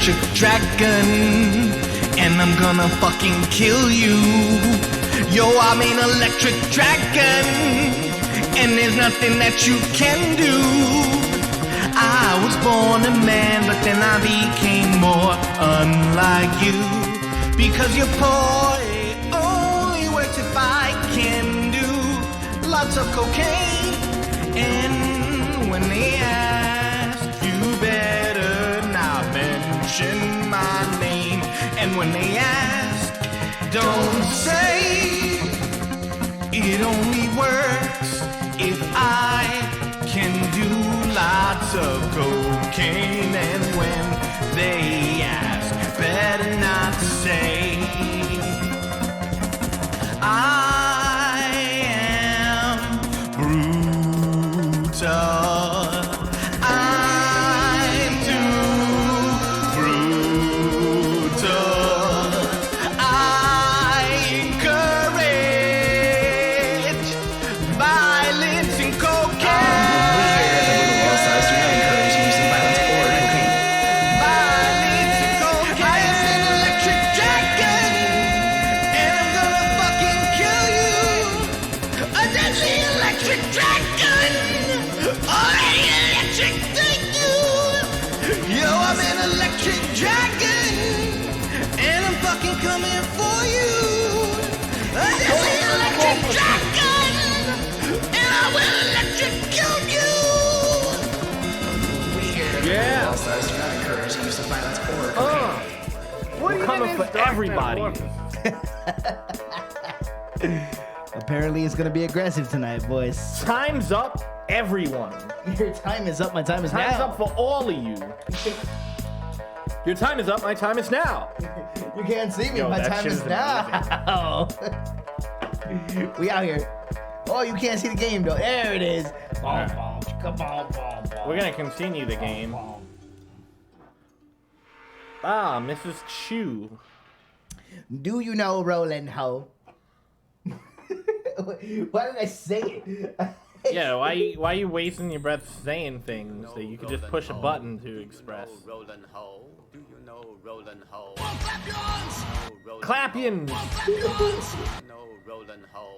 electric dragon, and I'm gonna fucking kill you. Yo, I'm an electric dragon, and there's nothing that you can do. I was born a man, but then I became more unlike you. Because your boy only works if I can do lots of cocaine. And when they ask, you better not mention my name. And when they ask, don't say it only works if I can do lots of cocaine. And when they ask, better not say I am brutal. I'm too brutal. I encourage violence and cocaine. Violence and cocaine. I am an electric dragon, and I'm gonna fucking kill you. A deadly electric dragon. Already electric to you. Yo, I'm an electric dragon, and I'm fucking coming for you. A deadly electric dragon, and I will electric kill you. Yeah. All-Stars do not encourage use of violence or cocaine. We're coming for everybody. Apparently, it's gonna be aggressive tonight, boys. Time's up, everyone. Your time is up. My time is Time's now. up for all of you. Your time is up, my time is now. You can't see me. Yo, My that time shit is is now. We out here. Oh, you can't see the game though. There it is. Boom, boom, come on, boom, boom. We're gonna continue the game. Ah, Mrs. Chu. Do you know Roland Ho? Why did I say it? Yeah, why you wasting your breath saying things that you could just push a button to express? Roland Ho. Do you know Roland Ho? Clapians! No Roland Ho.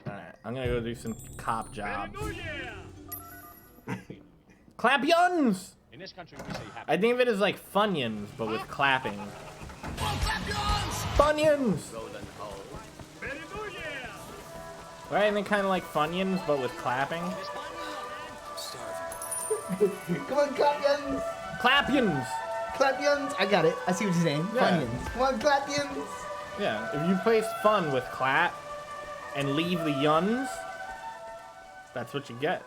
Alright, I'm gonna go do some cop jobs. Clapions! In this country, we say happy. I think of it as like Funyuns, but with clapping. Funyuns! Roland Ho. Right, and then kind of like Funyuns, but with clapping. Come on, Clapions. Clapions! Clapions. I got it. I see what you're saying. Yeah. Funyuns. Come on, Clapions. Yeah, if you place fun with clap and leave the yuns, that's what you get.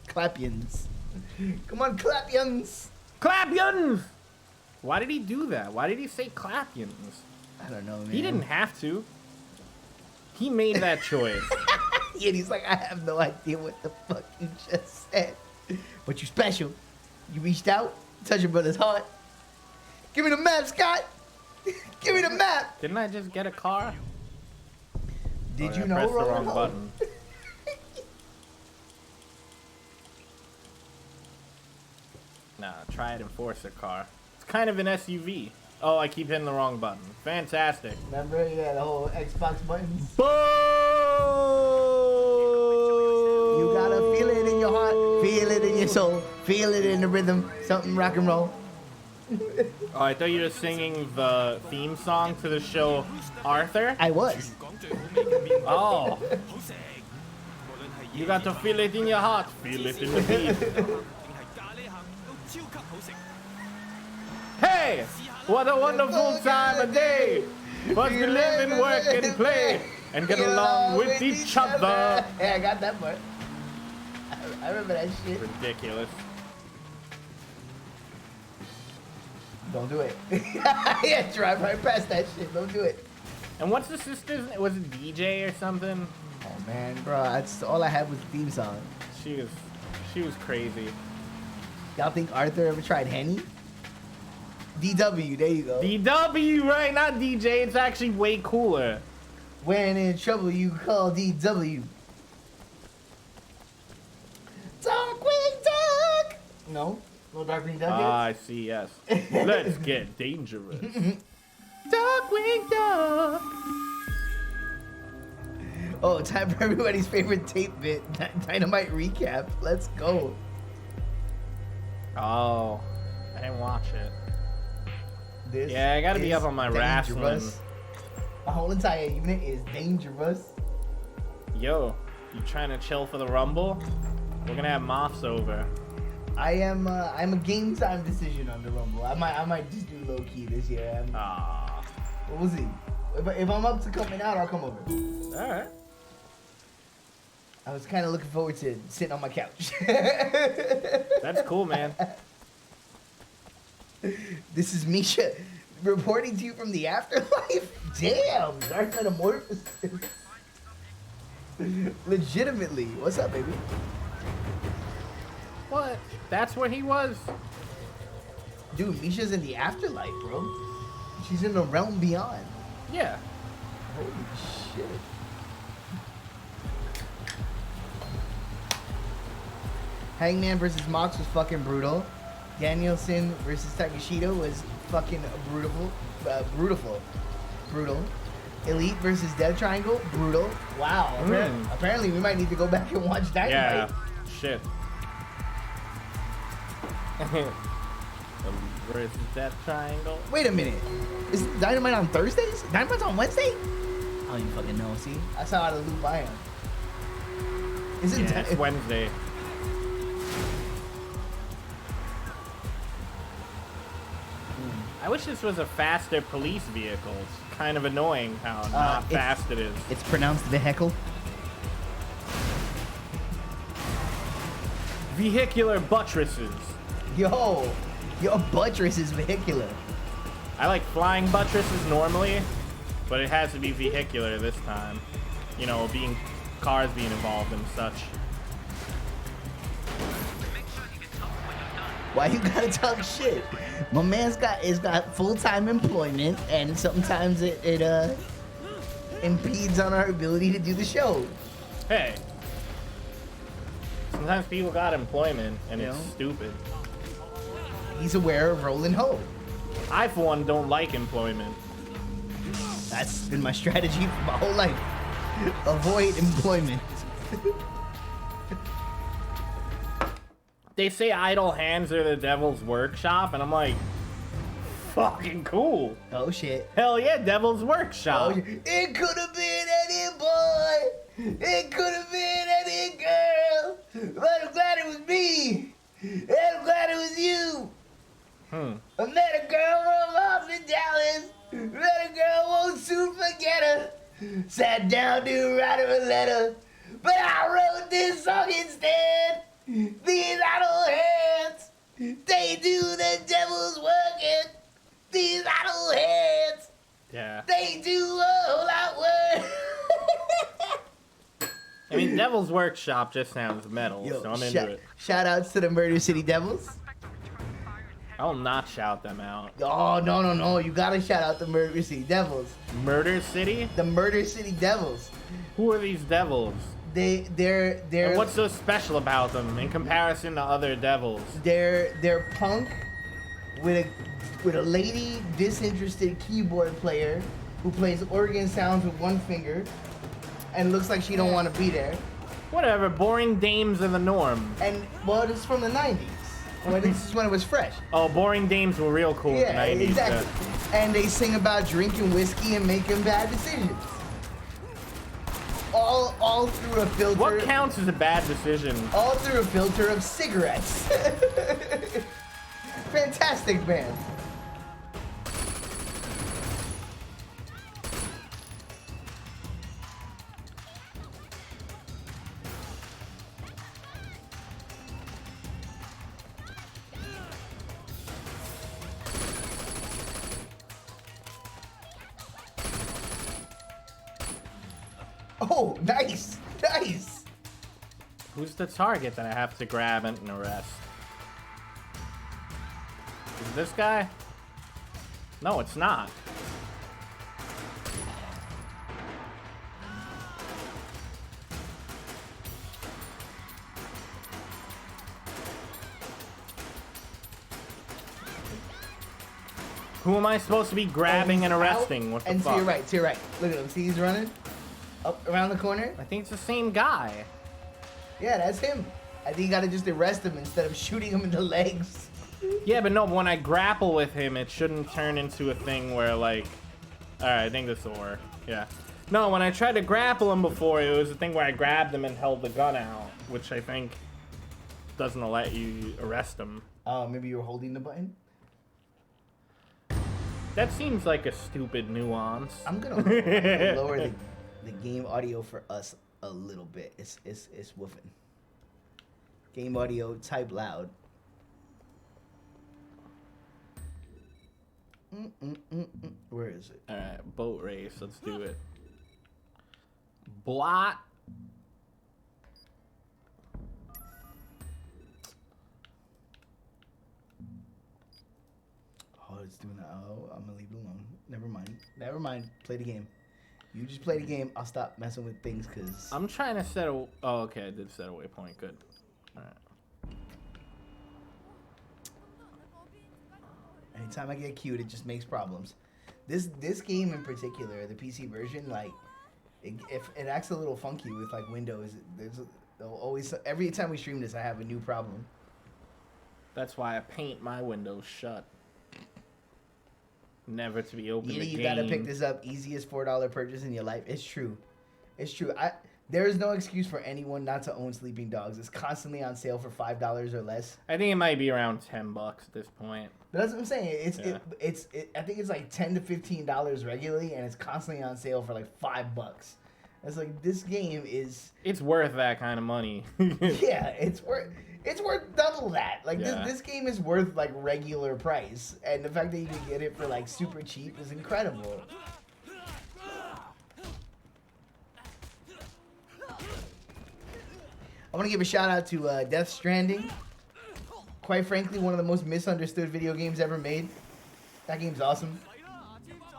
Clapions. Come on, Clapions. Clapions! Why did he do that? Why did he say clapions? I don't know, man. He didn't have to. He made that choice. Yeah, he's like, I have no idea what the fuck you just said. But you special. You reached out, touched your brother's heart. Give me the map, Scott. Give me the map. Didn't I just get a car? Did Oh, you I know pressed the wrong Roland Ho? button. Nah, try it Enforcer car. It's kind of an SUV. Oh, I keep hitting the wrong button. Fantastic. Remember, yeah, the whole Xbox buttons. Boom! You gotta feel it in your heart, feel it in your soul, feel it in the rhythm, something rock and roll. Oh, I thought you were singing the theme song to the show Arthur. I was. Oh. You got to feel it in your heart, feel it in the beat. Hey, what a wonderful time of day for us to live and work and play and get along with each other. Hey, I got that part. I remember that shit. Ridiculous. Don't do it. Yeah, drive right past that shit. Don't do it. And what's the sister's name? Was it DJ or something? Oh man, bro, that's all I had was the theme song. She was crazy. Y'all think Arthur ever tried Henny? DW, there you go. DW, right? Not DJ. It's actually way cooler. When in trouble, you call DW. Talk with Doug. No. Little Darkwing Duck. I see, yes. Let's get dangerous. Darkwing Duck. Oh, time for everybody's favorite tape bit, Dynamite recap. Let's go. Oh, I didn't watch it. This Yeah, I gotta be is up on my dangerous. wrestling. My whole entire unit is dangerous. Yo, you trying to chill for the Rumble? We're gonna have Moths over. I'm a game time decision on the Rumble. I might just do low key this year. Ah, We'll see. If I'm up to coming out, I'll come over. all right. I was kind of looking forward to sitting on my couch. That's cool, man. This is Misha reporting to you from the afterlife. Damn, Dark Metamorphosis. Legitimately. What's up, baby? What? That's where he was? Dude, Misha's in the afterlife, bro. She's in the realm beyond. Yeah. Holy shit. Hangman versus Mox was fucking brutal. Danielson versus Takashita was fucking brutal. Elite versus Death Triangle, brutal. Wow. Apparently we might need to go back and watch Dynamite. Yeah. Shit. Versus Death Triangle. Wait a minute. Is Dynamite on Thursdays? Dynamite's on Wednesday? I don't even fucking know. See? I saw how to loop I am. Is it Yeah, it's Wednesday. I wish this was a faster police vehicle. It's kind of annoying how not fast it is. It's pronounced vehicle. Vehicular buttresses. Yo, your buttress is vehicular. I like flying buttresses normally, but it has to be vehicular this time. You know, cars being involved and such. Why you gotta talk shit? My man's got full-time employment, and sometimes it impedes on our ability to do the show. Hey, sometimes people got employment and You it's know? stupid. He's aware of Rollin' Ho. I, for one, don't like employment. That's been my strategy for my whole life. Avoid employment. They say idle hands are the devil's workshop, and I'm like, fucking cool. Oh shit. Hell yeah, devil's Oh, workshop. it could have been any boy. It could have been any girl. But I'm glad it was me. And I'm glad it was you. I met a girl from Austin, Dallas. Met a girl, won't soon forget her. Sat down to write her a letter. But I wrote this song instead. These idle hands, they do the devil's working. These idle hands, Yeah. they do a whole lot work. I mean, devil's workshop just sounds metal, Yo, so I'm into it. shout outs to the Murder City Devils. I'll not shout them out. Oh, no. You gotta shout out the Murder City Devils. Murder City? The Murder City Devils. Who are these devils? They're And what's so special about them in comparison to other devils? they're punk with a lady disinterested keyboard player who plays organ sounds with one finger and looks like she don't want to be there. Whatever, boring dames are the norm. And well, this is from the 90s. Well, this is when it was fresh. Oh, boring dames were real cool Yeah, in the 90s. exactly. And they sing about drinking whiskey and making bad decisions. All through a filter. What counts as a bad decision? All through a filter of cigarettes. Fantastic band. Oh, nice. Nice. Who's the target that I have to grab and arrest? Is it this guy? No, it's not. Who am I supposed to be grabbing and he's arresting? out, What the and fuck? to your right. Look at him. See, he's running up around the corner. I think it's the same guy. Yeah, that's him. I think you gotta just arrest him instead of shooting him in the legs. Yeah, but no, when I grapple with him, it shouldn't turn into a thing where, like... Alright, I think this will work. Yeah. No, when I tried to grapple him before, it was a thing where I grabbed him and held the gun out, which I think doesn't let you arrest him. Oh, maybe you were holding the button? That seems like a stupid nuance. I'm gonna lower the game audio for us a little bit. It's woofing. Game audio, type loud. Where is it? Alright, boat race. Let's do it. Blot. Oh, it's doing that. Oh, I'm gonna leave it alone. Never mind. Never mind. Play the game. You just play the game. I'll stop messing with things because I'm trying to set a... Oh, okay, I did set a waypoint. Good. Alright. anytime I get queued, it just makes problems. This game in particular, the PC version, like, if it acts a little funky with like Windows, there'll always, every time we stream this, I have a new problem. That's why I paint my windows shut. Never to be opened You again. gotta pick this up. Easiest $4 purchase in your life. It's true. It's true. There is no excuse for anyone not to own Sleeping Dogs. It's constantly on sale for $5 or less. I think it might be around $10 at this point. But that's what I'm saying. Yeah. I think it's like $10 to $15 regularly, and it's constantly on sale for like $5. It's like, this game is... It's worth that kind of money. Yeah, it's worth double that. Like, Yeah. this game is worth like regular price, and the fact that you can get it for like super cheap is incredible. I want to give a shout out to Death Stranding. Quite frankly, one of the most misunderstood video games ever made. That game's awesome.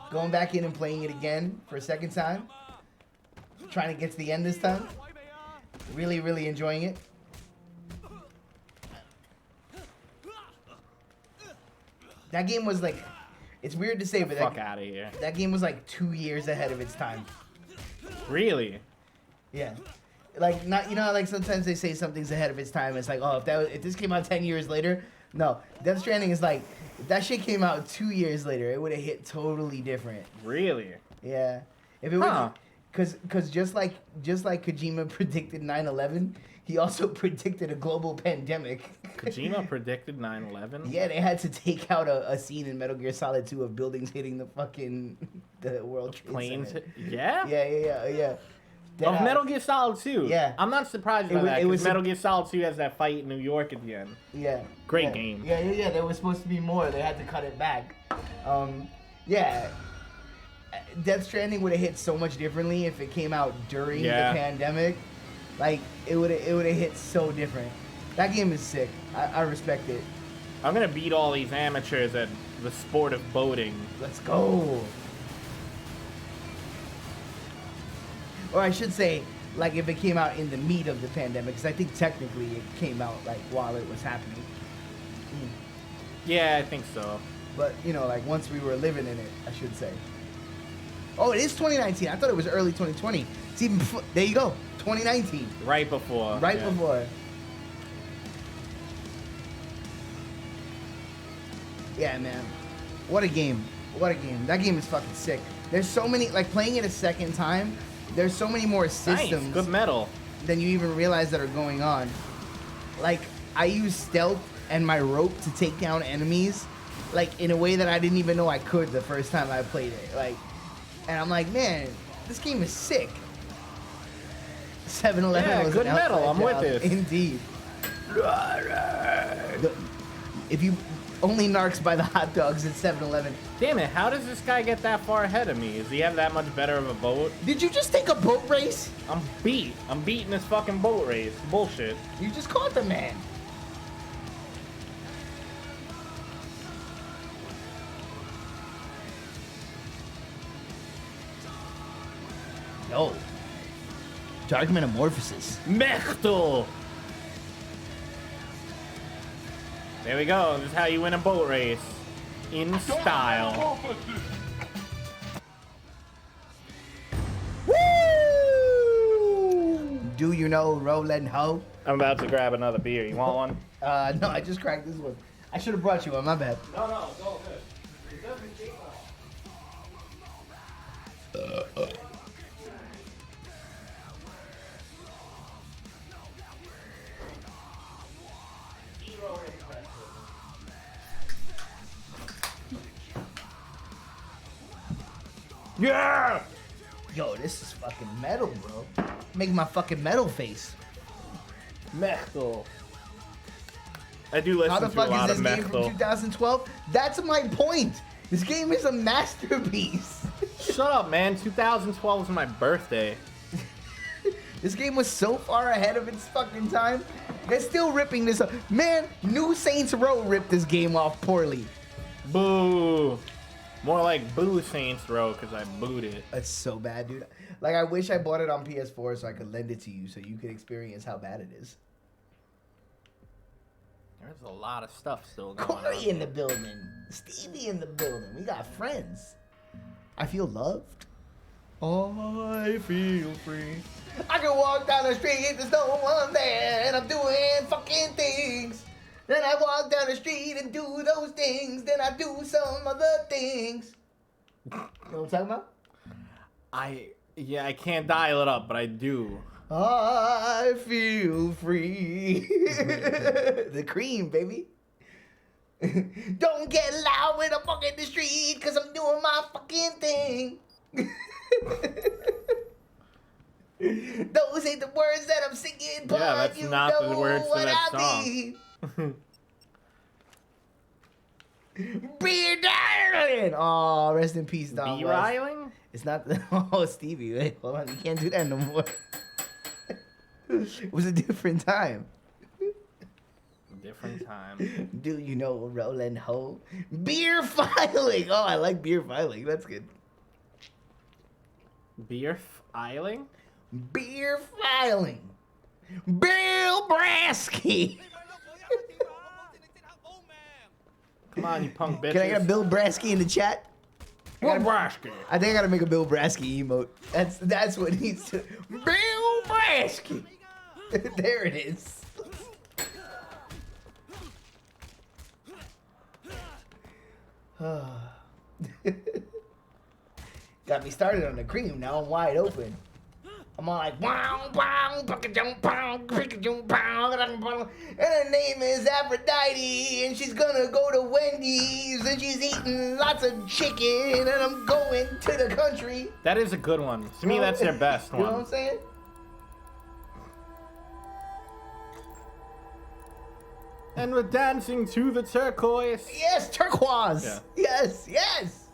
Going back in and playing it again for a second time. Trying to get to the end this time. Really, really enjoying it. That game was like, it's weird to say, but Fuck out of here. that game was like 2 years ahead of its time. Really? Yeah. Like, not, you know, like sometimes they say something's ahead of its time. It's like, oh, if this came out 10 years later, no. Death Stranding is like, if that shit came out 2 years later, it would have hit totally different. Really? Yeah. If it Huh. was, cause just like Kojima predicted 9/11, he also predicted a global pandemic. Kojima predicted 9/11? Yeah, they had to take out a scene in Metal Gear Solid 2 of buildings hitting the World Trade Planes? Center. Yeah? Yeah. Of Metal Gear Solid 2? Yeah. I'm not surprised by that, it was because Metal Gear Solid 2 has that fight in New York at the end. Yeah. Great yeah. game. Yeah. There was supposed to be more. They had to cut it back. Yeah. Death Stranding would have hit so much differently if it came out during the pandemic. Like, it would have hit so different. That game is sick. I respect it. I'm gonna beat all these amateurs at the sport of boating. Let's go. Or I should say, like, if it came out in the meat of the pandemic, because I think technically it came out like while it was happening. Yeah, I think so. But, you know, like, once we were living in it, I should say. Oh, it is 2019. I thought it was early 2020. It's even before. There you go. 2019. Right before. Right yeah. before. Yeah, man. What a game. What a game. That game is fucking sick. There's so many, like, playing it a second time, there's so many more systems Nice. Good metal. than you even realize that are going on. Like, I use stealth and my rope to take down enemies, like, in a way that I didn't even know I could the first time I played it. Like, and I'm like, man, this game is sick. 7-Eleven Yeah, was good an metal. outside I'm with job. this. Indeed. If you only narcs by the hot dogs at 7-Eleven. Damn it, how does this guy get that far ahead of me? Does he have that much better of a boat? Did you just take a boat race? I'm beating this fucking boat race. Bullshit. You just caught the man. No. Dark Metamorphosis. Mechtel! There we go. This is how you win a boat race. In style. Woo! Do you know Roland Ho? I'm about to grab another beer. You want one? No, I just cracked this one. I should have brought you one. My bad. No, it's all good. It doesn't take long. Yeah! Yo, this is fucking metal, bro. Make my fucking metal face. Mechtel. I do How listen the to a fuck lot is of this game from Mechtel. 2012? That's my point. This game is a masterpiece. Shut up, man. 2012 was my birthday. This game was so far ahead of its fucking time. They're still ripping this up. Man, New Saints Row ripped this game off poorly. Boo. More like Boo Saints Row, because I booed it. That's so bad, dude. Like, I wish I bought it on PS4 so I could lend it to you so you could experience how bad it is. There's a lot of stuff still going Corey on. in the building. Stevie in the building. We got friends. I feel loved. I feel free. I can walk down the street, there's no one there, and I'm doing fucking things. Then I walk down the street and do those things. Then I do some other things. You know what I'm talking about? Yeah, I can't dial it up, but I do. I feel free. The cream, baby. Don't get loud when I'm walking the street, cause I'm doing my fucking thing. Those ain't the words that I'm singing, but Yeah, that's you not know the words to what that I song. mean. Beer darling. Oh, rest in peace, Don. West. B-riling? It's not the oh Stevie. Wait, hold on, you can't do that no more. It was a different time. Different time. Do you know Roland Ho? Beer filing. Oh, I like beer filing. That's good. Beer filing? Beer filing. Bill Brasky. Come on, you punk bitches. Can I get a Bill Brasky in the chat? Nebraska. I think I gotta make a Bill Brasky emote. That's what needs to. Bill Brasky. There it is. Got me started on the cream. Now I'm wide open. I'm all like, wow, wow, and her name is Aphrodite, and she's gonna go to Wendy's, and she's eating lots of chicken, and I'm going to the country. That is a good one. To me, that's their best You know what one. I'm saying? And we're dancing to the turquoise. Yes, turquoise. Yeah. Yes, yes.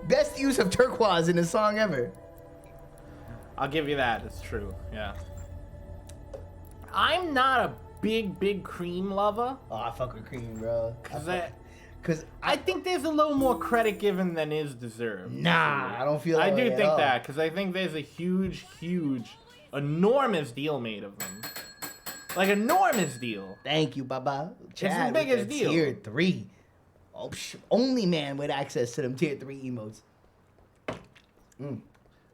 Best use of turquoise in a song ever. I'll give you that. It's true. Yeah. I'm not a big cream lover. Oh, I fuck with cream, bro. Cause I think there's a little more credit given than is deserved. Nah, I don't feel that I do way at think all. that, because I think there's a huge, enormous deal made of them. Like, enormous deal. Thank you, Baba. Chad, the biggest with that deal. Tier 3. Oh, only man with access to them tier 3 emotes.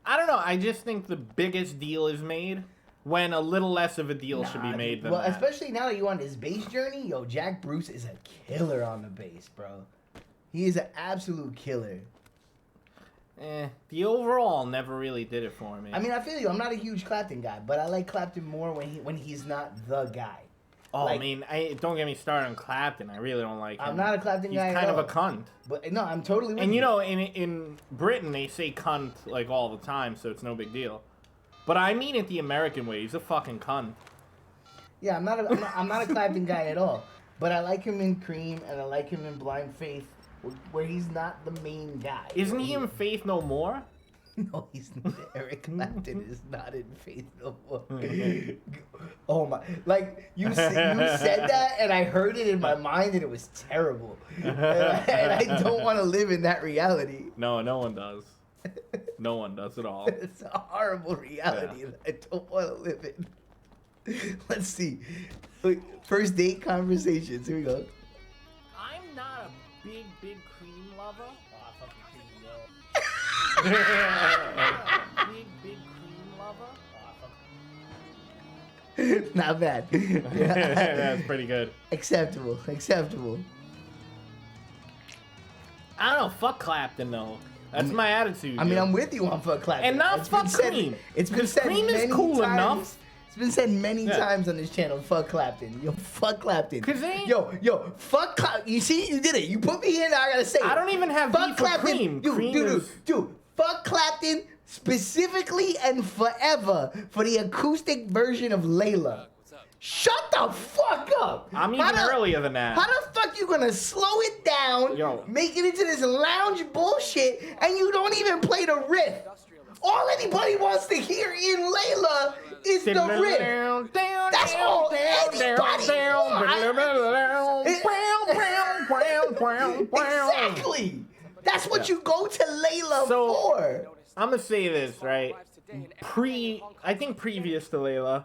I don't know. I just think the biggest deal is made when a little less of a deal should be made than well, that. especially now that you're on this bass journey, yo, Jack Bruce is a killer on the bass, bro. He is an absolute killer. The overall never really did it for me. I mean, I feel you. I'm not a huge Clapton guy, but I like Clapton more when he's not the guy. oh, like- I mean, don't get me started on Clapton. I really don't like him. I'm not a Clapton He's guy at kind of all. a cunt. But no, I'm totally with And you know, in Britain they say cunt like all the time, so it's no big deal. But I mean it the American way. He's a fucking cunt. Yeah, I'm not a Clapton guy at all. But I like him in Cream and I like him in Blind Faith, where he's not the main guy. Isn't he in Faith No More? No, he's not. Eric Clapton is not in Faith No More. Oh my! Like you said that, and I heard it in my mind, and it was terrible. And I don't want to live in that reality. No, no one does. No one does at all. It's a horrible reality that I don't want to live in. Let's see. Look, first date conversations. Here we go. I'm not a big cream lover. Oh, I fucking cream lover. Big cream lover. Oh, I fucking... Not bad. That's pretty good. Acceptable. Acceptable. I don't know. Fuck Clapton though. That's my attitude. I mean, dude. I'm with you on fuck Clapton. And not It's fuck been said- Cream. It's been 'Cause said Cream is many cool times. enough. It's been said many Yeah. times on this channel. Fuck Clapton. Yo, fuck Clapton. 'Cause they ain't- Yo, fuck Clapton. You see, you did it. You put me in. I gotta say. I don't even have fuck beef with Cream. Cream is... Dude. Fuck Clapton specifically and forever for the acoustic version of Layla. Shut the fuck up. I'm even earlier than that. How the fuck you gonna slow it down, Yo. make it into this lounge bullshit, and you don't even play the riff? All anybody wants to hear in Layla is the riff. That's all anybody wants. Exactly. That's what you go to Layla So- for. I'm gonna say this, right? I think previous to Layla,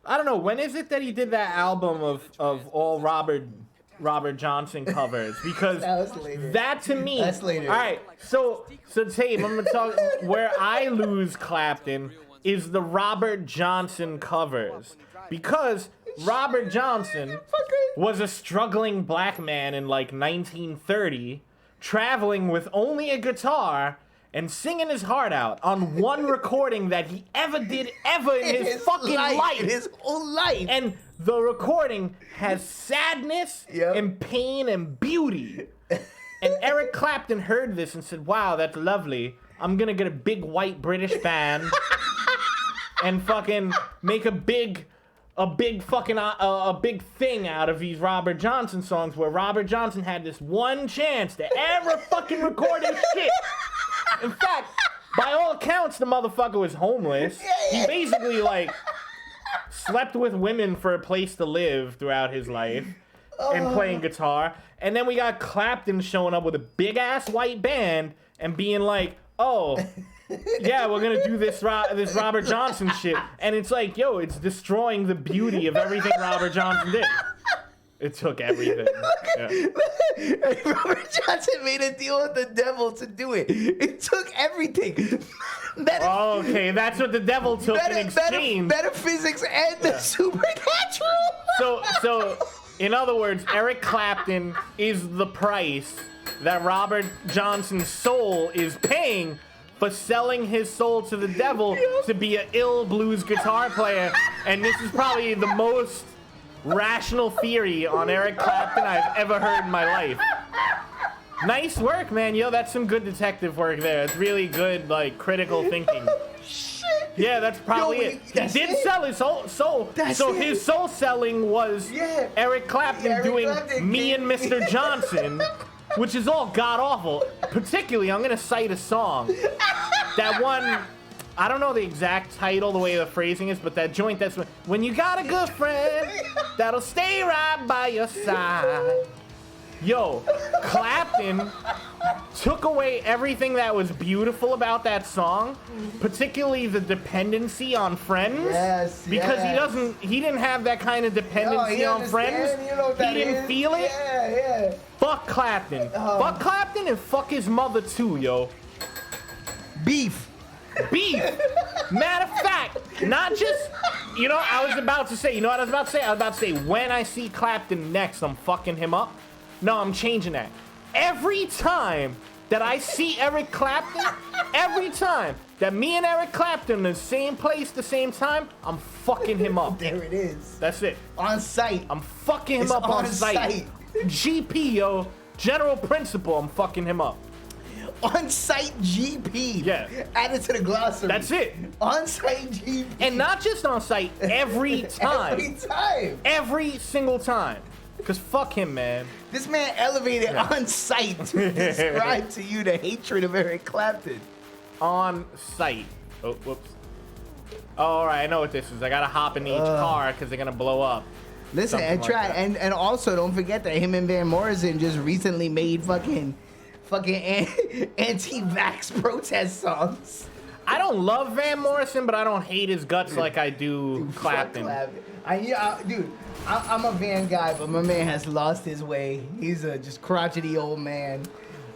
I don't know, when is it that he did that album of all Robert Johnson covers? Because That was later. that to me, That's later. all right. So Tape, I'm gonna talk. Where I lose Clapton is the Robert Johnson covers, because Robert Johnson was a struggling black man in like 1930, traveling with only a guitar and singing his heart out on one recording that he ever did in his fucking life. In his whole life. And the recording has sadness Yep. and pain and beauty. And Eric Clapton heard this and said, wow, that's lovely. I'm gonna get a big white British band and fucking make a big thing out of these Robert Johnson songs, where Robert Johnson had this one chance to ever fucking record his shit. In fact, by all accounts, the motherfucker was homeless. He basically, like, slept with women for a place to live throughout his life and playing guitar. And then we got Clapton showing up with a big-ass white band and being like, oh, yeah, we're gonna do this Robert Johnson shit. And it's like, yo, it's destroying the beauty of everything Robert Johnson did. It took everything. Yeah. Robert Johnson made a deal with the devil to do it. It took everything. Oh, okay, that's what the devil took in exchange. Metaphysics and the supernatural. So, in other words, Eric Clapton is the price that Robert Johnson's soul is paying for selling his soul to the devil to be an ill blues guitar player. And this is probably the most rational theory on Eric Clapton I've ever heard in my life. Nice work, man. Yo, that's some good detective work there. It's really good, like, critical thinking. Shit. Yeah, that's probably it. He did sell his soul. His soul selling was Eric Clapton doing Me and Mr. Johnson, which is all god-awful. Particularly, I'm going to cite a song. That one, I don't know the exact title, the way the phrasing is, but that joint that's when you got a good friend that'll stay right by your side. Yo, Clapton took away everything that was beautiful about that song, particularly the dependency on friends. Yes, because yes. he didn't have that kind of dependency on friends. He didn't feel it. Yeah. Fuck Clapton. Fuck Clapton and fuck his mother too, yo. Beef. Matter of fact, not just, I was about to say, I was about to say, when I see Clapton next, I'm fucking him up. No, I'm changing that. Every time that I see Eric Clapton, every time that me and Eric Clapton in the same place, the same time, I'm fucking him up. There it is. That's it. On site. I'm fucking him up on site. GP, yo. General principle, I'm fucking him up. On-site GP. Yeah. Add it to the glossary. That's it. On-site GP. And not just on site, every time. Every time. Every single time. Because fuck him, man. This man elevated on-site to describe to you the hatred of Eric Clapton. On site. Oh, whoops. All right, I know what this is. I gotta hop in each car because they're gonna blow up. Listen, Something and like try that. and also don't forget that him and Van Morrison just recently made fucking anti-vax protest songs. I don't love Van Morrison, but I don't hate his guts like I do Clapton. Dude, I'm a Van guy, but my man has lost his way. He's a just crotchety old man.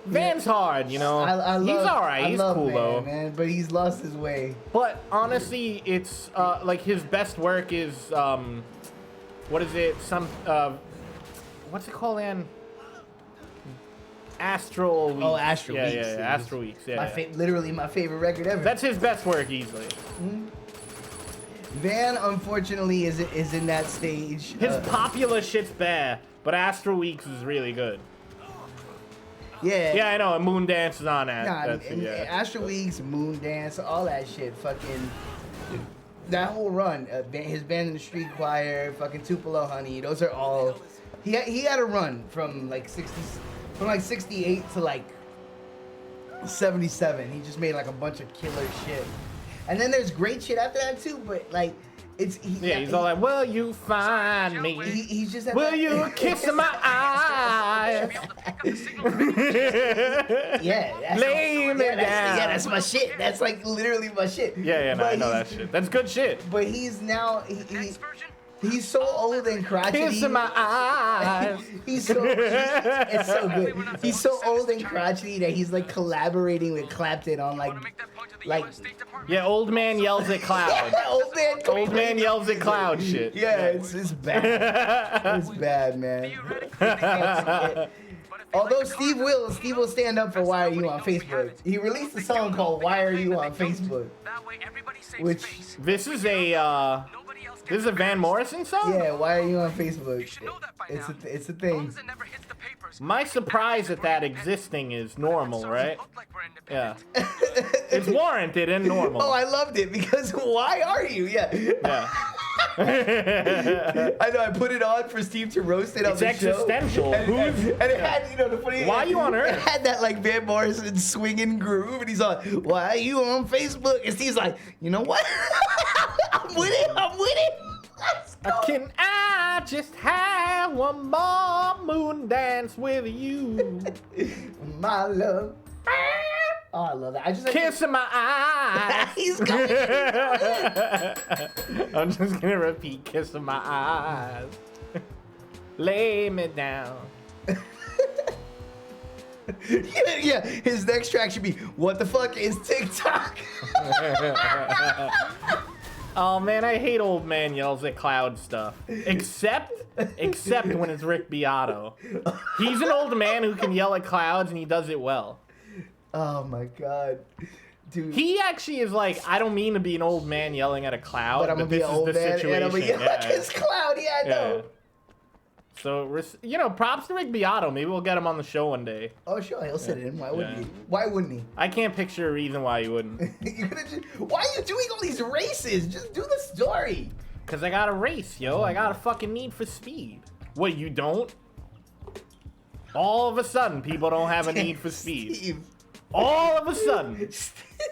Van's hard, you know. He's alright. He's cool Van, though. man, but he's lost his way. But honestly, it's like his best work is what is it? What's it called, man? Astral Weeks. Oh, Astral Weeks. Yeah, Astral Weeks. Yeah. Literally my favorite record ever. That's his best work easily. Van, unfortunately, is in that stage. His popular shit's bad, but Astral Weeks is really good. Yeah. Yeah, I know. And Moon Dance is on that. Nah, That's, and yeah. Astral Weeks, Moon Dance, all that shit. Fucking that whole run. His band in the street choir, fucking Tupelo Honey. Those are all. He had a run from like 68 to like 77. He just made like a bunch of killer shit. And then there's great shit after that too, but like he's all like, "Will you find me? He's just at Will that- you kiss my eyes? Yeah, Lay me down." that's my shit. That's like literally my shit. Yeah, no, But I know that he's- shit. That's good shit. But he's now he's so old and crotchety. Kiss my eyes. It's so good. He's so old and crotchety that he's like collaborating with Clapton on like Yeah, old man yells at cloud. Old man yells at cloud shit. Yeah, it's bad. It's bad, man. Although Steve will stand up for Why Are You on Facebook. He released a song called Why Are You on Facebook, which This is a Van Morrison song? yeah, Why Are You on Facebook? It's a thing. My surprise at that existing is normal, right? Yeah. It's warranted and normal. Oh, I loved it because why are you? Yeah. Yeah. I know. I put it on for Steve to roast it on It's the existential. show. And it had, the funny. Why are you on Earth? It had that like Van Morrison swinging groove, and he's on. Why are you on Facebook? And Steve's like, you know what? I'm with it. Let's go. Can I just have one more moon dance with you? My love. Oh, I love that. I just Kiss in my eyes. He's going. I'm just gonna repeat, kiss in my eyes. Lay me down. Yeah, his next track should be "What the fuck is TikTok?" Oh man, I hate old man yells at cloud stuff. Except when it's Rick Beato. He's an old man who can yell at clouds and he does it well. Oh my god, dude. He actually is like, I don't mean to be an old man yelling at a cloud, But I'm gonna be this an is old the man, situation. and I'm gonna yell at this cloud. Yeah, I know. Yeah. So, props to Rick Beato. Maybe we'll get him on the show one day. Oh sure, he'll sit in. Why wouldn't Yeah. he? Why wouldn't he? I can't picture a reason why you wouldn't. Why are you doing all these races? Just do the story. Because I got a race, yo. I got a fucking need for speed. What, you don't? All of a sudden, people don't have a need for speed. Steve. All of a sudden.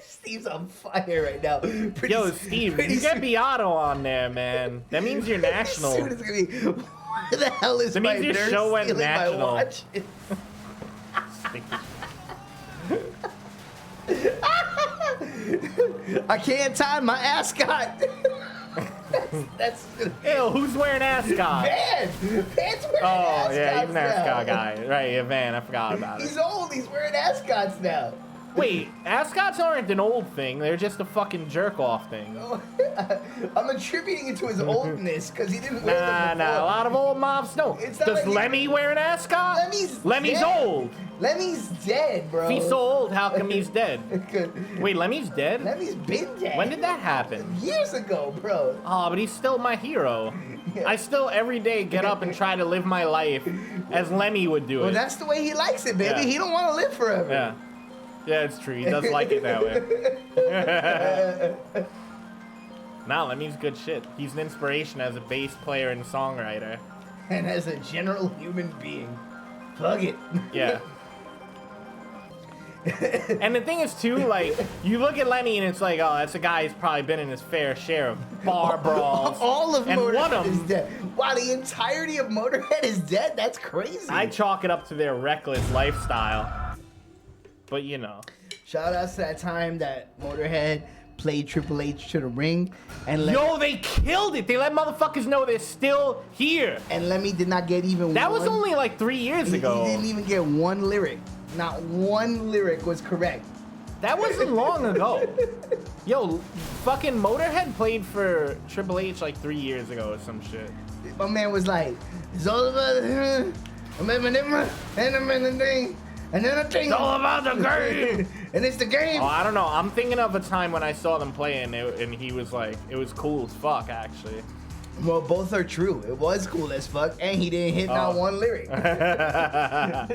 Steve's on fire right now. Yo, Steve, you get Beato on there, man. That means you're national. Soon it's gonna be. Where the hell is That my means your nurse show went stealing my national. watch? I can't tie my ascot. that's Ew, who's wearing ascot? Van. Van's wearing Oh, ascots yeah, he's an ascot now. guy. Right, yeah, Van, I forgot about it. He's old. He's wearing ascots now. Wait, ascots aren't an old thing. They're just a fucking jerk-off thing. I'm attributing it to his oldness because he didn't wear them before. Nah, a lot of old mobs don't. It's not Does like Lemmy wear an ascot? Lemmy's dead. old. Lemmy's dead, bro. If he's so old, how come he's dead? Wait, Lemmy's dead? Lemmy's been dead. When did that happen? Years ago, bro. Oh, but he's still my hero. I still every day get up and try to live my life as Lemmy would do Well, it. that's the way he likes it, baby. Yeah. He don't want to live forever. Yeah. Yeah, it's true. He does like it that way. Nah, Lemmy's good shit. He's an inspiration as a bass player and songwriter. And as a general human being. Plug it. Yeah. And the thing is, too, like, you look at Lemmy and it's like, oh, that's a guy who's probably been in his fair share of bar brawls. All of and one Motorhead of is them, dead. Wow, the entirety of Motorhead is dead? That's crazy. I chalk it up to their reckless lifestyle. But, you know. Shout out to that time that Motorhead played Triple H to the ring, and Yo, they killed it. They let motherfuckers know they're still here. and Lemmy did not get even That one. was only like 3 years He ago. didn't even get one lyric. Not one lyric was correct. That wasn't long ago. Yo, fucking Motorhead played for Triple H like 3 years ago or some shit. My man was like, it's all about and then a thing. It's all about the game. And it's the game. Oh, I don't know. I'm thinking of a time when I saw them play and he was like, it was cool as fuck, actually. Well, both are true. It was cool as fuck, and he didn't hit not one lyric. I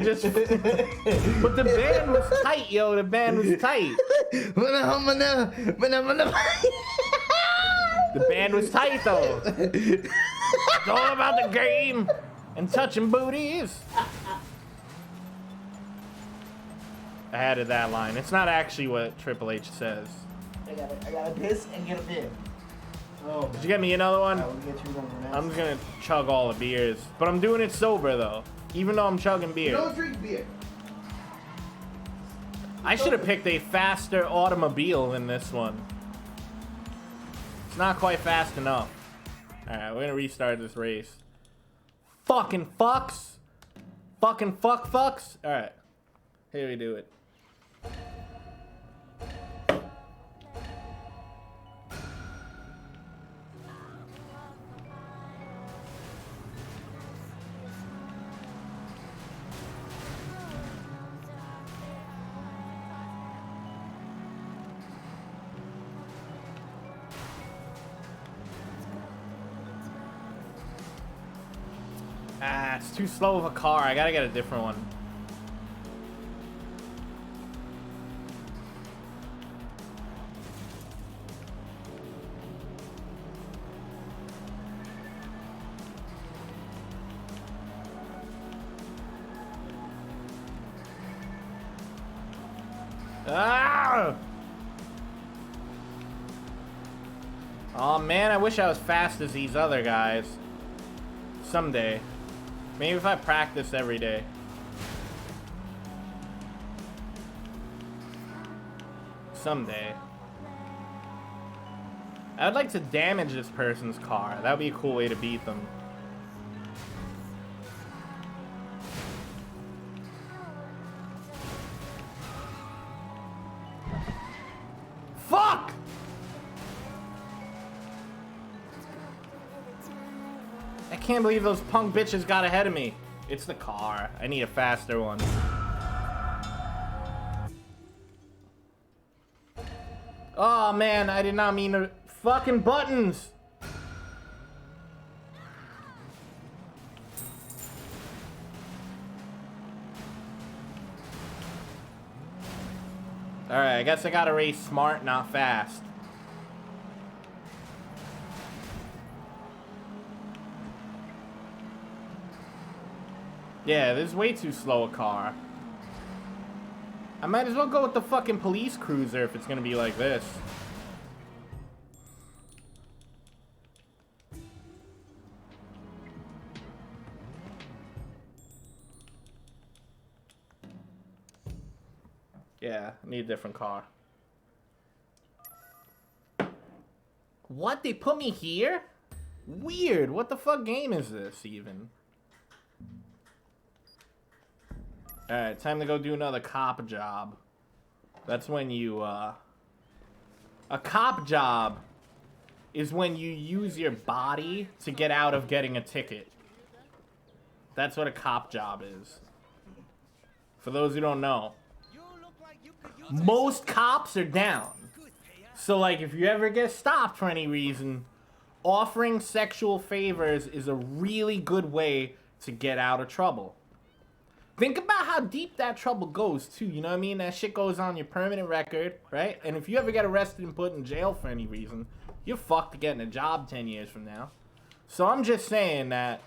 just, but the band was tight, yo. The band was tight. The band was tight, though. It's all about the game and touching booties. I added that line. It's not actually what Triple H says. I gotta piss and get a beer. Oh, Did you get me another one? I will get you one now. I'm just gonna chug all the beers, but I'm doing it sober though. Even though I'm chugging beer. Don't drink beer. I should have picked a faster automobile than this one. It's not quite fast enough. Alright, we're gonna restart this race. Fucking fucks! Fucking fucks! Alright. Here we do it. Ah, it's too slow of a car. I gotta get a different one. Ah! Oh man, I wish I was fast as these other guys. Someday. Maybe if I practice every day. Someday. I would like to damage this person's car. That would be a cool way to beat them. Fuck! I can't believe those punk bitches got ahead of me. It's the car. I need a faster one. Oh man, I did not mean to. Fucking buttons! Alright, I guess I gotta race smart, not fast. Yeah, this is way too slow a car. I might as well go with the fucking police cruiser if it's gonna be like this. Yeah, I need a different car. What? They put me here? Weird. What the fuck game is this even? Alright, time to go do another cop job. That's when you, A cop job is when you use your body to get out of getting a ticket. That's what a cop job is. For those who don't know. Most cops are down. So, like, if you ever get stopped for any reason, offering sexual favors is a really good way to get out of trouble. Think about how deep that trouble goes, too. You know what I mean? That shit goes on your permanent record, right? And if you ever get arrested and put in jail for any reason, you're fucked to getting a job 10 years from now. So I'm just saying that,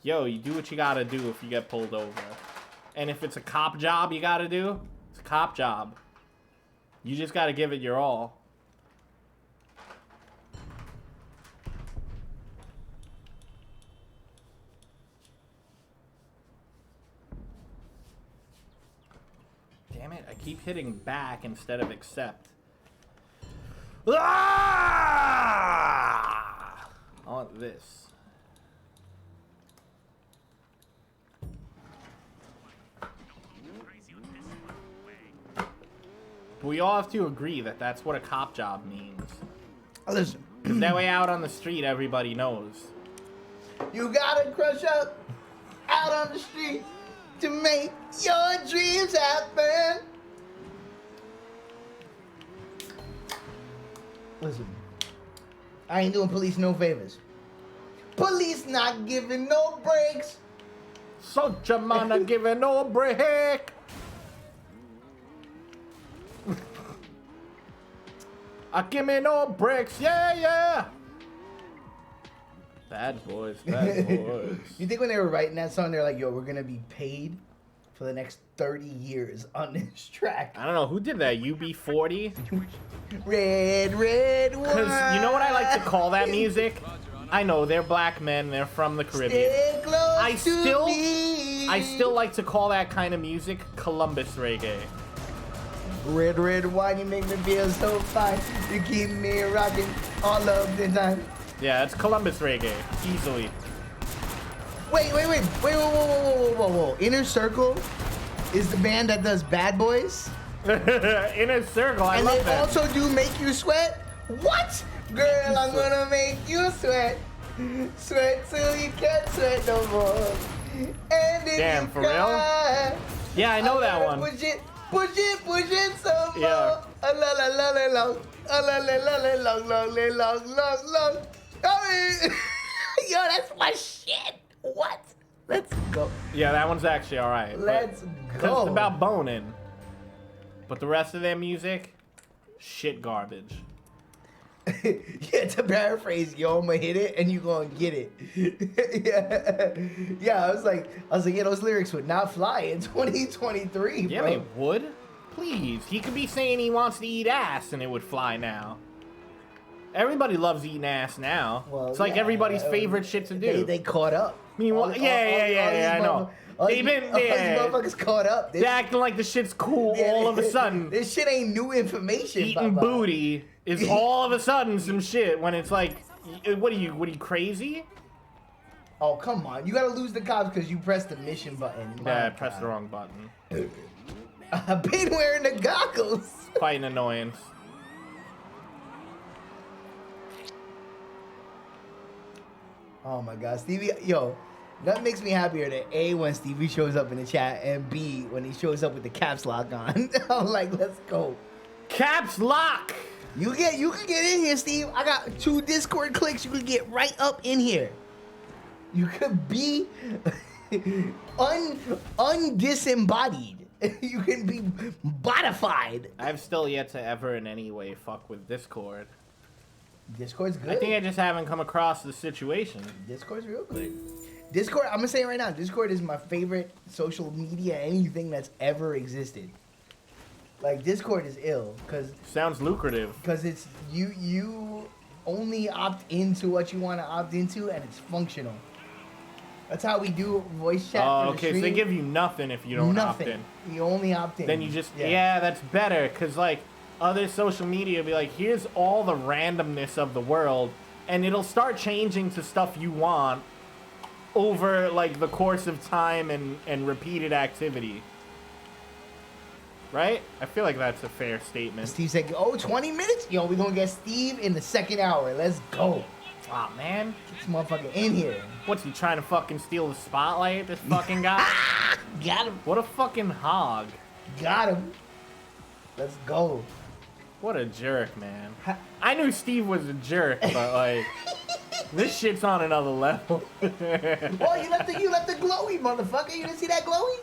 yo, you do what you gotta do if you get pulled over. And if it's a cop job you gotta do, it's a cop job. You just gotta give it your all. Damn it, I keep hitting back instead of accept. Ah! I want this. But we all have to agree that that's what a cop job means. Listen, 'Cause that way out on the street, everybody knows. you gotta crush up out on the street to make your dreams happen. Listen, I ain't doing police no favors. Police not giving no breaks. Soldier man not giving no break. I give me no breaks, yeah, yeah. Bad boys, bad boys. You think when they were writing that song, they're like, yo, we're gonna be paid for the next 30 years on this track? I don't know, who did that? UB40? Red, red wine. Because you know what I like to call that music? I know, they're black men, they're from the Caribbean. Stay close I to still- me. I still like to call that kind of music Columbus reggae. Red, red wine, you make me feel so fine. You keep me rocking all of the time. Yeah, it's Columbus reggae, easily. Wait, whoa. Inner Circle is the band that does Bad Boys? Inner Circle, I And love they that. also do Make You Sweat? What? Girl, I'm gonna make you sweat. Sweat till you can't sweat no more. And if Damn, you for real? cry, Yeah, I know I'm that gonna one. Push it some more. Yeah. A la la la la long. A la la la la long. I mean, yo, that's my shit. What? Let's go. Yeah, that one's actually alright. Let's Because go. it's about boning. But the rest of their music, shit garbage. Yeah, to paraphrase, yo, I'm gonna hit it and you gonna get it. yeah. I was like, yeah, those lyrics would not fly in 2023, Yeah, bro. they would. Please. He could be saying he wants to eat ass and it would fly now. Everybody loves eating ass now. Well, It's like yeah, everybody's favorite shit to do. They caught up. Meanwhile, yeah, I know. They've been All these there. motherfuckers caught up. They're acting like the shit's cool all of a sudden. This shit ain't new information. Eating Baba. booty is all of a sudden some shit when it's like, what are you crazy? Oh, come on. You gotta lose the cops because you pressed the mission button. Yeah, My I pressed the God. wrong button. I've been wearing the goggles. Quite an annoyance. Oh my God, Stevie, yo, that makes me happier that A, when Stevie shows up in the chat, and B, when he shows up with the caps lock on. I'm like, let's go. Caps lock! You can get in here, Steve. I got 2 Discord clicks. You can get right up in here. You could be undisembodied. You can be bodified. I've still yet to ever in any way fuck with Discord. Discord's good. I think I just haven't come across the situation. Discord's real good. Discord, I'm gonna say it right now, Discord is my favorite social media anything that's ever existed. Like, Discord is ill, Sounds lucrative. because it's you only opt into what you want to opt into, and it's functional. That's how we do voice chat. Oh, for the okay, so they stream. give you nothing if you don't nothing. opt in. You only opt in. Then you just, yeah, that's better, because, like, other social media be like, here's all the randomness of the world, and it'll start changing to stuff you want over, like, the course of time and repeated activity. Right? I feel like that's a fair statement. Steve said, oh, 20 minutes? Yo, we're gonna get Steve in the second hour. Let's go. Aw, man. This motherfucker in here. What's he trying to fucking steal the spotlight, this fucking guy? Got him. What a fucking hog. Got him. Let's go. What a jerk, man. I knew Steve was a jerk, but, like, this shit's on another level. Oh, you left the glowy, motherfucker. You didn't see that glowy?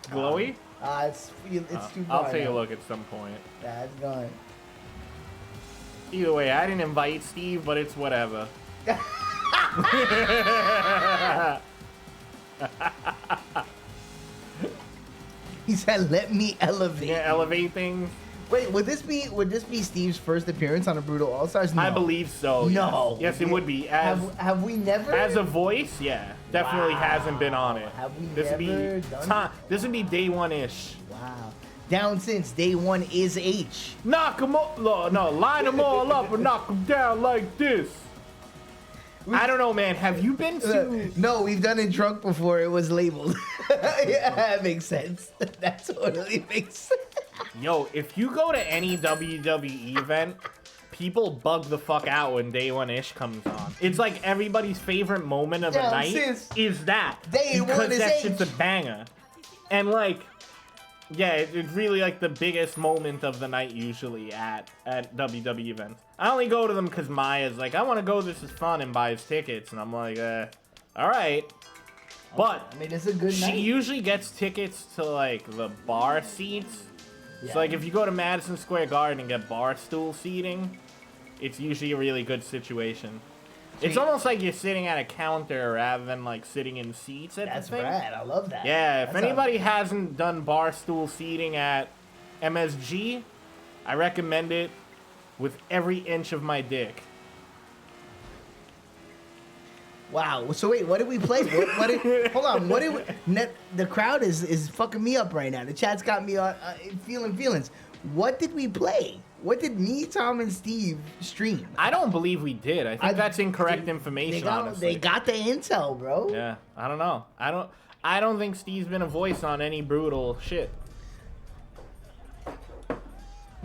Glowy? It's too I'll far take a now. look at some point. Nah, it's gone. Either way, I didn't invite Steve, but it's whatever. He said, "Let me elevate." Yeah, elevate things. Wait, would this be Steve's first appearance on a Brutal All Stars? No. I believe so. No. Yes, it would be. As Have we never? as a voice, yeah, definitely hasn't been on it. Have we This would never be done time. This would be day one ish. Wow. Down since day one is H. Knock them all. No, line them all up and knock them down like this. I don't know, man. Have you been to? No, we've done it drunk before. It was labeled. Yeah, that makes sense. That totally makes sense. Yo, if you go to any WWE event, people bug the fuck out when Day One Ish comes on. It's like everybody's favorite moment of the Down night since is that. Day One Because is that H. shit's a banger. And like, yeah, it's really like the biggest moment of the night usually at WWE events. I only go to them because Maya's like, I want to go, this is fun, and buys tickets. And I'm like, all right. But I mean, it's a good she night. usually gets tickets to like the bar seats. Yeah. So like if you go to Madison Square Garden and get bar stool seating, it's usually a really good situation. It's almost like you're sitting at a counter rather than like sitting in seats at That's the thing. rad. I love that. Yeah, if That sounds- anybody hasn't done bar stool seating at MSG, I recommend it with every inch of my dick. Wow. So wait, what did we play? Hold on. What did we? The crowd is fucking me up right now. The chat's got me feeling feelings. What did we play? What did me, Tom, and Steve stream? I don't believe we did. I think that's incorrect information, honestly. They got the intel, bro. Yeah, I don't know. I don't think Steve's been a voice on any brutal shit.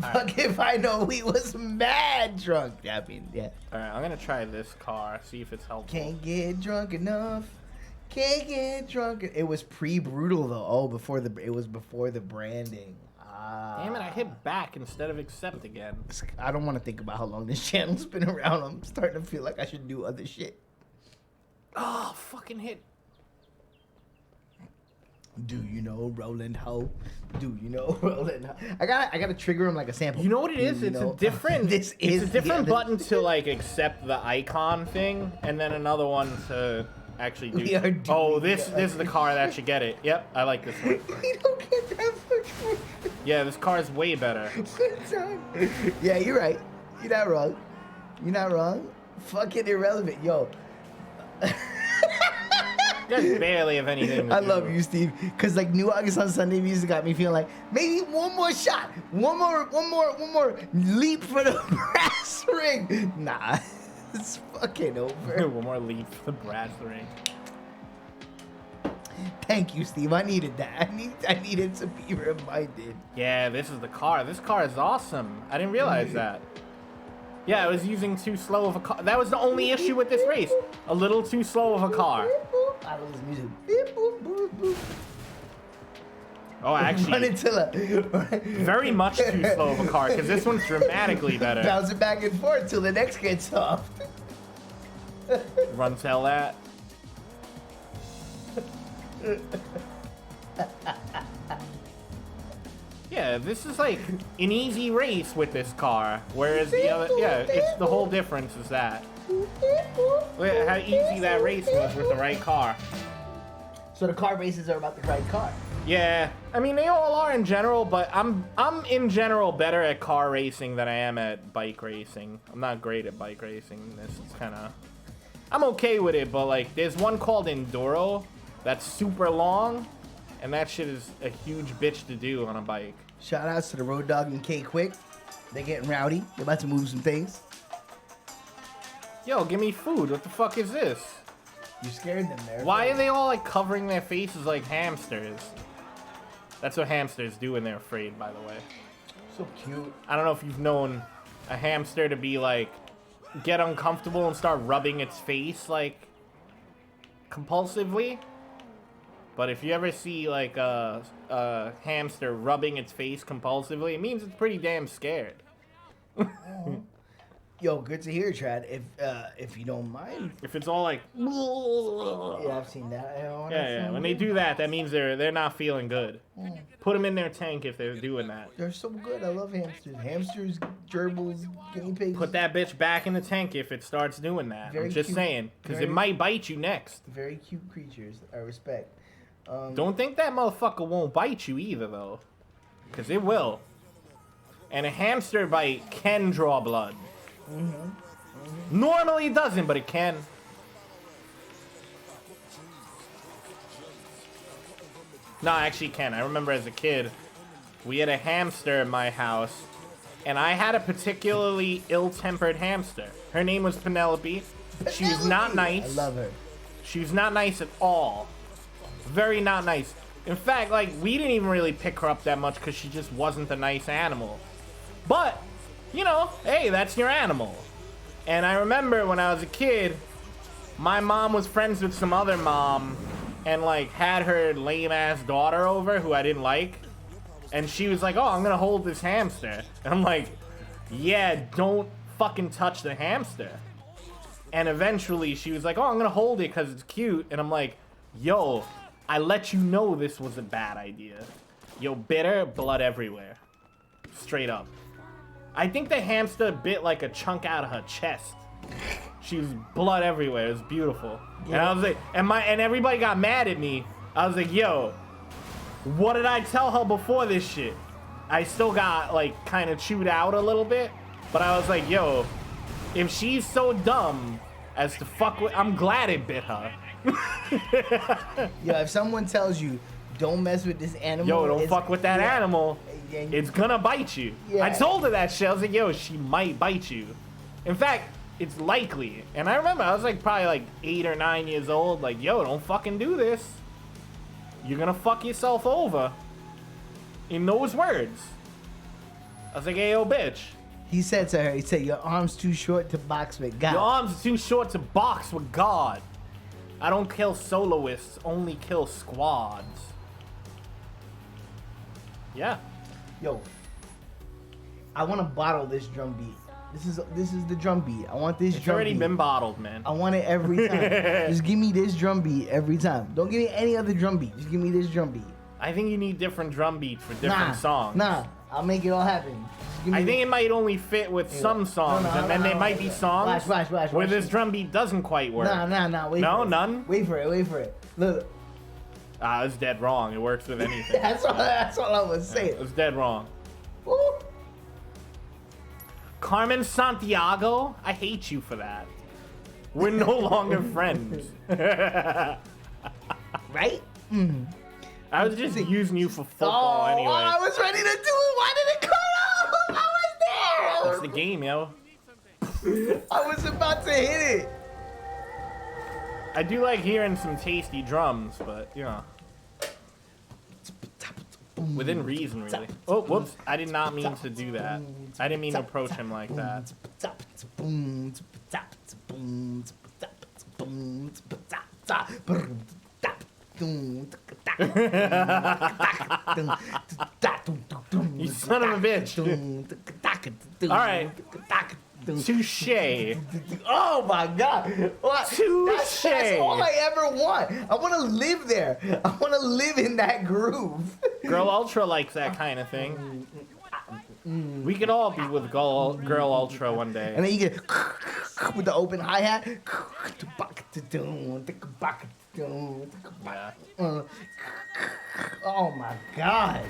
Fuck if I know, we was mad drunk. I mean, yeah. Alright, I'm gonna try this car, see if it's helpful. Can't get drunk enough. Can't get drunk. It was pre-brutal though. Oh, it was before the branding. Ah. Damn it, I hit back instead of accept again. I don't want to think about how long this channel's been around. I'm starting to feel like I should do other shit. Oh, fucking hit. Do you know Roland Ho? Do you know Roland Ho? I gotta trigger him like a sample. You know what it is? Do you It's know- a different This it's is a different yeah, button to like accept the icon thing, and then another one to actually We do. are doing Oh, this that. is the car that should get it. Yep, I like this one. We don't get that much more Yeah, this car is way better. time. Yeah, you're right. You're not wrong. You're not wrong. Fucking irrelevant, yo. You guys barely have anything to I do. love you, Steve. Cause like New August on Sunday music got me feeling like maybe one more shot, one more leap for the brass ring. Nah, it's fucking over. One more leap for the brass ring. Thank you, Steve. I needed that. I needed to be reminded. Yeah, this is the car. This car is awesome. I didn't realize that. Yeah, I was using too slow of a car. That was the only issue with this race. A little too slow of a car. I love this music. Beep, boop, boop, boop. Oh, Run actually, until very much too slow of a car, because this one's dramatically better. bounce it back and forth till the next gets off. Run tell that. Yeah, this is like an easy race with this car, whereas the other, yeah, it's the whole difference is that. Look at how easy that race was with the right car. So the car races are about the right car. Yeah, I mean they all are in general, but I'm in general better at car racing than I am at bike racing. I'm not great at bike racing. This is kind of, I'm okay with it, but like there's one called Enduro that's super long, and that shit is a huge bitch to do on a bike. Shout outs to the Road Dogg and K Quick. They're getting rowdy. They're about to move some things. Yo, give me food. What the fuck is this? You scared them there. Why are they all like covering their faces like hamsters? That's what hamsters do when they're afraid, by the way. So cute. I don't know if you've known a hamster to be like, get uncomfortable and start rubbing its face like compulsively. But if you ever see like a hamster rubbing its face compulsively, it means it's pretty damn scared. Yo, good to hear, Trad. If you don't mind. If it's all like, Yeah, I've seen that. yeah, when they do that, that means they're not feeling good. Put them in their tank if they're doing that. They're so good. I love hamsters. Hamsters, gerbils, guinea pigs. Put that bitch back in the tank if it starts doing that. Very I'm just cute. saying, because it Very- might bite you next. Very cute creatures. I respect. Don't think that motherfucker won't bite you either, though. Because it will. And a hamster bite can draw blood. Normally it doesn't, but it can. No, actually it can. I remember as a kid, we had a hamster in my house, and I had a particularly ill-tempered hamster. Her name was Penelope. She was not nice. I love her. She was not nice at all. Very not nice. In fact, like, we didn't even really pick her up that much because she just wasn't a nice animal. But, you know, hey, that's your animal. And I remember when I was a kid, my mom was friends with some other mom and, like, had her lame-ass daughter over who I didn't like. And she was like, oh, I'm gonna hold this hamster. And I'm like, yeah, don't fucking touch the hamster. And eventually she was like, oh, I'm gonna hold it because it's cute. And I'm like, yo, I let you know this was a bad idea. Yo, bit her, blood everywhere. Straight up. I think the hamster bit like a chunk out of her chest. She was blood everywhere. It was beautiful. Yeah. And I was like, and everybody got mad at me. I was like, yo, what did I tell her before this shit? I still got like kind of chewed out a little bit, but I was like, yo, if she's so dumb as to fuck with, I'm glad it bit her. Yo, if someone tells you, don't mess with this animal. Yo, don't fuck with that animal. Yeah. It's gonna bite you. Yeah. I told her that shit. I was like, yo, she might bite you. In fact, it's likely. And I remember I was like probably like 8 or 9 years old. Like, yo, don't fucking do this. You're gonna fuck yourself over. In those words. I was like, hey, yo, bitch. He said to her, he said, your arm's too short to box with God. Your arms are too short to box with God. I don't kill soloists, only kill squads. Yeah. Yo, I want to bottle this drum beat. This is the drum beat. I want this It's drum already beat. been bottled, man. I want it every time. Just give me this drum beat every time. Don't give me any other drum beat. Just give me this drum beat. I think you need different drum beats for different songs. Nah, I'll make it all happen. Just give me I think it might only fit with some songs, and then there might be songs watch, where this drum beat doesn't quite work. Nah, wait No, for it. none? Wait for it. Look, Ah, it's dead wrong. It works with anything. that's all I was saying. It's dead wrong. Woo. Carmen Santiago, I hate you for that. We're no longer friends. Right? I was just using you for football I anyway. was ready to do it. Why did it cut off? I was It's the game, yo. there. I was about to hit it. I do like hearing some tasty drums, but, you know. Within reason, really. Oh, whoops. I did not mean to do that. I didn't mean to approach him like that. You son of a bitch. All right. Touche. Oh my God! What? Touche. That's all I ever want. I want to live there. I want to live in that groove. Girl Ultra likes that kind of thing. We could all be with Girl Ultra one day. And then you get with the open hi hat. Yeah. Oh my God!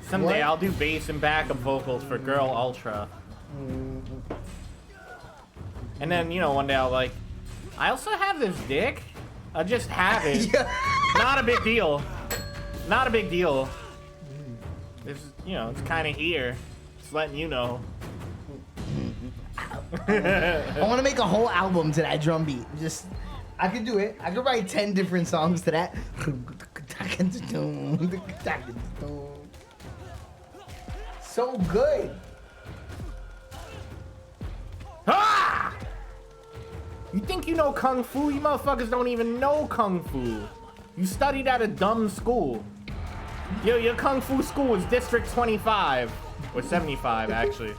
Someday What? I'll do bass and backup vocals for Girl Ultra. And then, you know, one day I'll like, I also have this dick. I just have it. Not a big deal. Not a big deal. It's, you know, it's kind of here. Just letting you know. I want to make a whole album to that drum beat. Just, I could do it. I could write 10 different songs to that. So good. Ah! You think you know Kung Fu? You motherfuckers don't even know Kung Fu. You studied at a dumb school. Yo, your Kung Fu school was District 25. Or 75, actually.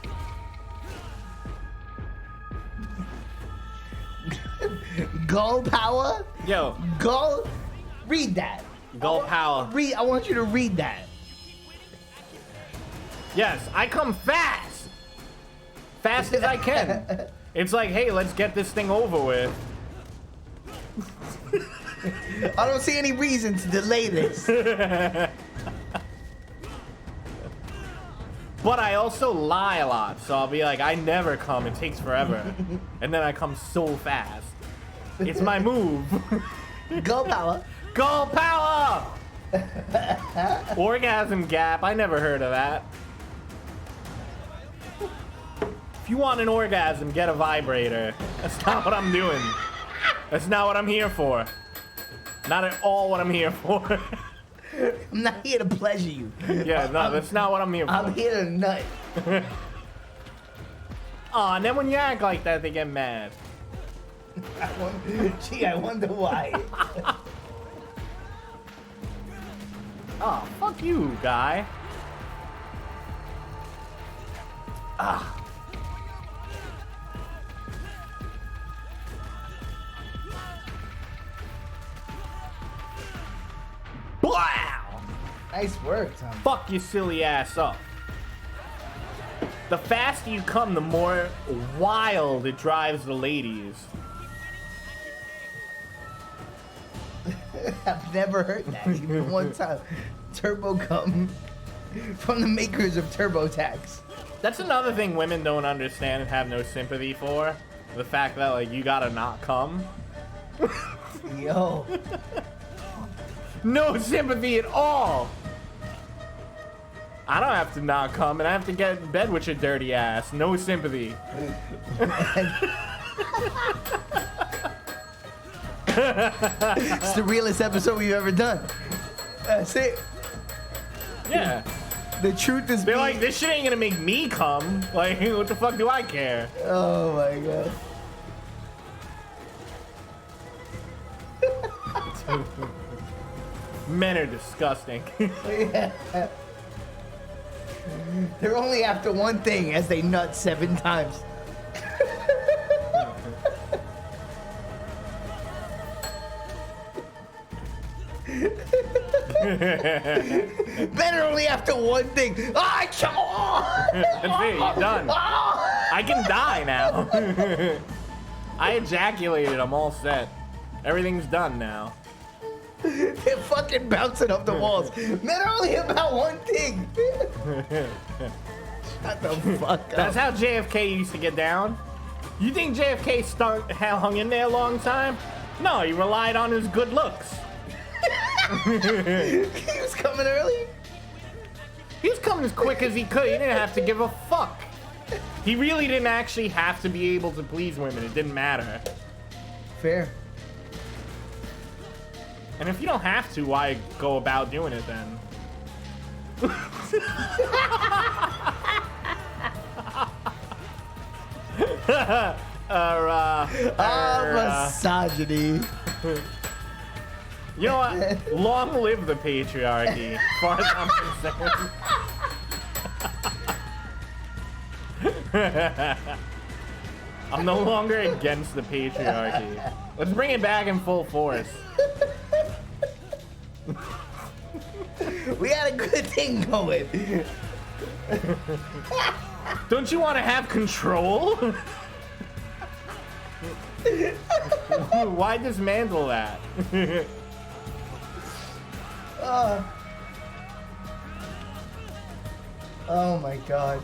Gull power. Yo, Gull. Read that. Gull Power. I want you to read that. Yes, I come fast. Fast as I can. It's like, hey, let's get this thing over with. I don't see any reason to delay this. But I also lie a lot, so I'll be like, I never come, it takes forever. And then I come so fast. It's my move. Gull power. Gull Power! Orgasm gap. I never heard of that. If you want an orgasm, get a vibrator. That's not what I'm doing. That's not what I'm here for. Not at all what I'm here for. I'm not here to pleasure you. Yeah, no, that's not what I'm here for. I'm here to nut. Aw, and then when you act like that, they get mad. I wonder why. Oh, fuck you, guy. Ah. Wow! Nice work, Tom. Fuck your silly ass up. The faster you come, the more wild it drives the ladies. I've never heard that even one time. Turbo cum from the makers of TurboTax. That's another thing women don't understand and have no sympathy for. The fact that, like, you gotta not come. Yo. No sympathy at all. I don't have to not come, and I have to get in bed with your dirty ass. No sympathy. It's the realest episode we've ever done. That's it. Yeah. The truth is They're like, this shit ain't gonna make me come. Like, what the fuck do I care? Oh my god. Men are disgusting. Yeah. They're only after one thing as they nut 7 times. Men are only after one thing. That's it, you're done. I can die now. I ejaculated, I'm all set. Everything's done now. They're fucking bouncing up the walls. Men are only about one thing. Shut the fuck up. That's how JFK used to get down. You think JFK hung in there a long time? No, he relied on his good looks. He was coming early. He was coming as quick as he could. He didn't have to give a fuck. He really didn't actually have to be able to please women. It didn't matter. Fair. And if you don't have to, why go about doing it then? Misogyny. You know what? Long live the patriarchy, as far as I'm concerned. I'm no longer against the patriarchy. Let's bring it back in full force. We had a good thing going. Don't you want to have control? Why dismantle that? Oh my god.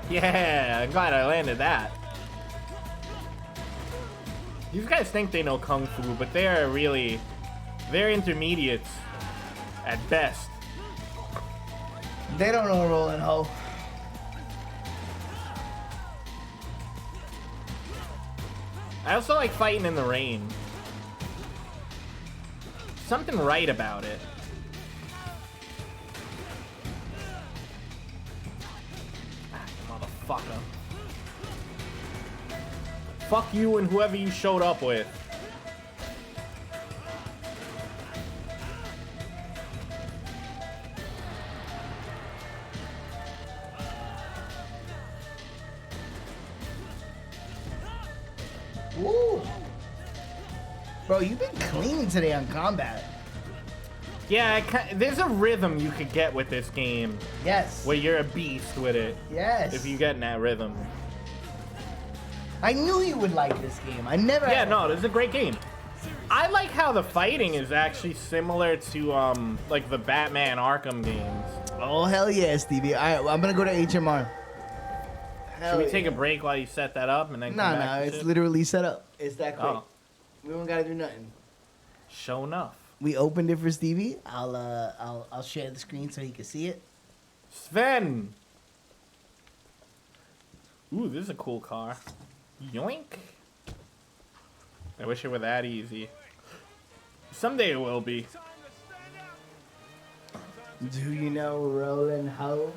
Yeah, I'm glad I landed that. These guys think they know Kung Fu, but they're intermediates at best. They don't know rolling hoe. I also like fighting in the rain. Something right about it. Motherfucker. Fuck you and whoever you showed up with. Woo. Bro, you've been clean today on combat. Yeah, there's a rhythm you could get with this game. Yes. Where you're a beast with it. Yes. If you get in that rhythm. I knew you would like this game. I never. Yeah, no, this is a great game. I like how the fighting is actually similar to like the Batman Arkham games. Oh hell yeah, Stevie. All right, well, I'm gonna go to HMR. Should we take a break while you set that up and then No, come back to it's shit? literally set up. It's that quick. Oh, We don't gotta do nothing. show enough. We opened it for Stevie. I'll share the screen so he can see it. Sven! Ooh, this is a cool car. Yoink! I wish it were that easy. Someday it will be. Do you know Rollin' Ho?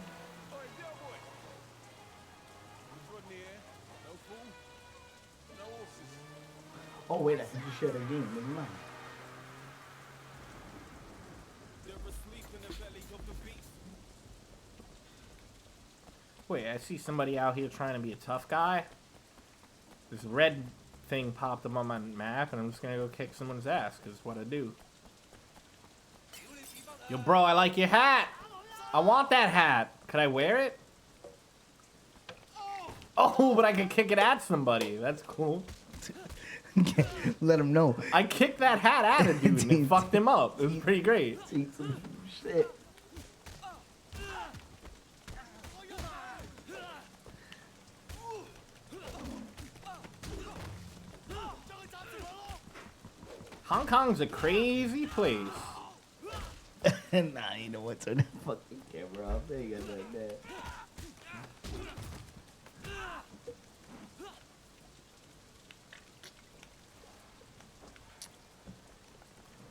Oh wait, I think you shared a game. Never mind. Wait, I see somebody out here trying to be a tough guy. This red thing popped up on my map, and I'm just gonna go kick someone's ass, because what I do. Yo, bro, I like your hat. I want that hat. Could I wear it? Oh, but I could kick it at somebody. That's cool. Let him know. I kicked that hat at a dude and it fucked him up. It was pretty great. See some shit. Hong Kong's a crazy place. Nah, you know what? Turn that fucking camera off. There you go, right there.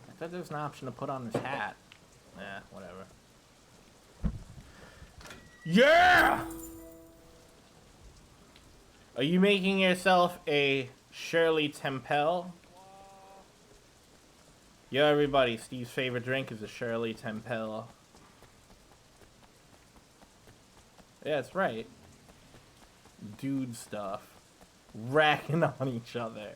I thought there was an option to put on this hat. Yeah, whatever. Yeah! Are you making yourself a Shirley Temple? Yo, everybody, Steve's favorite drink is a Shirley Temple. Yeah, that's right. Dude stuff. Racking on each other.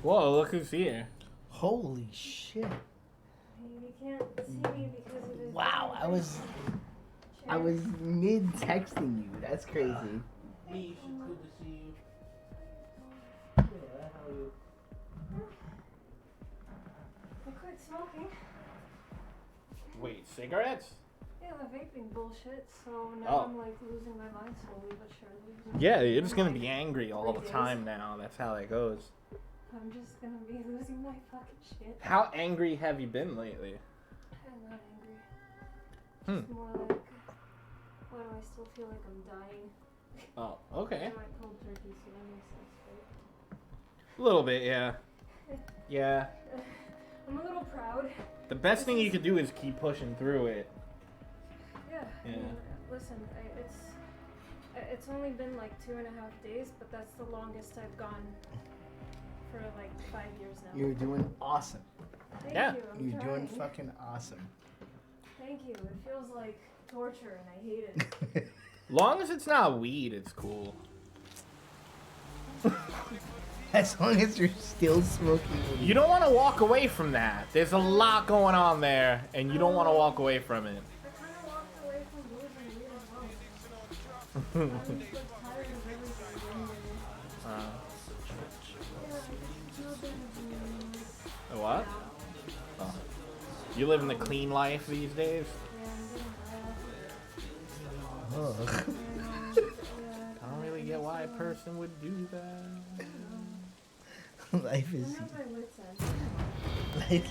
Whoa, look who's here. Holy shit. You can't see me because of this. Wow, I was mid texting you. That's crazy. Good to see you. I quit smoking. Wait, cigarettes? Yeah, the vaping bullshit. So now Oh. I'm like losing my mind slowly but surely. Yeah, you're just gonna be angry all the time now. That's how that goes. I'm just gonna be losing my fucking shit. How angry have you been lately? I'm not angry. Just more like, why do I still feel like I'm dying? Oh, okay. I might cold turkey, so that makes sense, A little bit, yeah. Yeah. right? I'm a little proud. The best thing you could do is keep pushing through it. Yeah. I Yeah. mean, listen, it's only been like 2.5 days, but that's the longest I've gone for like 5 years now. You're doing awesome. Thank Yeah. you. I'm You're doing trying. fucking awesome. Thank you. It feels like torture and I hate it. Long as it's not weed, it's cool. As long as you're still smoking weed. You don't want to walk away from that. There's a lot going on there, and you don't want to walk away from it. I kind of walked away from booze and weed as well. I'm just like tired of everything. A what? Oh. You living the clean life these days? Ugh. I don't really get why a person would do that. Life is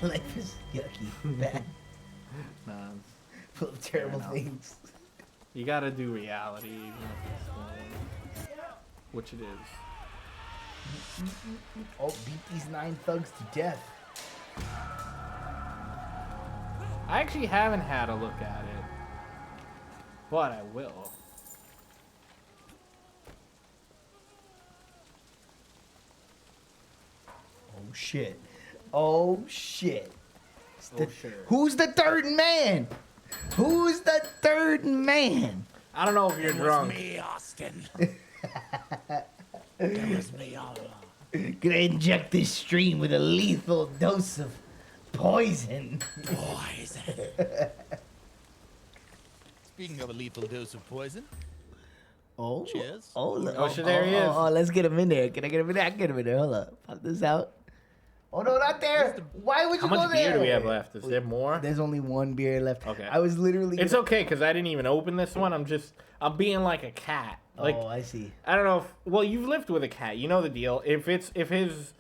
life is yucky, bad, Nah, full of terrible enough. things. you gotta do reality, even if it's which it is. Oh, beat these 9 thugs to death. I actually haven't had a look at it, but I will. Oh shit. Oh shit. Oh, shit. Who's the third man? Who's the third man? I don't know if you're drunk. Me, Austin. Gonna inject this stream with a lethal dose of poison. Speaking of a lethal dose of poison, Oh, Cheers. Oh, shit, there he is. Oh, let's get him in there. Can I get him in there? I can get him in there. Hold up. Pop this out. Oh, no, not there. Why would How you go much there? beer do we have left? Is there more? There's only one beer left. Okay. I was literally. It's okay, because I didn't even open this one. I'm being like a cat. Like, Oh, I see. I don't know if, well, you've lived with a cat. You know the deal. If his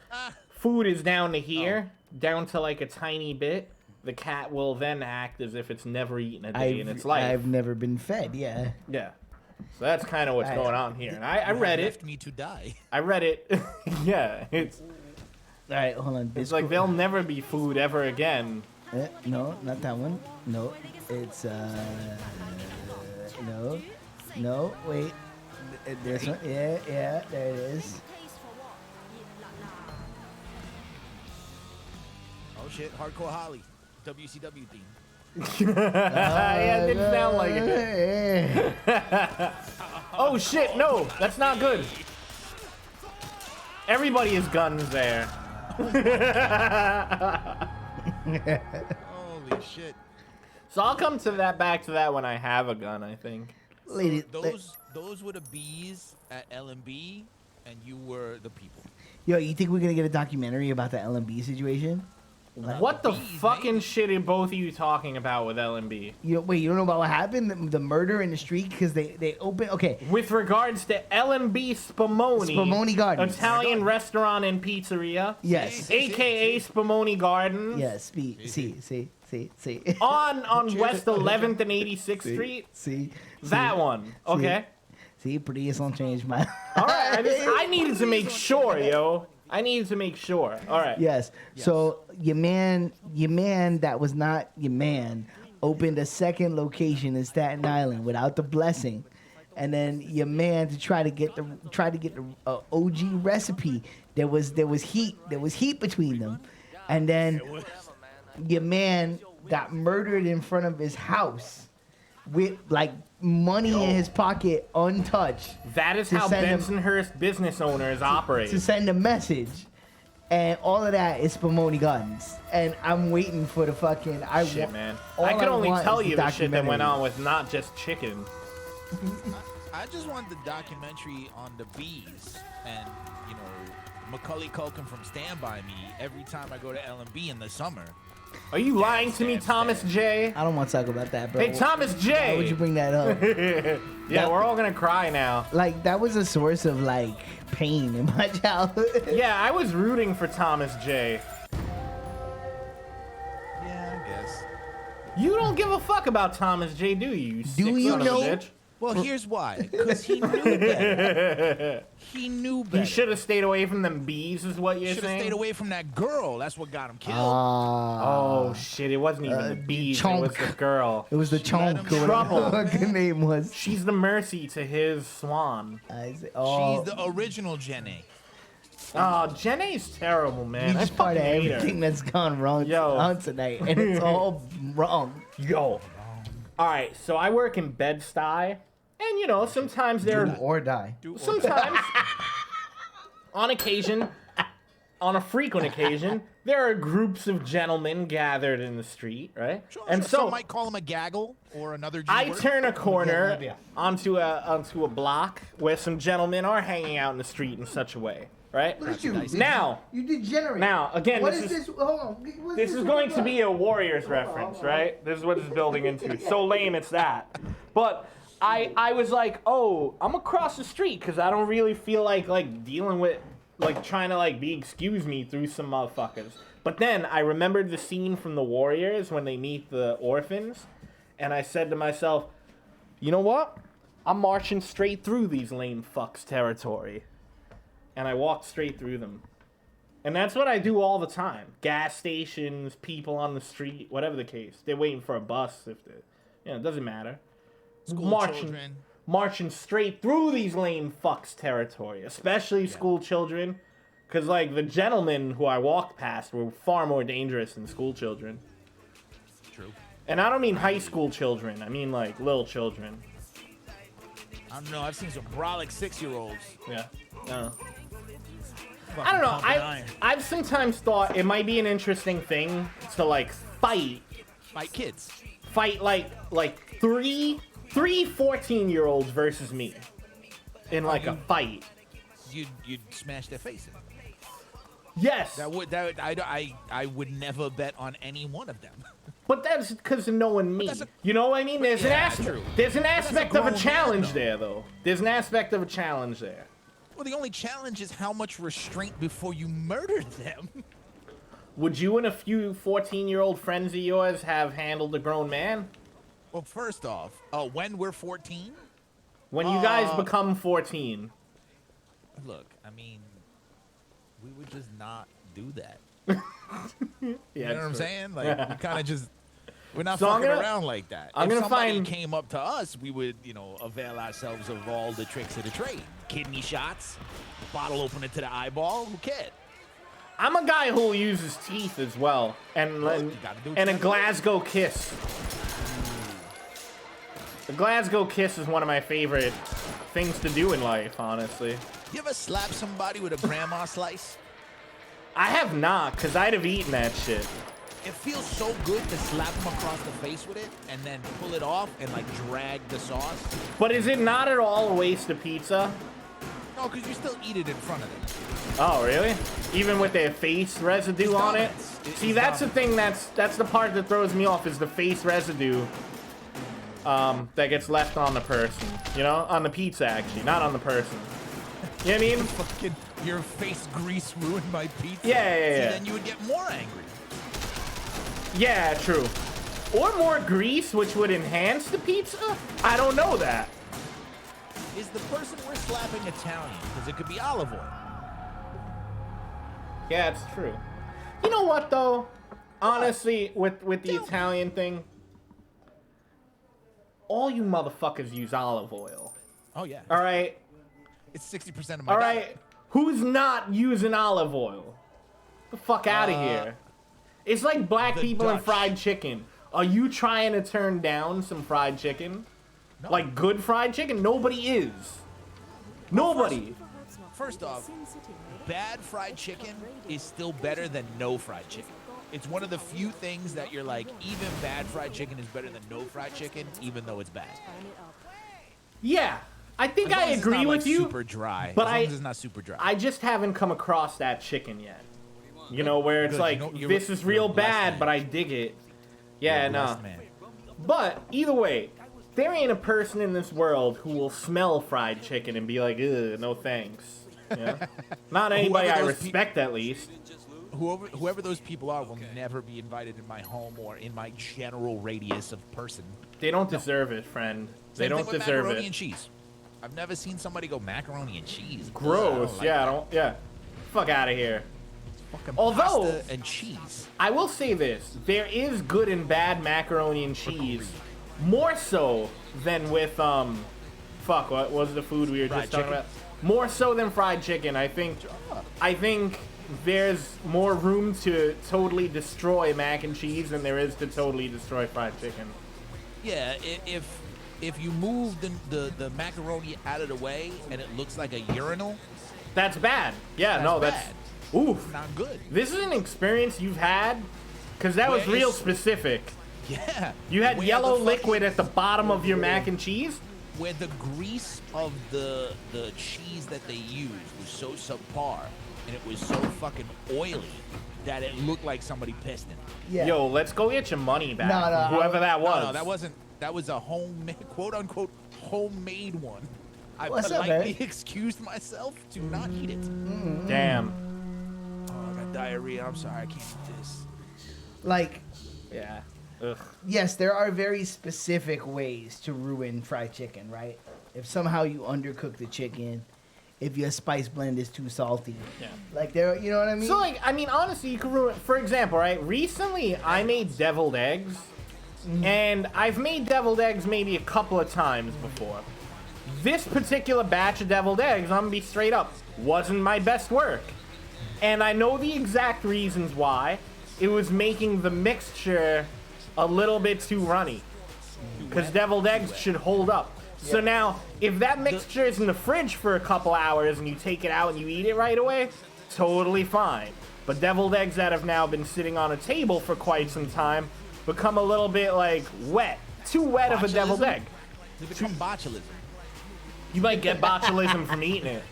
food is down to here, down to like a tiny bit, the cat will then act as if it's never eaten a day in its life. I've never been fed, yeah. Yeah. So that's kind of what's going on here. And I read it. Left me to die. I read it. Yeah. It's All right, hold on. it's like there'll never be food ever again. No, not that one. No, it's no, wait. This one, yeah, there it is. Oh shit, Hardcore Holly. WCW theme. Yeah, it didn't sound like it. Oh shit, no, that's not good. Everybody has guns there. Holy shit. So I'll come to that back to that when I have a gun, I think. Lady, Those were the bees at LMB, and you were the people. yo, you think we're gonna get a documentary about the LMB situation? What the bees, fucking shit are both of you talking about with LMB? Wait, you don't know about what happened? The murder in the street because they opened. Okay, With regards to LMB Spumoni. Spumoni Gardens. Italian restaurant and pizzeria. yes, AKA Spumoni Gardens. yes. See. On West 11th and 86th Street. See, That one. Okay. See, pretty don't change my. All right. I needed to make sure, yo. I needed to make sure. All right. Yes. So your man that was not your man opened a second location in Staten Island without the blessing, and then your man to try to get the OG recipe. There was heat between them, and then your man got murdered in front of his house with like money in his pocket untouched. That is To how send him- Bensonhurst business owners operate. to send a message. And all of that is Spumoni Gardens. And I'm waiting for the fucking... Shit, man. all I could only want tell is you the shit that went documentary. on with not just chicken. I just want the documentary on the bees and, you know, Macaulay Culkin from Stand By Me every time I go to LMB in the summer. Are you lying to me, Thomas J? I don't want to talk about that, bro. Hey, Thomas Why would you J! bring that up? Yeah, we're all gonna cry now. Like, that was a source of, like, pain in my childhood. Yeah, I was rooting for Thomas J. Yeah, I guess. You don't give a fuck about Thomas J, do you? Do sick you son of a know- bitch? Well, here's why. Because he knew better. He knew better. He should have stayed away from them bees, is what you're Should have saying? stayed away from that girl. That's what got him killed. Oh shit! It wasn't even the bees. It was chonk. the girl. It was the let chonk. him or whatever Trouble. the fucking name was. She's the mercy to his swan. She's Oh, the original Jenny. Oh, Jenny's terrible, man. you I just part of fucking hate her. everything that's gone wrong Yo. on tonight. And it's all wrong. Yo. All right, so I work in Bed-Stuy, and you know sometimes there Do are or die. sometimes on occasion, on a frequent occasion, there are groups of gentlemen gathered in the street, right? And Some so might call him a gaggle or another G I word. turn a corner Yeah. onto a block where some gentlemen are hanging out in the street in such a way, right? Look at you. Now, You degenerate. Now, again, What this is is- this? Hold on. What's this is going to be a Warriors reference, right? This is what it's building into. So lame it's that. But I was like, oh, I'm across the street because I don't really feel like dealing with, like trying to like be excuse me through some motherfuckers. But then I remembered the scene from the Warriors when they meet the orphans, and I said to myself, you know what? I'm marching straight through these lame fucks' territory. And I walked straight through them. And that's what I do all the time. Gas stations, people on the street, whatever the case. They're waiting for a bus if they, it doesn't matter. School children. Marching straight through these lame fucks territory, especially school children. Because, like, the gentlemen who I walked past were far more dangerous than school children. True. And I don't mean high school children. I mean, like, little children. I don't know. I've seen some brolic 6-year-olds. Yeah. I don't know. I've sometimes thought it might be an interesting thing to, like, fight Like kids. like three 14-year-olds versus me. in like a fight. You'd smash their face in. Yes, I would never bet on any one of them. but that's because of knowing me. You know what I mean? There's an Yeah, aspect. true. There's an that's a aspect of a grown man, challenge though. there, though. There's an aspect of a challenge there. Well, the only challenge is how much restraint before you murder them. Would you and a few 14-year-old friends of yours have handled a grown man? Well, first off, when we're 14, When you guys become 14. look, I mean, we would just not do that. Yeah, You know what I'm saying? Like, we kind of just, we're not So I'm fucking gonna- around like that. I'm if gonna somebody find- came up to us, we would, avail ourselves of all the tricks of the trade. Kidney shots, bottle opener to the eyeball, who cared? I'm a guy who uses teeth as well, and Well, you gotta do what and you a gotta do. Glasgow kiss. The Glasgow kiss is one of my favorite things to do in life, honestly. You ever slap somebody with a grandma slice? I have not, cause I'd have eaten that shit. It feels so good to slap them across the face with it and then pull it off and like drag the sauce. But is it not at all a waste of pizza? No, because you still eat it in front of them. Oh, really? Even with their face residue It's on it? dominance. See, It's that's the dominance. thing that's the part that throws me off is the face residue that gets left on the person. You know? On the pizza, actually, not on the person. You know what I mean? Fucking your face grease ruined my pizza. Yeah, yeah, See, yeah. then you would get more angry. Yeah, true. Or more grease, which would enhance the pizza? I don't know that. Is the person we're slapping Italian? Because it could be olive oil. Yeah, it's true. You know what, though? Honestly, with the Italian thing, all you motherfuckers use olive oil. Oh yeah. All right? It's 60% of my All diet. right? Who's not using olive oil? Get the fuck out of here. It's like black the people and Dutch. fried chicken. Are you trying to turn down some fried chicken? No. Like good fried chicken? Nobody is. Nobody. First off, bad fried chicken is still better than no fried chicken. It's one of the few things that you're like, even bad fried chicken is better than no fried chicken, even though it's bad. Yeah. I think As long I as it's agree not, with like, you. Super dry. but as long I- as it's not super dry. I just haven't come across that chicken yet. You know, where it's Good, like, you're this is a real blessed bad, man. but I dig it. You're Yeah, a no. blessed man. But either way, there ain't a person in this world who will smell fried chicken and be like, ugh, no thanks. You know? Not anybody I Whoever those respect, at least. Whoever those people are will never be invited in my home or in my general radius of person. They don't deserve it, friend. They Same don't thing with deserve macaroni it. and cheese. I've never seen somebody go macaroni and cheese. Gross. Ugh, I Yeah, I like don't. Yeah. Fuck out of here. fucking Although- pasta and cheese. I will say this: there is good and bad macaroni and cheese, more so than with fuck, what was the food we were Fried just talking chicken. about? More so than fried chicken. I think there's more room to totally destroy mac and cheese than there is to totally destroy fried chicken. Yeah, if you move the macaroni out of the way and it looks like a urinal, That's bad. Yeah, That's no, bad. that's oof. not good. This is an experience you've had, because that was Where real is- specific. Yeah. You had Where yellow the liquid fucking- at the bottom of your mac and cheese? where the grease of the cheese that they used was so subpar and it was so fucking oily that it looked like somebody pissed in it. Yeah. Yo, let's go get your money back. No, Whoever that was. No, that wasn't. That was a homemade, quote unquote, homemade one. I What's up, politely man? excused myself to not eat it. Damn. Oh, I got diarrhea. I'm sorry, I can't eat this. Like, Yeah. Ugh. yes, there are very specific ways to ruin fried chicken, right? If somehow you undercook the chicken, if your spice blend is too salty. Yeah. Like, there, you know what I mean? So, like, I mean, honestly, you could ruin. For example, right? Recently, I made deviled eggs, and I've made deviled eggs maybe a couple of times before. This particular batch of deviled eggs, I'm gonna be straight up, wasn't my best work, and I know the exact reasons why. It was making the mixture a little bit too runny, because deviled eggs should hold up. So now, if that mixture is in the fridge for a couple hours and you take it out and you eat it right away, totally fine. But deviled eggs that have now been sitting on a table for quite some time become a little bit like wet. Too wet of a deviled Botulism? egg. They become botulism. You might get botulism from eating it.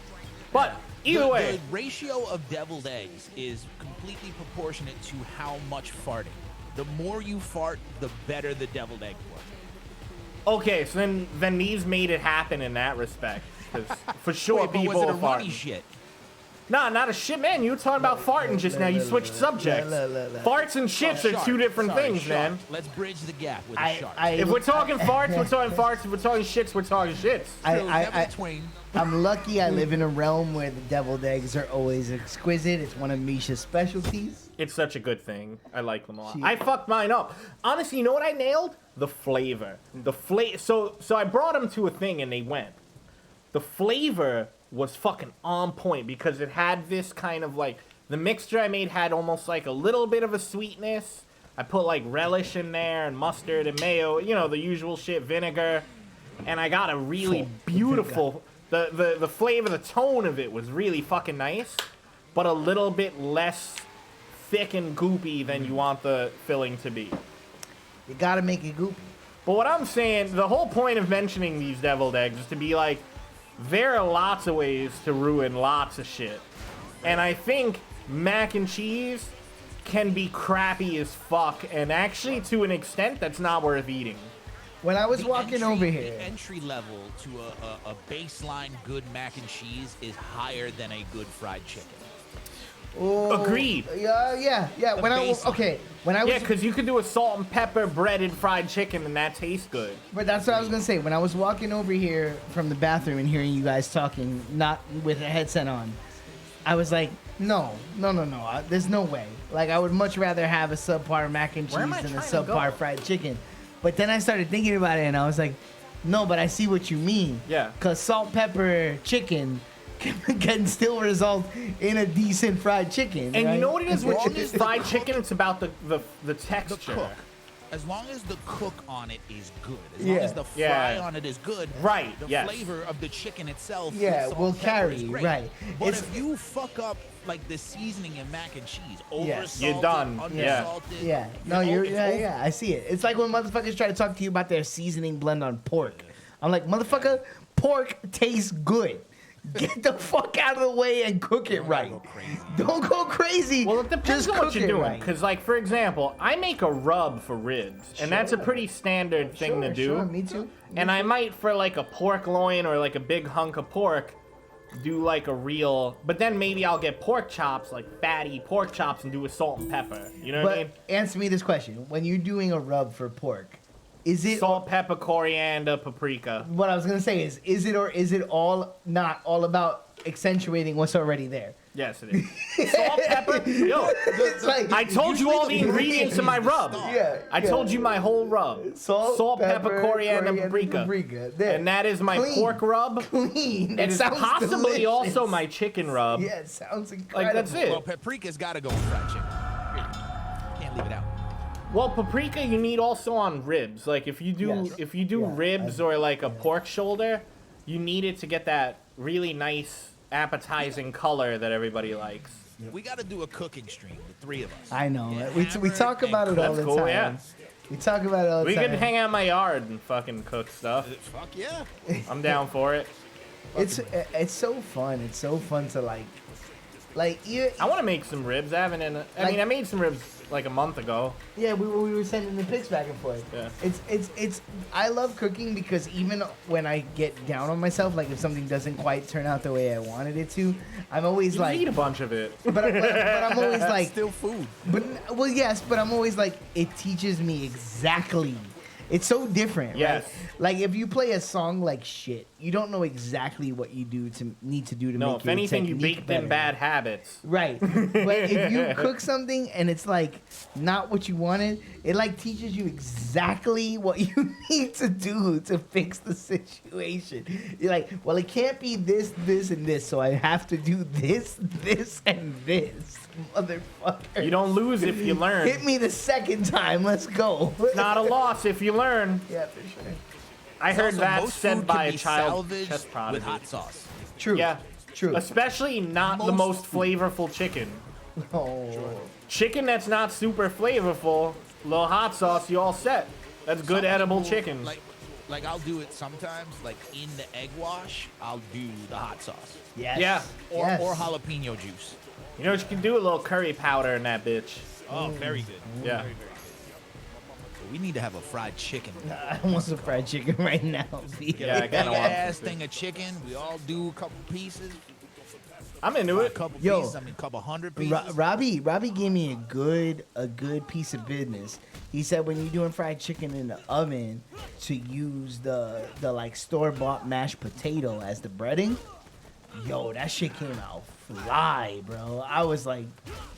But either way, The ratio of deviled eggs is completely proportionate to how much farting. The more you fart, the better the deviled egg was. okay, so then these made it happen in that respect. 'Cause for sure, Wait, but people was it a are runny farting. shit? Nah, not a shit, man. You were talking about farting just now. You switched subjects. Farts and shits are Shark. two different Sorry, things, shark. man. Let's bridge the gap with I- a shark. If we're talking farts, we're talking farts. If we're talking shits, we're talking shits. Never between. I'm lucky I live in a realm where the deviled eggs are always exquisite. It's one of Misha's specialties. It's such a good thing. I like them a lot. She- I fucked mine up. Honestly, you know what I nailed? The flavor. So I brought them to a thing and they went. The flavor was fucking on point because it had this kind of like, the mixture I made had almost like a little bit of a sweetness. I put like relish in there and mustard and mayo, you know, the usual shit, vinegar. And I got a really beautiful, the flavor, the tone of it was really fucking nice, but a little bit less thick and goopy than you want the filling to be. You gotta make it goopy. But what I'm saying, the whole point of mentioning these deviled eggs is to be like, there are lots of ways to ruin lots of shit. And I think mac and cheese can be crappy as fuck, and actually to an extent that's not worth eating. When I was The walking over here, The entry level to a baseline good mac and cheese is higher than a good fried chicken. oh, Agreed. Yeah. When I was baseline. when I was, Yeah, because you could do a salt and pepper breaded fried chicken and that tastes good. but that's what I was gonna say. When I was walking over here from the bathroom and hearing you guys talking, not with a headset on, I was like, no. There's no way. Like, I would much rather have a subpar mac and cheese Where am I than a trying to go? subpar fried chicken. But then I started thinking about it, and I was like, no, but I see what you mean. Yeah. Because salt, pepper, chicken can still result in a decent fried chicken. And right? you know what it is with long as the fried cook- chicken? It's about the The texture. cook. As long as the cook on it is good, as long Yeah. as the fry Yeah. on it is good, Right, the yes. flavor of the chicken itself, Yeah, with salt will and pepper is carry, great. right. But It's- if you fuck up like the seasoning in mac and cheese, Yes. oversalted, You're done. Yeah. undersalted, Yeah, no, it's yeah, over. yeah, I see it. It's like when motherfuckers try to talk to you about their seasoning blend on pork. I'm like, motherfucker, pork tastes good. Get the fuck out of the way and cook it right. Don't go crazy. Well, it depends Just on what cook you're it doing. right. Because, like, for example, I make a rub for ribs, and that's a pretty standard thing to do. Sure, me too. And I might, for like a pork loin or like a big hunk of pork, do like a real. But then maybe I'll get pork chops, like fatty pork chops, and do a salt and pepper. You know what I But mean? answer me this question: when you're doing a rub for pork, is it Salt, pepper, coriander, paprika. what I was gonna say is it or is it all not all about accentuating what's already there? Yes, it is. Salt, pepper. Yo, It's like I told you all the ingredients in my rub. Yeah, I told you my whole rub. Salt, pepper, coriander, paprika. There. And that is my Clean. pork rub. Clean. It That is sounds possibly delicious. also my chicken rub. Yeah, it sounds incredible. Like, that's it. Well, paprika's got to go in fried chicken. Can't leave it out. Well, paprika you need also on ribs. Like if you do Yes. Yeah, ribs or like a pork shoulder, you need it to get that really nice appetizing color that everybody likes. We got to do a cooking stream, the three of us. I know. Yeah, we hammer talk and about it cook. all the That's cool, time. yeah. We talk about it all the We time. could hang out in my yard and fucking cook stuff. Fuck yeah. I'm down for it. It's so fun. It's so fun to like you. I want to make some ribs. I haven't in. I mean, I made some ribs like a month ago. Yeah, we were sending the pics back and forth. Yeah. It's I love cooking because even when I get down on myself, like if something doesn't quite turn out the way I wanted it to, I'm always You like, eat a bunch of it. but I'm always like, Still food. but well, yes, but I'm always like, it teaches me exactly. It's so different. Yes. Right? Like if you play a song like shit, you don't know exactly what you need to do to No, make if your anything, you technique baked better. in bad habits. Right. But if you cook something and it's like not what you wanted, it like teaches you exactly what you need to do to fix the situation. You're like, well, it can't be this, this, and this, so I have to do this, this, and this. Motherfucker. You don't lose if you learn. Hit me the second time. Let's go. Not a loss if you learn. Yeah, for sure. I heard Also, that most said food by can a be child salvaged chess prodigy. with hot sauce. True. Yeah, True. especially not the Most most flavorful chicken. Oh. Chicken that's not super flavorful, little hot sauce, you all set. That's good edible chicken. Like Like I'll do it sometimes. Like in the egg wash, I'll do the hot sauce Yes. Yeah. or Yes. or jalapeno juice. You know what you can do? A little curry powder in that bitch. Oh, very good. Yeah. Very, very good. We need to have a fried chicken. I want some fried chicken right now. Yeah, I Big kinda want ass to. thing of chicken. We all do a couple pieces. I'm into A it. couple Yo. pieces. I mean, a couple hundred pieces. Robbie gave me a good piece of business. He said when you're doing fried chicken in the oven, to use the like store bought mashed potato as the breading. Yo, that shit came out fly, bro. I was like,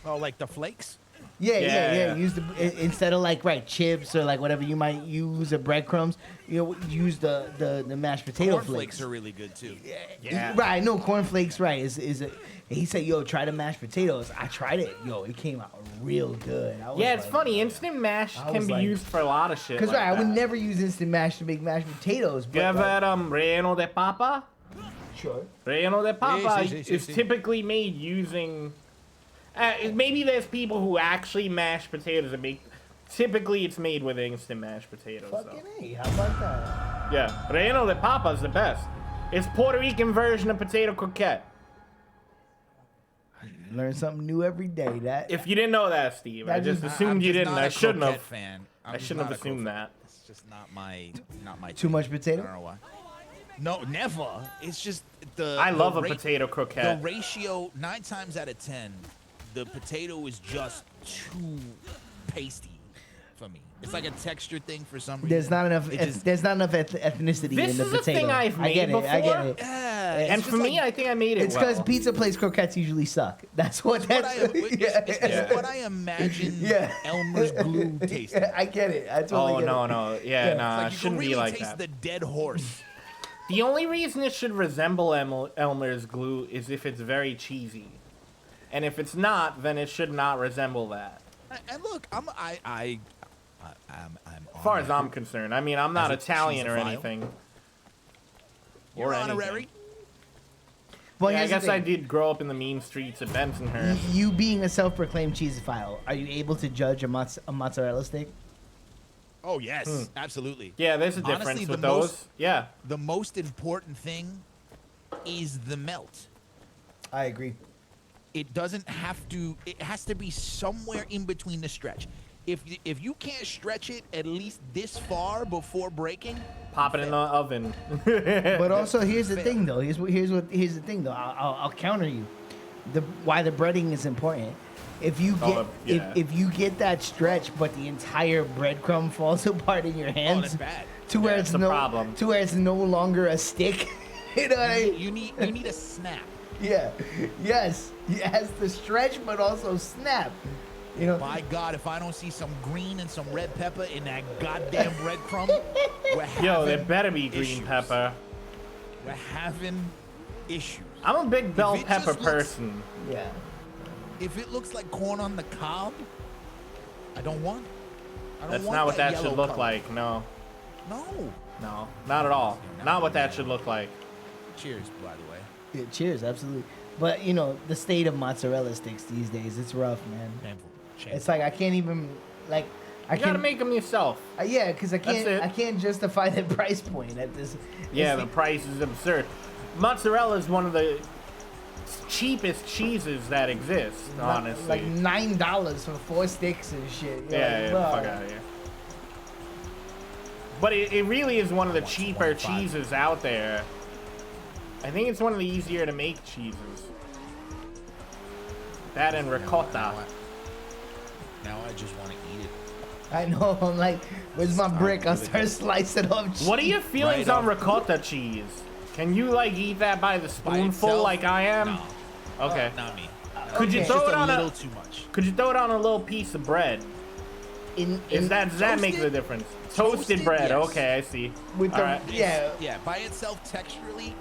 Oh, like the flakes? Yeah. Use instead of like chips or like whatever you might use or breadcrumbs. Use the mashed potato Corn flakes. flakes are really good too. Yeah. Right, no cornflakes. Right, he said, "Yo, try the mashed potatoes." I tried it. Yo, it came out real good. I was Yeah, it's like, funny. Instant mash I can was be like- used for a lot of shit. Cause like right, I would that. never use instant mash to make mashed potatoes. But You ever like, had relleno de papa? sure. Relleno de papa sí, is sí. typically made using. Maybe there's people who actually mash potatoes and make. Typically, it's made with instant mashed potatoes. Fucking Though. A, how about that? Yeah, relleno de papa is the best. It's Puerto Rican version of potato croquette. Learn something new every day. That If you didn't know that, Steve, I That just is- assumed you didn't. I shouldn't have. Fan. I shouldn't have assumed that. It's just not my too thing. much I potato. don't know why. No, never. It's just the. I the love a ra- potato The croquette. ratio 9 times out of 10, the potato is just too pasty for me. It's like a texture thing for some reason. There's not enough. It just- There's not enough ethnicity This in the is a potato. thing I've I get made it. I get before. it. Yeah, And for me, I think I made it It's because well. pizza place croquettes usually suck. That's what. what That's I, it's Yeah. what I imagine Yeah. Elmer's glue tastes like. I get it. I totally Oh get no it. no yeah, Yeah. nah, Like it you shouldn't can be really like taste that. the dead horse. The only reason it should resemble Elmer's glue is if it's very cheesy, and if it's not, then it should not resemble that. And look, I'm As far as I'm concerned, I mean, I'm not As a Italian or cheesophile. anything. You're or honorary. anything. Well, Yeah, I here's the guess I thing. did grow up in the mean streets of Bensonhurst. You being a self-proclaimed cheeseophile, are you able to judge a mozzarella stick? Oh yes, absolutely. Yeah, there's a Honestly, difference the with those. most- Yeah. The most important thing is the melt. I agree. It doesn't have to. It has to be somewhere in between the stretch. If you can't stretch it at least this far before breaking, Pop it in the oven. But also, here's the thing, though. Here's the thing, though. I'll counter you. Why the breading is important. If you get Oh, yeah. if you get that stretch, but the entire breadcrumb falls apart in your hands, that's bad. to where Yeah, it's it's a no problem. to where it's no longer a stick. You know what I mean? you need a snap. Yeah. Yes. It has to stretch, but also snap. You know. My God, if I don't see some green and some red pepper in that goddamn breadcrumb, we're having Yo, there better be green issues. pepper. We're having issues. I'm a big bell it just pepper looks- person. Yeah. If it looks like corn on the cob, I don't want it. I don't That's want not what that should yellow look color. like. No, No. no, not at all. Not what that should look like. Cheers, by the way. Yeah, cheers, absolutely. But you know, the state of mozzarella sticks these days, it's rough, man. Shameful. Shameful. It's like I can't even like I You gotta can't make them yourself. yeah, because I That's it. can't justify the price point at this. Yeah, it's the price is absurd. Mozzarella is one of the cheapest cheeses that exist, honestly. like $9 for 4 sticks and shit. You're yeah, like, yeah, bro. fuck out of here. But it really is one of the cheaper 1.5. cheeses out there. I think it's one of the easier to make cheeses. That and ricotta. Now I just want to eat it. I know. I'm like, where's my brick? I'll start slicing up. What are your feelings Right on off. ricotta cheese? Can you like eat that by the By spoonful itself? like I am? No. Okay. Not me. Could you Okay. throw Just it a on little a? too much. Could you throw it on a little piece of bread? Does that make the toasted? difference? Toasted bread. yes. Okay, I see. With the Alright. yeah. Yeah, by itself texturally,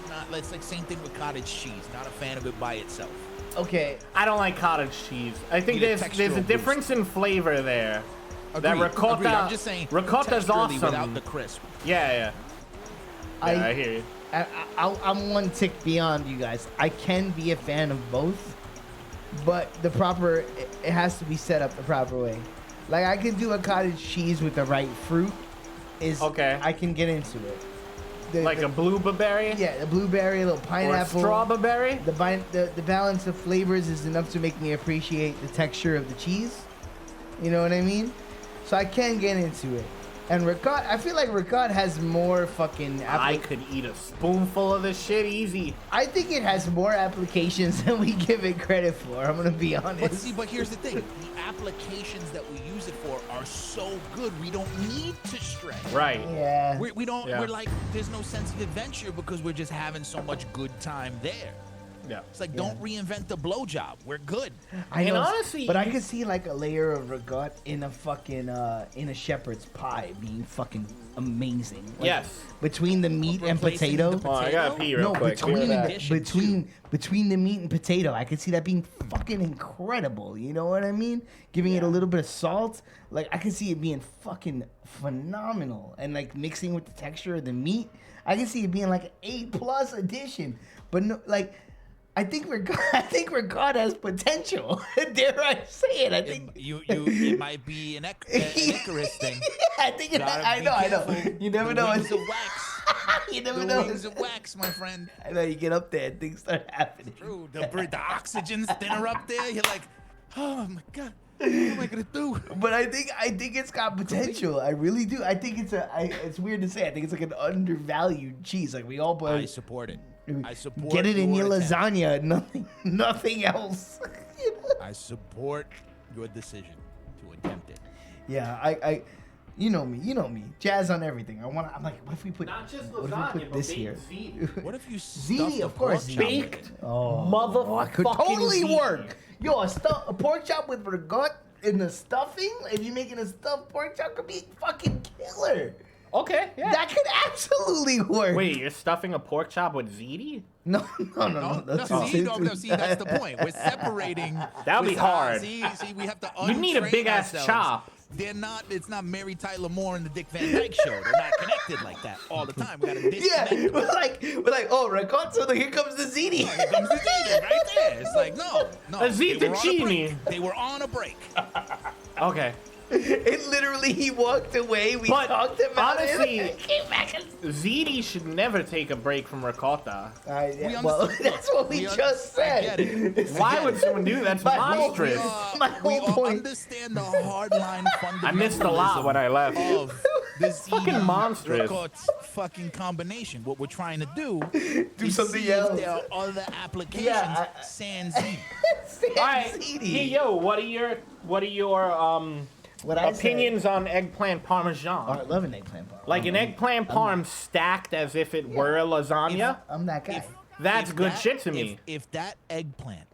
not. It's like same thing with cottage cheese. Not a fan of it by itself. Okay. I don't like cottage cheese. I think Need a there's a textural boost. difference in flavor there. That Agreed, ricotta. agreed. I'm just saying. Ricotta's texturally awesome. without the crisp. Yeah. I hear you. I'm one tick beyond you guys. I can be a fan of both, but it has to be set up the proper way. Like I can do a cottage cheese with the right fruit is Okay. I can get into it. Like a blueberry? Yeah, the blueberry, a little Or a pineapple. strawberry? The balance of flavors is enough to make me appreciate the texture of the cheese. You know what I mean? So I can get into it. And ricotta, I feel like ricotta has more fucking. I could eat a spoonful of this shit easy. I think it has more applications than we give it credit for. I'm gonna be honest. But here's the thing: the applications that we use it for are so good, we don't need to stretch. Right. Yeah. We don't. Yeah. We're like, there's no sense of adventure because we're just having so much good time there. Yeah. It's like, don't reinvent the blowjob. We're good. I And know, honestly, but I could see like a layer of ricotta in a fucking in a shepherd's pie being fucking amazing. Like, Yes. Between the meat and Replacing potato. the Oh, I gotta pee real No, quick. between Hear that. between the meat and potato, I could see that being fucking incredible. You know what I mean? Giving it a little bit of salt, like I could see it being fucking phenomenal, and like mixing with the texture of the meat, I can see it being like an A+ addition. But no, like I think ricotta has potential. Dare I say it? I think It might be an Icarus thing. I think Gotta I be know. careful. You never The know. wings of wax. You never The know. wings of wax, my friend. I know you get up there and things start happening. True. The oxygen's thinner up there. You're like, oh my god, what am I gonna do? But I think it's got potential. I really do. I think it's weird to say. I think it's like an undervalued cheese. Like we all put. I support it. I support. Get it in your attempt. lasagna. Nothing else. You know? I support your decision to attempt it. Yeah, I. You know me. Jazz on everything. I'm like, what if we put? Not just what if lasagna, we put but this baked here? ziti. What if you Ziti, stuffed a of course, pork chop with baked. it? Oh, could Motherfucking totally ziti. work. Yo, a pork chop with ricotta in the stuffing. If you're making a stuffed pork chop, could be fucking killer. Okay, yeah. That could absolutely work. Wait, you're stuffing a pork chop with ziti? No. No, That's see, that's the point. We're separating. That'd be hard. See, we have to. You need a untrain big ass ourselves. chop. They're not. It's not Mary Tyler Moore and the Dick Van Dyke Show. They're not connected like that all the time. We gotta disconnect. Yeah, them. we're like, oh, ricotta. So here comes the ziti. Here comes the ziti right there. It's like no. A They were on a ziti-chini. break. They were on a break. Okay. It literally, he walked away. We But talked about honestly, it. Came back and ziti should never take a break from ricotta. We well, understand. that's what we just said. I get it. Why would someone do that? That's My whole- monstrous. My We whole all point. understand the hardline fundamentalism. I missed a lot when I left. Of this Fucking monstrous. ricotta fucking combination. What we're trying to do is something see if else. there are other applications. Yeah, sans ziti. All right, ziti. hey yo, what are your What I said. opinions on eggplant parmesan? I love an eggplant parm. Like an eggplant parm stacked as if it were a lasagna? I'm that guy. That's If good that- shit to me. If that eggplant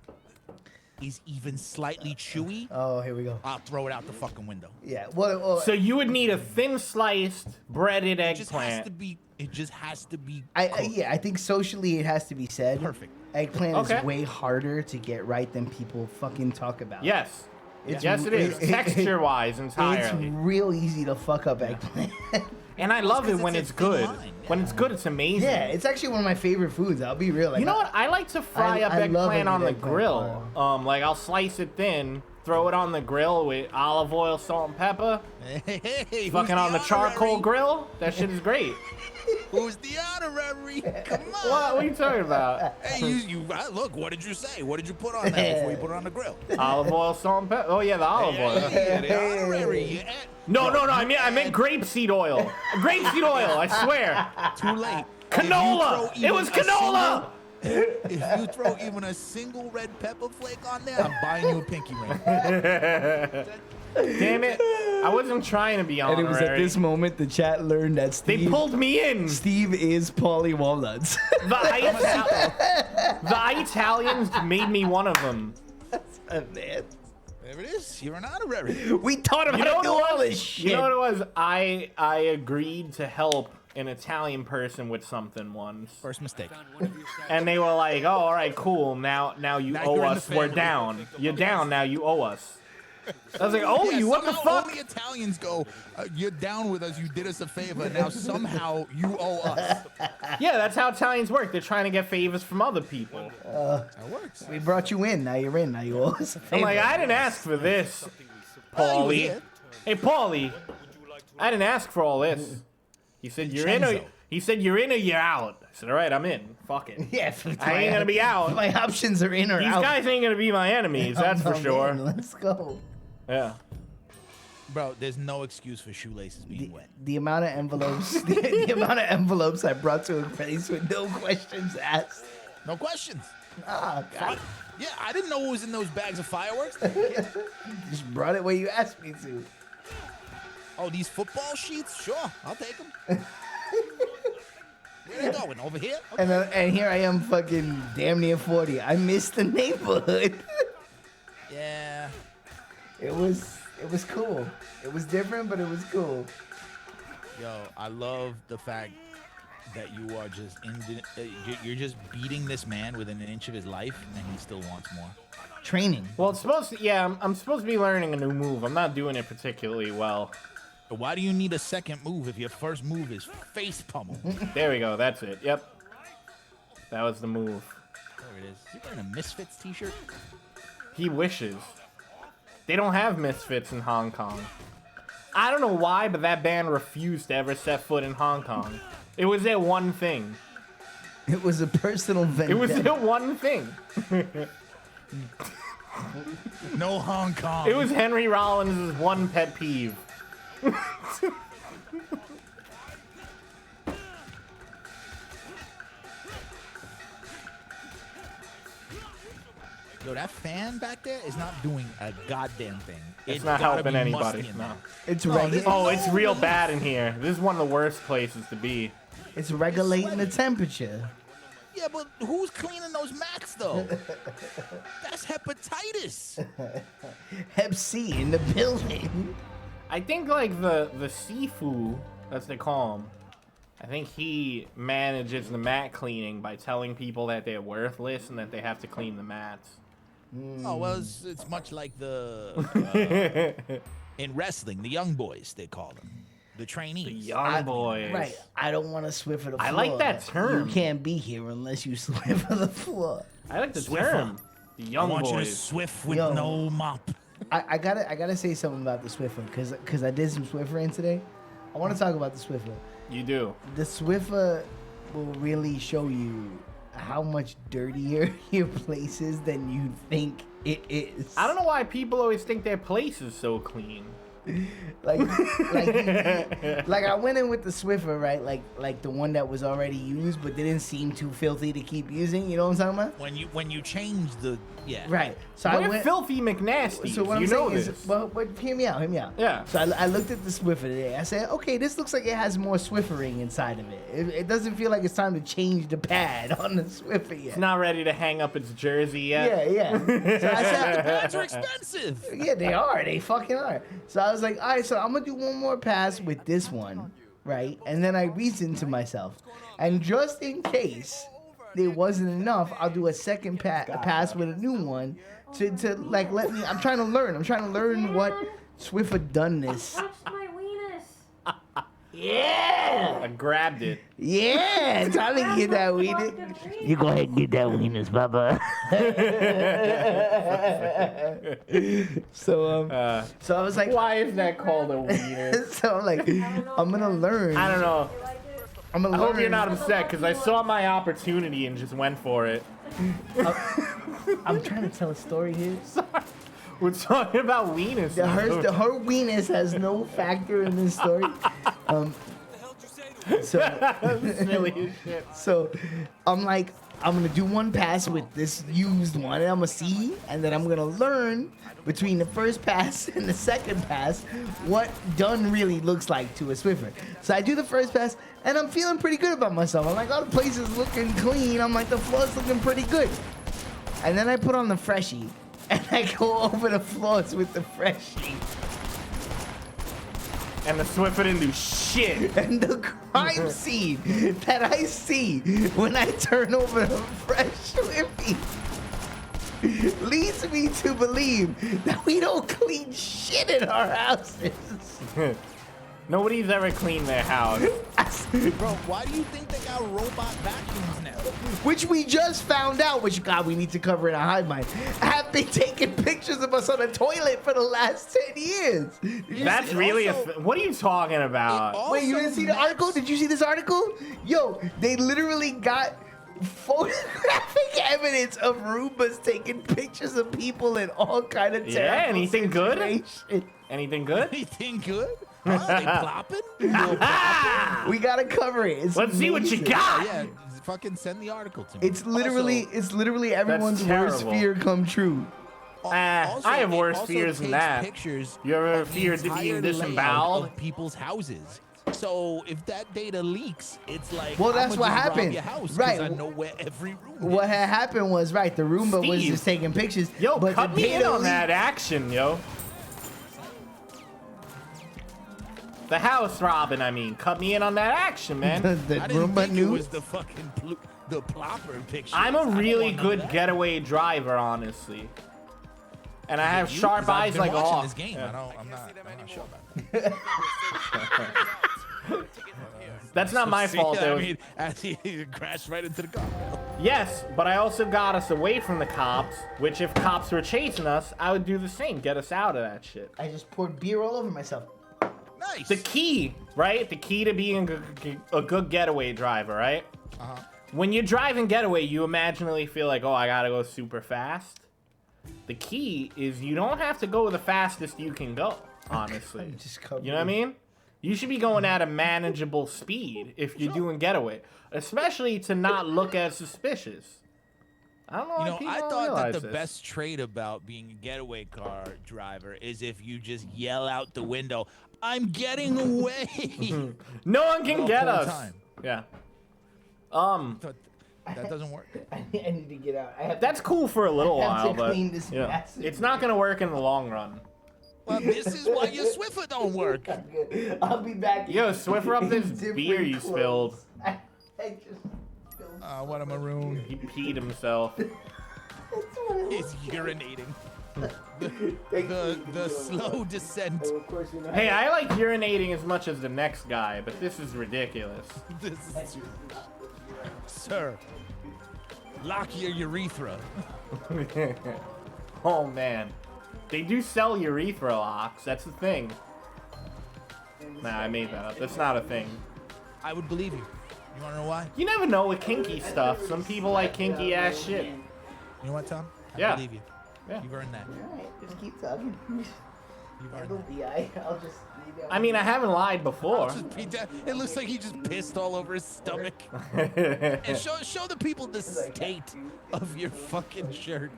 is even slightly chewy, Oh, here we go. I'll throw it out the fucking window. Yeah. Well, So you would need a thin sliced breaded It just has eggplant. to be. It just has to be. I think socially it has to be said. Perfect. Eggplant Okay. is way harder to get right than people fucking talk about. Yes. It's- Yes, it is. Texture wise It's entirely. real easy to fuck up eggplant. And I love it 'cause when it's it's a thin good. line, When it's good, it's amazing. Yeah, it's actually one of my favorite foods. I'll be real. Like, You know what? I like to fry up I love eggplant on the eggplant grill. Like I'll slice it thin, throw it on the grill with olive oil, salt, and pepper. Hey, Fucking on the charcoal grill. That shit is great. Who's the honorary? Come on. What are you talking about? Hey, look. What did you say? What did you put on that before you put it on the grill? Olive oil, salt, and pepper. Oh yeah, the olive oil. Yeah, the honorary. You add- No. I meant grapeseed oil. Grapeseed oil. I swear. Too late. Canola. It was canola. If you throw even a single red pepper flake on there, I'm buying you a pinky ring. Damn it! I wasn't trying to be And it was at honorary. this moment the chat learned that They Steve, pulled me in. Steve is Paulie Walnuts. The Italians made me one of them. Man. There it is. You're an honorary. We taught him You how know to do what all it this was? shit. You know what it was? I agreed to help an Italian person with something once, First mistake. and they were like, "Oh, all right, cool. Now you Now owe you're in the us. We're family." down. You're down now. You owe us." I was like, "Oh, you? What the somehow fuck?" Only Italians go, you're down with us. You did us a favor. Now somehow you owe us. Yeah, that's how Italians work. They're trying to get favors from other people. That works. We brought you in. Now you're in. Now you owe us a I'm favor. like, I didn't ask for this, Oh, you were Paulie. here. Hey, Paulie. I didn't ask for all this. He said you're in or you're out. I said, all right, I'm in. Fuck it. Yeah, I ain't gonna be out. My options are in or These out. guys ain't gonna be my enemies, that's for I'm sure. in. Let's go. Yeah. Bro, there's no excuse for shoelaces being wet. The amount of envelopes, the amount of envelopes I brought to a place with no questions asked. No questions. Ah, God. Yeah, I didn't know what was in those bags of fireworks. Just brought it where you asked me to. Oh, these football sheets? Sure, I'll take them. Where they going? Over here? Okay. And here I am, fucking damn near 40. I missed the neighborhood. Yeah. It was cool. It was different, but it was cool. Yo, I love the fact that you are just you're just beating this man within an inch of his life, and he still wants more. Training. Well, it's supposed to. Yeah, I'm supposed to be learning a new move. I'm not doing it particularly well. Why do you need a second move if your first move is face pummel? There we go. That's it. Yep. That was the move. There it is. Is he wearing a Misfits t-shirt? He wishes. They don't have Misfits in Hong Kong. I don't know why, but that band refused to ever set foot in Hong Kong. It was their one thing. It was a personal vendetta. It was their one thing. No Hong Kong. It was Henry Rollins' one pet peeve. Yo, that fan back there is not doing a goddamn thing. It's not helping anybody. No. No. It's It's real bad in here. This is one of the worst places to be. It's regulating the temperature. Yeah, but who's cleaning those mats though? That's hepatitis. Hep C in the building. I think like the Sifu, that's what they call him. I think he manages the mat cleaning by telling people that they're worthless and that they have to clean the mats. Oh well, it's much like the in wrestling, the young boys they call them, the trainees. Young boys. Right. I don't want to Swiffer the floor. I like that term. You can't be here unless you Swiffer the floor. I like the Swiffer. term. The young I want you to boys. swift with Yo. no mop. I gotta say something about the Swiffer because I did some Swiffering today. I want to talk about the Swiffer. You do. The Swiffer will really show you how much dirtier your place is than you think it is. I don't know why people always think their place is so clean. like I went in with the Swiffer, right? Like the one that was already used, but didn't seem too filthy to keep using. You know what I'm talking about? When you change the Right. So We're I went. filthy McNasty. So what I'm you know saying this. is, well, but hear me out. Yeah. So I looked at the Swiffer today. I said, okay, this looks like it has more Swiffering inside of it. It doesn't feel like it's time to change the pad on the Swiffer yet. It's not ready to hang up its jersey yet. Yeah. So I said, pads are expensive. yeah, they are. They fucking are. So I was like, all right, so I'm gonna do one more pass with this one, right? And then I reasoned to myself, and just in case there wasn't enough, I'll do a second pass with a new one to like let me. I'm trying to learn. I'm trying to learn what Swiffer doneness. Touched my weenus. Yeah, I grabbed it. yeah. Time to get that weenus. You go ahead and get that weenus, Baba. So I was like, Why is that called a wiener? so I'm like, I'm gonna learn. I don't know. You like it? I'm gonna I learn. hope you're not upset because I saw my opportunity and just went for it. I'm trying to tell a story here. We're talking about wieners. Her weenus has no factor in this story. Silly as shit. So I'm like, I'm gonna do one pass with this used one, and I'm gonna see, and then I'm gonna learn between the first pass and the second pass what done really looks like to a Swiffer. So I do the first pass, and I'm feeling pretty good about myself. I'm like, oh, the place is looking clean. I'm like, the floor's looking pretty good. And then I put on the freshie, and I go over the floors with the freshie. And the Swiffer didn't do shit. And the crime scene that I see when I turn over the fresh Swiffy leads me to believe that we don't clean shit in our houses. Nobody's ever cleaned their house. Bro, why do you think they got robot vacuums now? Which we just found out, which, God, we need to cover in a hive mind, have been taking pictures of us on the toilet for the last 10 years. Did you That's see- really also- what are you talking about? Wait, you didn't see the article? Did you see this article? Yo, they literally got photographic evidence of Roombas taking pictures of people in all kind of terrible anything good? situations. Anything good? Anything good? Huh? They plopping? No plopping? We gotta cover it. It's Let's see what you amazing. got. Yeah, fucking send the article to me. It's literally everyone's worst terrible. fear come true. Also, I have it worse also fears than takes that. Pictures You ever of the feared to be entire disemboweled? layout of people's houses. So if that data leaks, it's like, Well, that's I'ma what just rob happened. your house 'cause Right. I know where every room What is. had happened was, right, the Roomba was Steve. just taking pictures. Yo, but cut the me in data on that leaked. action, yo. The house robbing, I mean. Cut me in on that action, man. The I didn't Roomba think it knew. was the fucking the plopper picture. I'm a really good getaway driver, honestly. And I have sharp eyes like a watching hawk. this game. Yeah. I'm not sure about that. That's not my See, fault. I There was- mean, as he crashed right into the guardrail. Yes, but I also got us away from the cops, which if cops were chasing us, I would do the same. Get us out of that shit. I just poured beer all over myself. Nice. The key, right? The key to being a good getaway driver, right? Uh-huh. When you're driving getaway, you imaginally feel like, oh, I gotta go super fast. The key is you don't have to go the fastest you can go, honestly. Just You know what I mean? You should be going at a manageable speed if you're doing getaway, especially to not look as suspicious. I don't know why people I don't thought that realize the this. best trait about being a getaway car driver is if you just yell out the window, "I'm getting away." No one can The get whole us. time. Yeah. But that doesn't work. I need to get out. I have That's cool for a little I have while, to but clean this you know, mess. it's not gonna work in the long run. Well, this is why your Swiffer don't work. to. I'll be back. Yo, Swiffer up in this different beer you spilled. clothes. I just spilled. What a maroon. He peed himself. He's urinating. The slow descent. Of course, you know. Hey, I like urinating as much as the next guy, but this is ridiculous. This is Sir, lock your urethra. Oh man, they do sell urethra locks. That's the thing. Nah, I made that up. That's not a thing. I would believe you. You wanna know why? You never know with kinky stuff. Some people like kinky ass shit. You know what, Tom? I Yeah. believe you. Yeah. You've earned that. Alright, just keep talking. You've earned Handle that. the eye. I'll just. I mean, I haven't lied before. It looks like he just pissed all over his stomach. And show the people the state of your fucking shirt.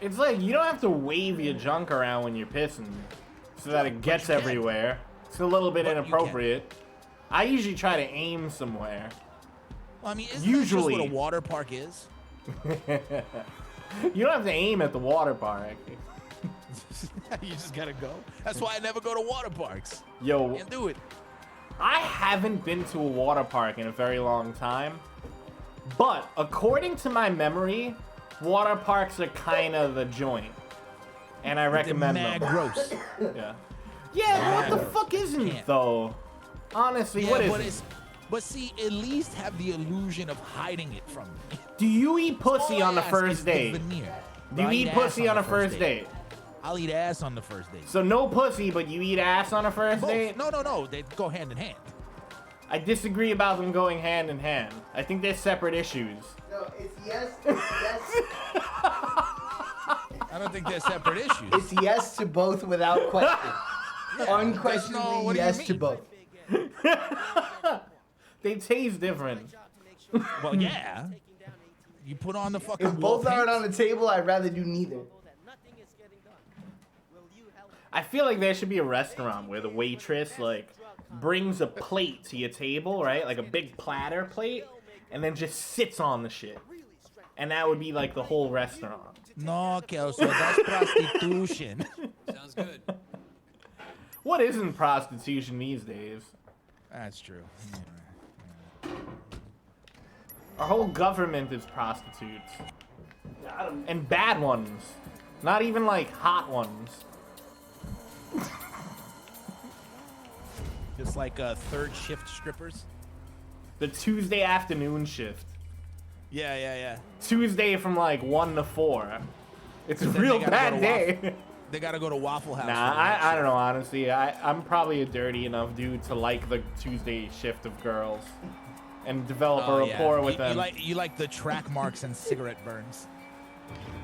It's like you don't have to wave your junk around when you're pissing, so that it gets you can. everywhere. It's a little bit But you inappropriate. I usually try to aim somewhere. Well, I mean, isn't Usually. that just what a water park is? You don't have to aim at the water park. You just gotta go. That's why I never go to water parks. Yo, Can't do it. I haven't been to a water park in a very long time, but according to my memory, water parks are kind of the joint, and I recommend Mad them. gross. Yeah. Yeah, what the fuck isn't Can't. though? Honestly, what but is it? but see, at least have the illusion of hiding it from me. Do you eat pussy All on the I ask first is the date? veneer. Do you I'll eat ass pussy on the a first date? I'll eat ass on the first date. So no pussy, but you eat ass on a first Both. date? No. They go hand in hand. I disagree about them going hand in hand. I think they're separate issues. No, it's yes. It's yes. I don't think they're separate issues. It's yes to both without question. Unquestionably what do you yes to mean? both. They taste different. Well, yeah. You put on the fucking If both wall aren't paint. on the table, I'd rather do neither. I feel like there should be a restaurant where the waitress like brings a plate to your table, right? Like a big platter plate, and then just sits on the shit. And that would be like the whole restaurant. No, Kelso, that's prostitution. Sounds good. What isn't prostitution these days? That's true. Our whole government is prostitutes. And bad ones. Not even like hot ones. Just like third shift strippers. The Tuesday afternoon shift. Yeah. Tuesday from like 1 to 4. It's a Then real they gotta bad go to day. They gotta go to Waffle House. Nah, for the night I don't shift. know, honestly. I'm probably a dirty enough dude to like the Tuesday shift of girls and develop a Oh, yeah. rapport with them. You like the track marks and cigarette burns.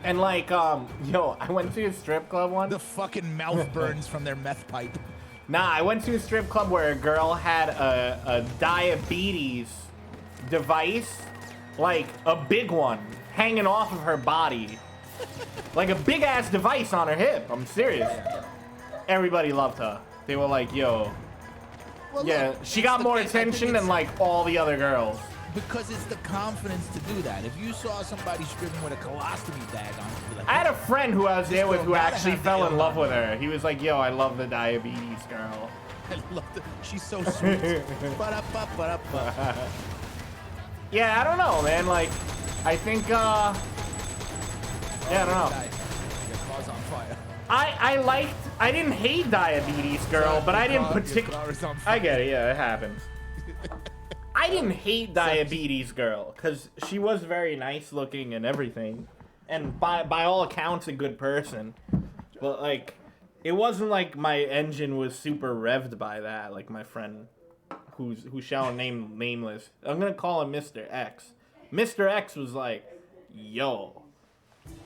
And like, yo, I went to a strip club once. The fucking mouth burns from their meth pipe. Nah, I went to a strip club where a girl had a diabetes device, like a big one, hanging off of her body. Like a big ass device on her hip. I'm serious. Everybody loved her. They were like, yo. Well, Yeah, look, she it's got the- more I think attention than it's- like all the other girls. Because it's the confidence to do that. If you saw somebody stripping with a colostomy bag on, you'd be like, I had a friend who I was there with girl who gotta actually have the fell in ill love on with her. her. He was like, yo, I love the diabetes girl. I love it. She's so sweet. Ba-da-ba-ba-da-ba. Yeah, I don't know, man. Like, I think, yeah, I don't know. Your car's on fire. I didn't hate diabetes girl, but I didn't Your car particularly. is on I fire. get it, yeah, it happens. I didn't hate diabetes girl, because she was very nice looking and everything. And by all accounts, a good person. But, like, it wasn't like my engine was super revved by that, like my friend who shall name nameless. I'm gonna call him Mr. X. Mr. X was like, yo.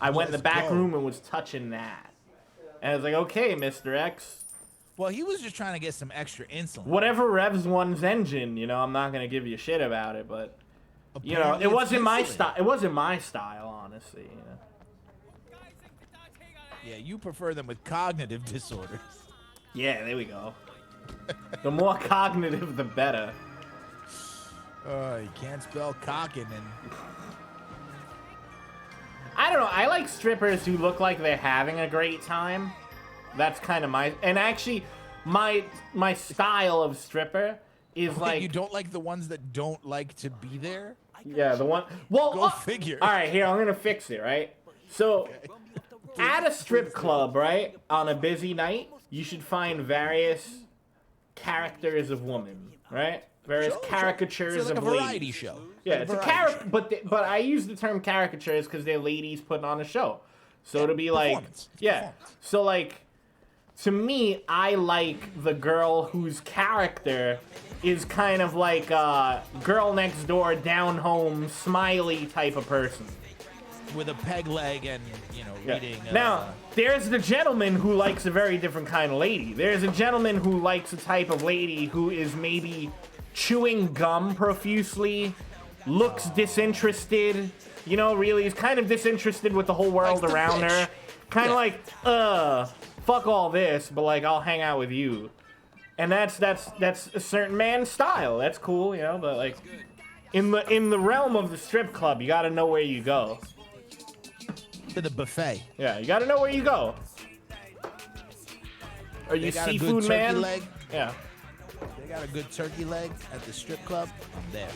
I went in the Let's back go. room and was touching that. And I was like, okay, Mr. X. Well, he was just trying to get some extra insulin. Whatever revs one's engine, you know, I'm not gonna give you shit about it, but you know, Apparently it it's wasn't my insulin. style. It wasn't my style, honestly. You know? Yeah, you prefer them with cognitive disorders. Yeah, there we go. The more cognitive, the better. You can't spell cocking and I don't know. I like strippers who look like they're having a great time. That's kind of my. And actually, my style of stripper is like. you don't like the ones that don't like to be there? Yeah, the one. Well, Go figure. All right, here I'm gonna fix it. Right. So, at a strip club, right, on a busy night, you should find various characters of women, right? Various caricatures It's like of a variety ladies. show. Yeah, Like a it's a variety character, but I use the term caricatures because they're ladies putting on a show. So to be like, performance. It's yeah. performance. So like, to me, I like the girl whose character is kind of like a girl next door, down home, smiley type of person. With a peg leg and, you know, Yeah. reading. Now, there's the gentleman who likes a very different kind of lady. There's a gentleman who likes a type of lady who is maybe chewing gum profusely, looks disinterested, you know, really is kind of disinterested with the whole world Likes to around fish. her. Kind of Yeah. like, fuck all this, but like, I'll hang out with you. And that's a certain man's style. That's cool, you know, but like, in the realm of the strip club, you gotta know where you go. to the buffet. Yeah, you gotta know where you go. Are you They got a good seafood turkey man? leg. Yeah. They got a good turkey leg at the strip club. I'm there.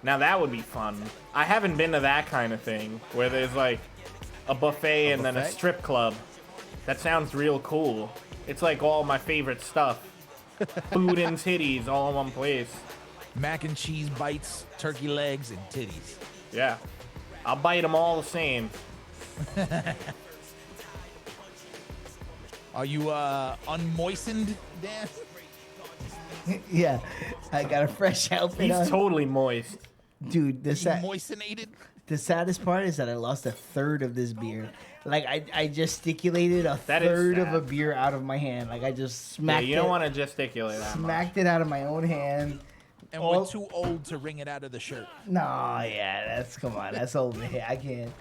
Now that would be fun. I haven't been to that kind of thing where there's like a buffet and then a buffet? strip club. That sounds real cool. It's like all my favorite stuff. Food and titties all in one place. Mac and cheese bites, turkey legs, and titties. Yeah. I'll bite them all the same. Are you unmoistened, Dan? Yeah, I got a fresh outfit He's on. totally moist. Dude, Moistenated? the saddest part is that I lost a third of this beer. Like, I gesticulated a That is third of sad. a beer out of my hand. Like, I just Yeah, smacked you it. don't want to gesticulate that much. Smacked it out of my own hand. And All- we're too old to wring it out of the shirt. No, yeah, come on, that's old man. I can't.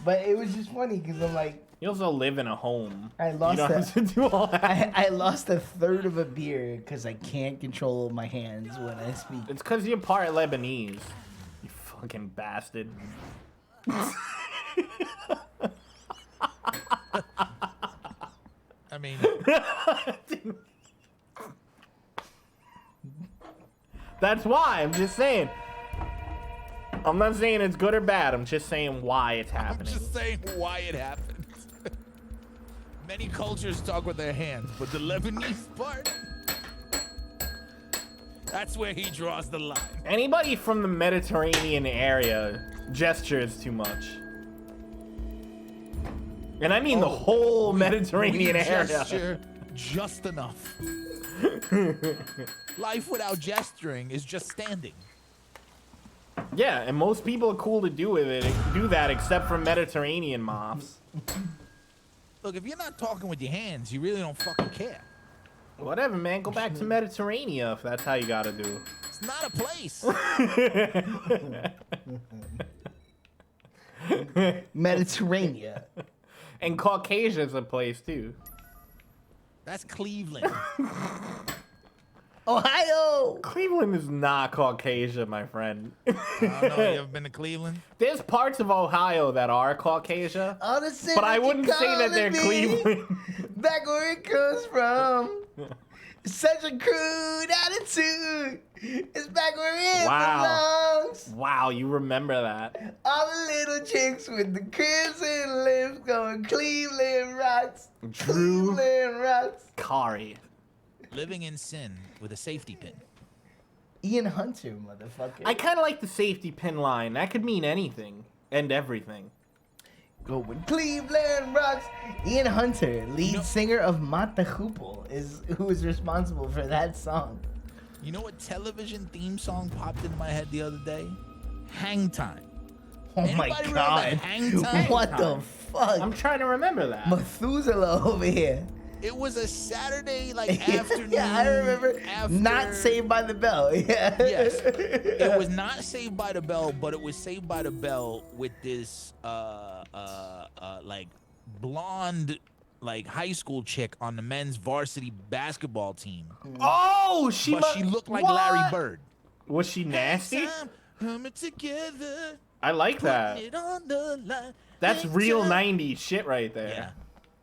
But it was just funny because I'm like, You also live in a home. I lost You don't that. have to do all that. I lost a third of a beer because I can't control my hands when I speak. It's because you're part Lebanese. You fucking bastard. I mean, That's why. I'm just saying. I'm not saying it's good or bad. I'm just saying why it's I'm happening. just saying why it happens. Many cultures talk with their hands, but the Lebanese part, That's where he draws the line. Anybody from the Mediterranean area gestures too much. And I mean the whole Mediterranean We area. gesture just enough. Life without gesturing is just standing. Yeah, and most people are cool to do that except for Mediterranean mobs. Look, if you're not talking with your hands, you really don't fucking care. Whatever, man. Go back to Mediterranean if that's how you gotta do. It's not a place. Mediterranean. And Caucasia's a place too. That's Cleveland. Ohio. Cleveland is not Caucasia, my friend. I don't know. You ever been to Cleveland? There's parts of Ohio that are Caucasia, All the sin but I that you wouldn't say that they're calling me, Cleveland. Back where it comes from. Such a crude attitude. It's back where it Wow. belongs. Wow, you remember that. All the little chicks with the crimson lips going Cleveland rocks. Drew Cleveland rocks. Kari. Living in sin with a safety pin. Ian Hunter, motherfucker. I kind of like the safety pin line. That could mean anything and everything. Going Cleveland rocks. Ian Hunter, lead singer of Mata Hoopel, is who is responsible for that song. You know what television theme song popped into my head the other day? Hang Time. Oh my Anybody remember god. Hang Time? What the fuck? I'm trying to remember that. Methuselah over here. It was a Saturday afternoon. Yeah, I remember. Not Saved by the Bell. Yeah. Yes. It was not Saved by the Bell, but it was Saved by the Bell with this like blonde like high school chick on the men's varsity basketball team. Oh, But she looked like what? Larry Bird. Was she nasty? Coming together, I like that. putting it on the line. That's Hang real time. 90s shit right there.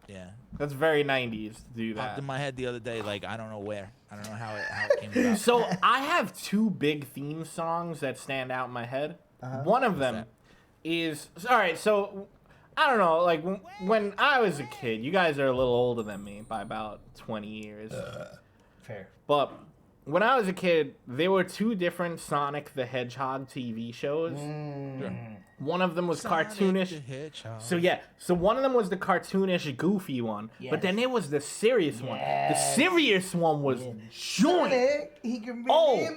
Yeah. Yeah. That's very 90s to do Popped that. in my head the other day, like I don't know where. I don't know how it came about. So I have two big theme songs that stand out in my head. One of them that? is all right. So I don't know, like when I was a kid. You guys are a little older than me by about 20 years. Fair. But when I was a kid, there were two different Sonic the Hedgehog TV shows. One of them was cartoonish. Sonic the Hedgehog. So yeah, so one of them was the cartoonish, goofy one, but then there was the serious one. The serious one was joint. Sonic, he can really Oh,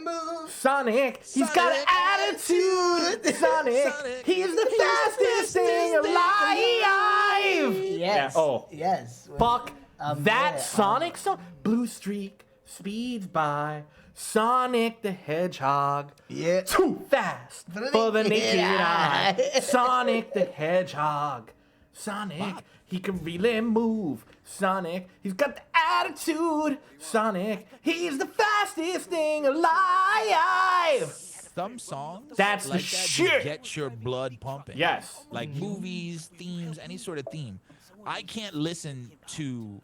move. Sonic, he's got an attitude. Sonic, he's the fastest thing alive. Yes. Yeah, oh, Yes. fuck that yeah, Sonic song. Blue streak speeds by. Sonic the Hedgehog. Yeah. Too fast for the naked eye. Sonic the Hedgehog. Sonic, he can really move. Sonic, he's got the attitude. Sonic, he's the fastest thing alive. Some songs That's the like that just shit. get your blood pumping. Yes. Like movies, themes, any sort of theme. I can't listen to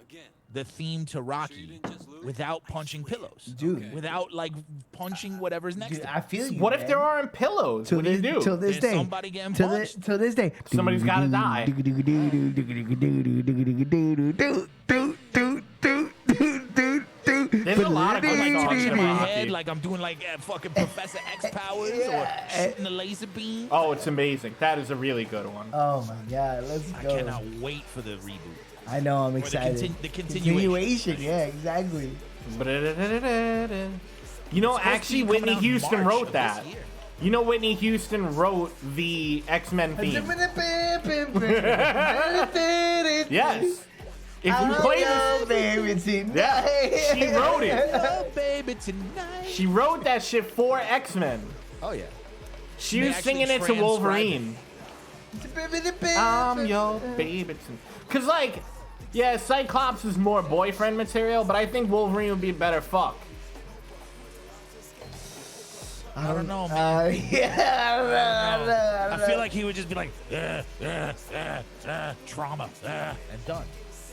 the theme to Rocky without punching pillows. Dude. Without like punching whatever's next Dude, to I it. feel you. What if man. there aren't pillows? What do you do? Till this There's day. somebody getting till punched. till this day. Somebody's gotta die. There's a lot of good I'm like songs touching in my Rocky. head like I'm doing like fucking Professor X powers or shooting the laser beam. Oh, it's amazing. That is a really good one. Oh my god, let's I go. cannot wait for the reboot. I know, I'm the excited. the continuation. Yeah, exactly. You know, Supposed to actually, be coming Whitney out in Houston March wrote of that. this year. You know, Whitney Houston wrote the X-Men theme. Yes. If you play this, baby tonight. yeah, she wrote it. Oh, baby, tonight. She wrote that shit for X-Men. Oh yeah. She They was actually singing it to transcribed Wolverine. I'm your baby. Cause like, yeah, Cyclops is more boyfriend material, but I think Wolverine would be a better fuck. I don't know, man. Yeah, I feel like he would just be like, trauma, and done.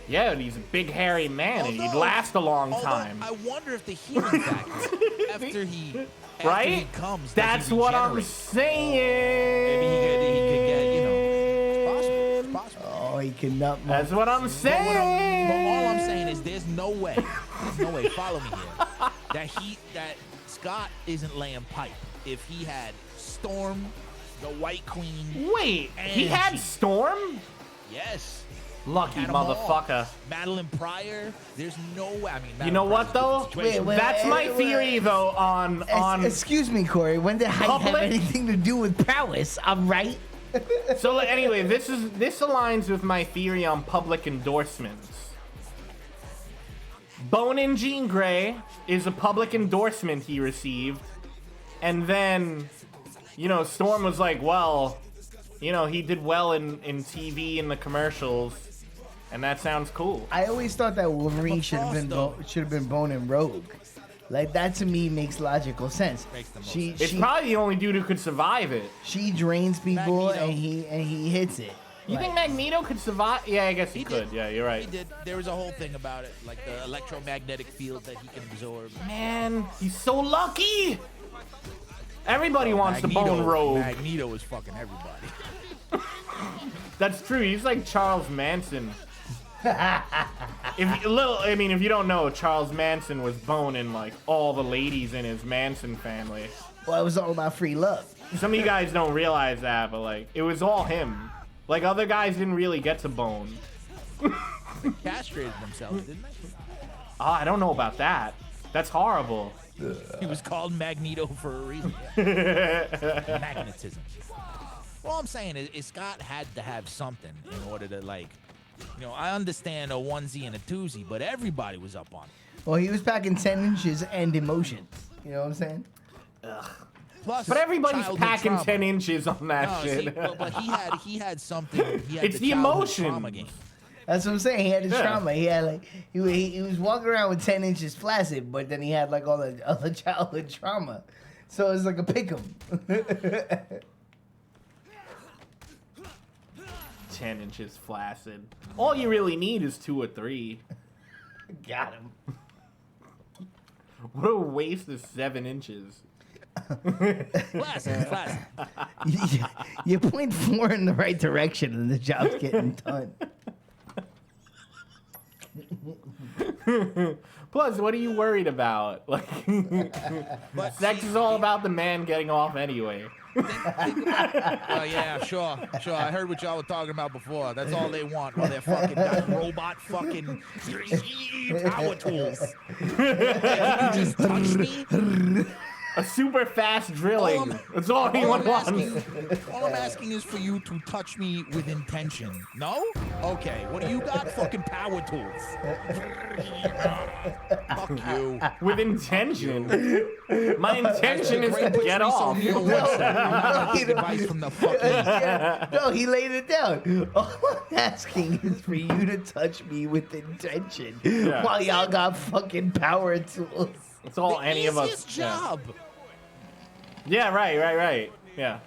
Yeah, and he's a big hairy man, and he'd Although- last a long although time. I wonder if the healing factor after he Right? comes. does That's he what I'm regenerate? saying. Maybe he could get, you know, it's possible. Oh, he cannot. That's what I'm saying. But all I'm saying is there's no way, follow me here, that Scott isn't laying pipe. If he had Storm, the White Queen. Wait, he had Angie. Storm? Yes. Lucky Had 'em all. motherfucker. Madeline Pryor. There's no way. I mean, You know Madeline what, Pryor's a though? different situation. Wait, That's my wait, theory, though, on Excuse me, Corey. When did height have Public- anything to do with prowess? I'm right. So like, anyway, this aligns with my theory on public endorsements. Bonin Jean Grey is a public endorsement he received, and then, Storm was like, well, he did well in TV in the commercials, and that sounds cool. I always thought that Wolverine But should have been Frost, Bone and Rogue. Like that to me makes logical sense. Makes the most She It's probably the only dude who could survive it. she drains people Magneto. and he hits it. You think Magneto could survive? Yeah, I guess he could. did. Yeah, you're right. He did. There was a whole thing about it, like the electromagnetic field that he can absorb. Man, he's so lucky. Everybody wants to Magneto- bone Rogue. Magneto is fucking everybody. That's true. He's like Charles Manson. If you don't know, Charles Manson was boning like all the ladies in his Manson family. Well, it was all about free love. Some of you guys don't realize that, but like it was all him. Like other guys didn't really get to bone. Castrated themselves, didn't they? Oh, I don't know about that. That's horrible. He was called Magneto for a reason. Magnetism. All I'm saying is Scott had to have something in order to I understand a onesie and a twosie, but everybody was up on it. Well, he was packing 10 inches and emotions. You know what I'm saying? Plus, But everybody's childhood packing trauma. 10 inches on that No, shit. see, but he had something. He had It's the childhood emotions. trauma game. That's what I'm saying. He had his Yeah. trauma. He had like he was walking around with 10 inches flaccid, but then he had like all the other childhood trauma. So it's like a pick'em. 10 inches flaccid. All you really need is 2 or 3. Got him. What a waste of 7 inches. Flaccid. You point 4 in the right direction, and the job's getting done. Plus, what are you worried about? Like, But sex see, is all about the man getting off anyway. Oh yeah, sure. I heard what y'all were talking about before. That's all they want while they're fucking got robot fucking power tools. You just touch me. A super fast drilling. All I'm- That's all anyone wants. All I'm asking is for you to touch me with intention. No? Okay. What do you got? Fucking power tools. Fuck you. With intention. My intention is to Great get Patrice off. O'Neal once said, "Do not take advice from the fucking." No, he laid it down. All I'm asking is for you to touch me with intention while y'all got fucking power tools. That's all any of us. Easiest job. Yeah, right. Yeah.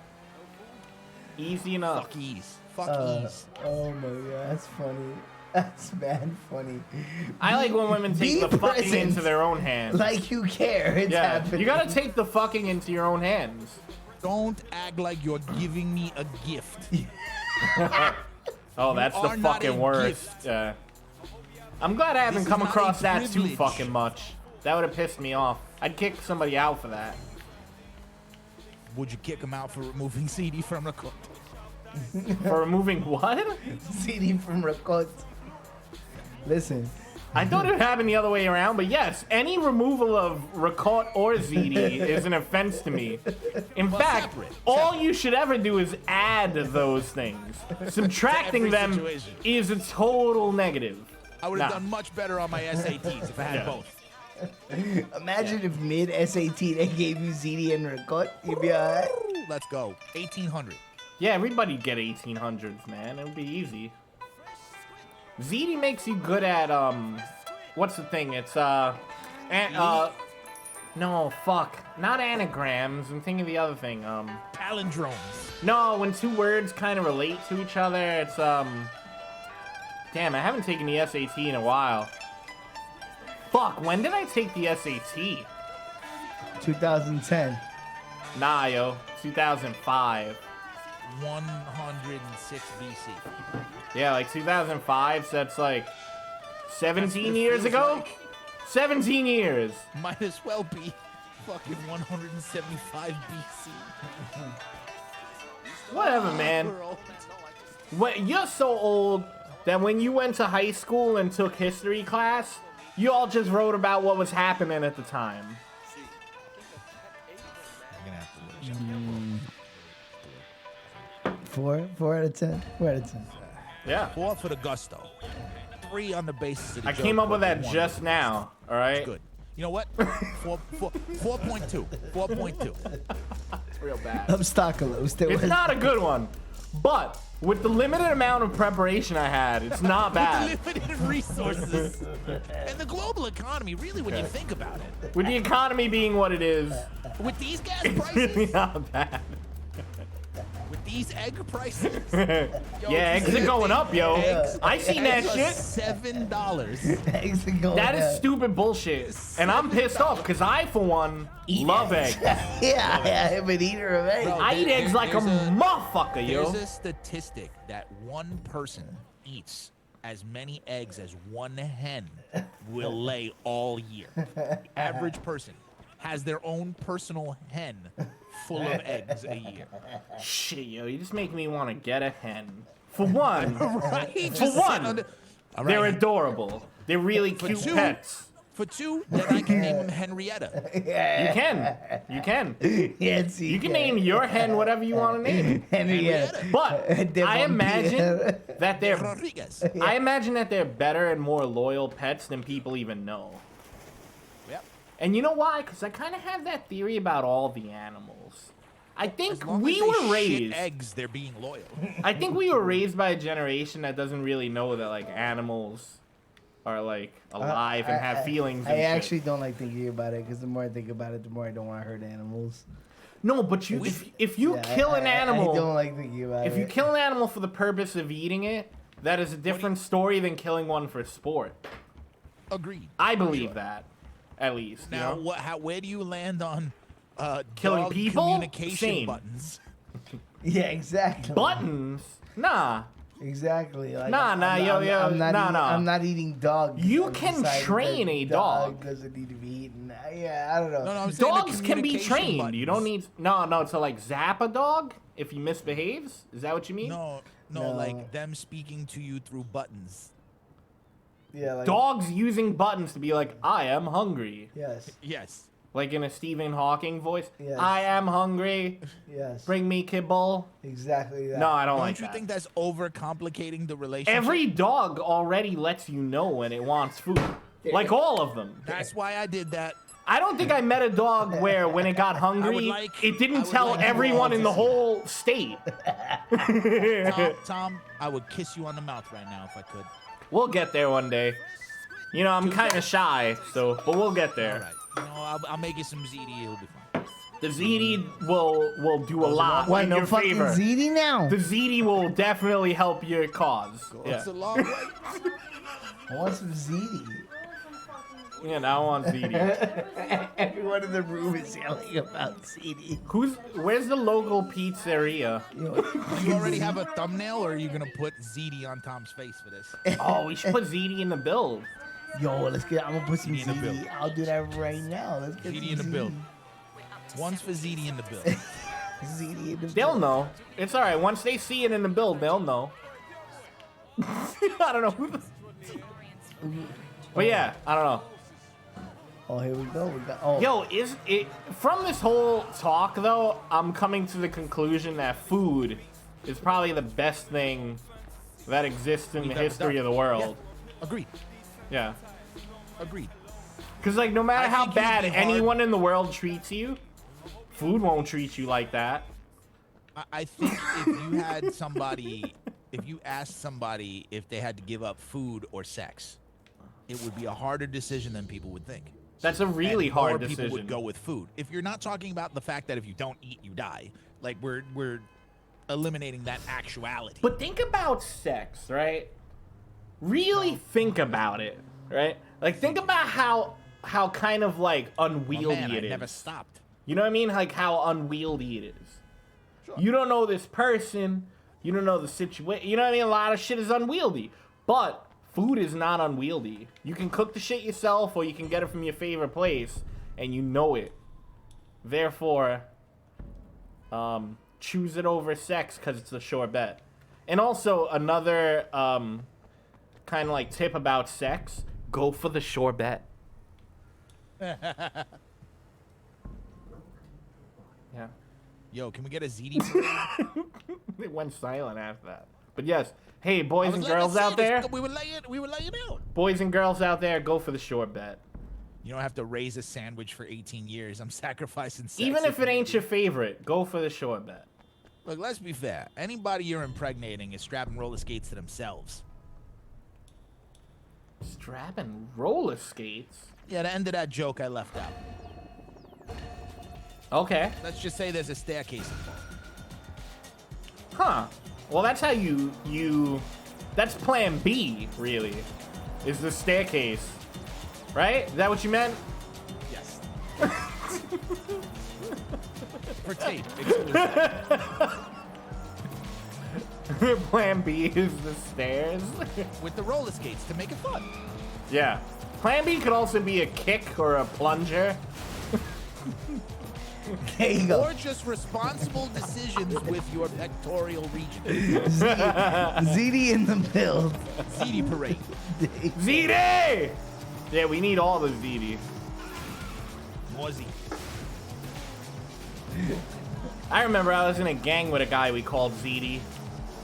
Easy enough. Fuck ease. Fuck ease. Oh my god, that's funny. That's mad funny. I like when women take Be the fucking present. into their own hands. Like you care. It's Yeah, happening. you gotta take the fucking into your own hands. Don't act like you're giving me a gift. Oh, that's the are not fucking a worst. gift. Yeah. I'm glad I haven't This is come not a across that too privilege. fucking much. That would have pissed me off. I'd kick somebody out for that. Would you kick him out for removing CD from the cook? For removing what? CD from record. Listen, I thought it happened the other way around, but yes, any removal of Rakot or ZD is an offense to me. In fact, separate. all you should ever do is add those things. Subtracting every them situation. is a total negative. I would have Nah. done much better on my SATs if I had Yeah. both. imagine if mid SAT they gave you ZD and record. You'd be alright. Ooh, let's go. 1800. Yeah, everybody'd get 1800s, man. It would be easy. ZD makes you good at, what's the thing? It's, no, fuck. Not anagrams. I'm thinking of the other thing. Palindromes. No, when two words kind of relate to each other, it's, damn, I haven't taken the SAT in a while. Fuck, when did I take the SAT? 2010. Nah, yo. 2005. 106 BC. Yeah, like 2005, so that's like 17 That's what it years feels ago? like. 17 years. Might as well be. Fucking 175 BC. Whatever, man. World. You're so old that when you went to high school and took history class, you all just wrote about what was happening at the time. You're gonna have to look. 4 out of 10. 4 out of 10. Yeah. 4 for the gusto. 3 on the basis of the I joke, came up with but that 1 just now, all right? Good. You know what? 4.2. 4.2. Real bad. I'm Stockalos. It's not a good one, but with the limited amount of preparation I had, it's not bad. Limited resources. And the global economy, really, when you think about it. With the economy being what it is, With these gas it's really prices, not bad. with these egg prices. Yeah, eggs are going up, yo. I seen that shit. $7. Eggs are going That is up. stupid bullshit. And I'm pissed off because I, for one, love eggs. Yeah, I'm an eater of eggs. Bro, I eat eggs like a motherfucker, yo. There's a statistic that one person eats as many eggs as one hen will lay all year. The average person has their own personal hen full of eggs a year. Shit, yo, you just make me want to get a hen. For one, Right? for Just one, sit on the- All they're right. adorable. They're really cute two, pets. For 2, then I can name him Henrietta. You can. You can. Yes, You can name your hen whatever you want to name. Henrietta. But I imagine that they're Rodriguez. I imagine that they're better and more loyal pets than people even know. Yep. And you know why? Because I kind of have that theory about all the animals. I think As long we as they were shit raised. eggs, they're being loyal. I think we were raised by a generation that doesn't really know that like animals are like alive and have feelings. I And shit. actually don't like thinking about it because the more I think about it, the more I don't want to hurt animals. No, but you if you kill an animal, I don't like thinking about it. if you kill an animal for the purpose of eating it, that is a different story than killing one for sport. Agreed. I believe that, at least. You Now, know? where do you land on Killing dog people? communication Same. buttons? Yeah, exactly. Buttons? Nah. Exactly. Like, Nah, yo, I'm not nah, eating, nah. I'm not eating dog. You because I can decided train that a dog. doesn't need to be eaten. Yeah, I don't know. No, I'm saying the Dogs can be communication trained. buttons. You don't need no to like zap a dog if he misbehaves. Is that what you mean? No, No. like them speaking to you through buttons. Yeah, like Dogs using buttons to be like, I am hungry. Yes, Yes. Like in a Stephen Hawking voice. Yes. I am hungry. yes. Bring me kibble. Exactly that. No, I don't Don't like you that. think that's overcomplicating the relationship? Every dog already lets you know when it wants food. Like all of them. That's why I did that. I don't think I met a dog where when it got hungry, it I didn't would tell like you everyone all in to the see. whole state. Tom, I would kiss you on the mouth right now if I could. We'll get there one day. You know, I'm kind of shy, so but we'll get there. All right. You know, I'll make you some ZD. It'll be fine. The ZD will do a lot What, in no your fucking favor. ZD now? The ZD will definitely help your cause. Yeah. It's a long way. I want some ZD. Yeah, now I want ZD. Everyone in the room is yelling about ZD. Where's the local pizzeria? You already have a thumbnail, or are you gonna put ZD on Tom's face for this? Oh, we should put ZD in the build. Yo, let's get. I'm gonna put some ZD in the ZD. I'll do that right now. Let's get ZD some in the ZD. build. One's for ZD in the build. ZD in the They'll build. know. It's alright. Once they see it in the build, they'll know. I don't know who the... But yeah, I don't know. Oh, here we go. We got. Oh, Yo, is it from this whole talk though? I'm coming to the conclusion that food is probably the best thing that exists in the We've ever history done. of the world. Agreed. Yeah, Agreed. because like no matter I how think it'd bad be hard- anyone in the world treats you, food won't treat you like that. I think if you had somebody, if you asked somebody if they had to give up food or sex, it would be a harder decision than people would think. That's a really And hard more decision. people would go with food. If you're not talking about the fact that if you don't eat, you die. Like we're eliminating that actuality. But think about sex, right? Really think about it, right? Like think about how kind of like unwieldy Man, it I is. never stopped. You know what I mean? Like how unwieldy it is. You don't know this person. You don't know the situation. You know what I mean? A lot of shit is unwieldy. But food is not unwieldy. You can cook the shit yourself or you can get it from your favorite place and you know it. Therefore, choose it over sex because it's a sure bet. And also another kind of like tip about sex: go for the sure bet. Yeah. Yo, can we get a ZD parade? It went silent after that. But yes, hey, boys I and was letting girls it out sit. there, We were laying out. boys and girls out there, go for the sure bet. You don't have to raise a sandwich for 18 years. I'm sacrificing sex. Even if it ain't your favorite, go for the sure bet. Look, let's be fair. Anybody you're impregnating is strapping roller skates to themselves. Strapping roller skates? Yeah, the end of that joke I left out. Okay. Let's just say there's a staircase involved. Huh. Well, that's how you that's plan B, really. Is the staircase. Right? Is that what you meant? Yes. For tape. exclusive. Plan B is the stairs. With the roller skates to make it fun. Yeah. Plan B could also be a kick or a plunger. There you go. Or just responsible decisions with your pectoral region. ZD in the build. ZD parade. ZD! Yeah, we need all the ZD. More Z. I remember I was in a gang with a guy we called ZD.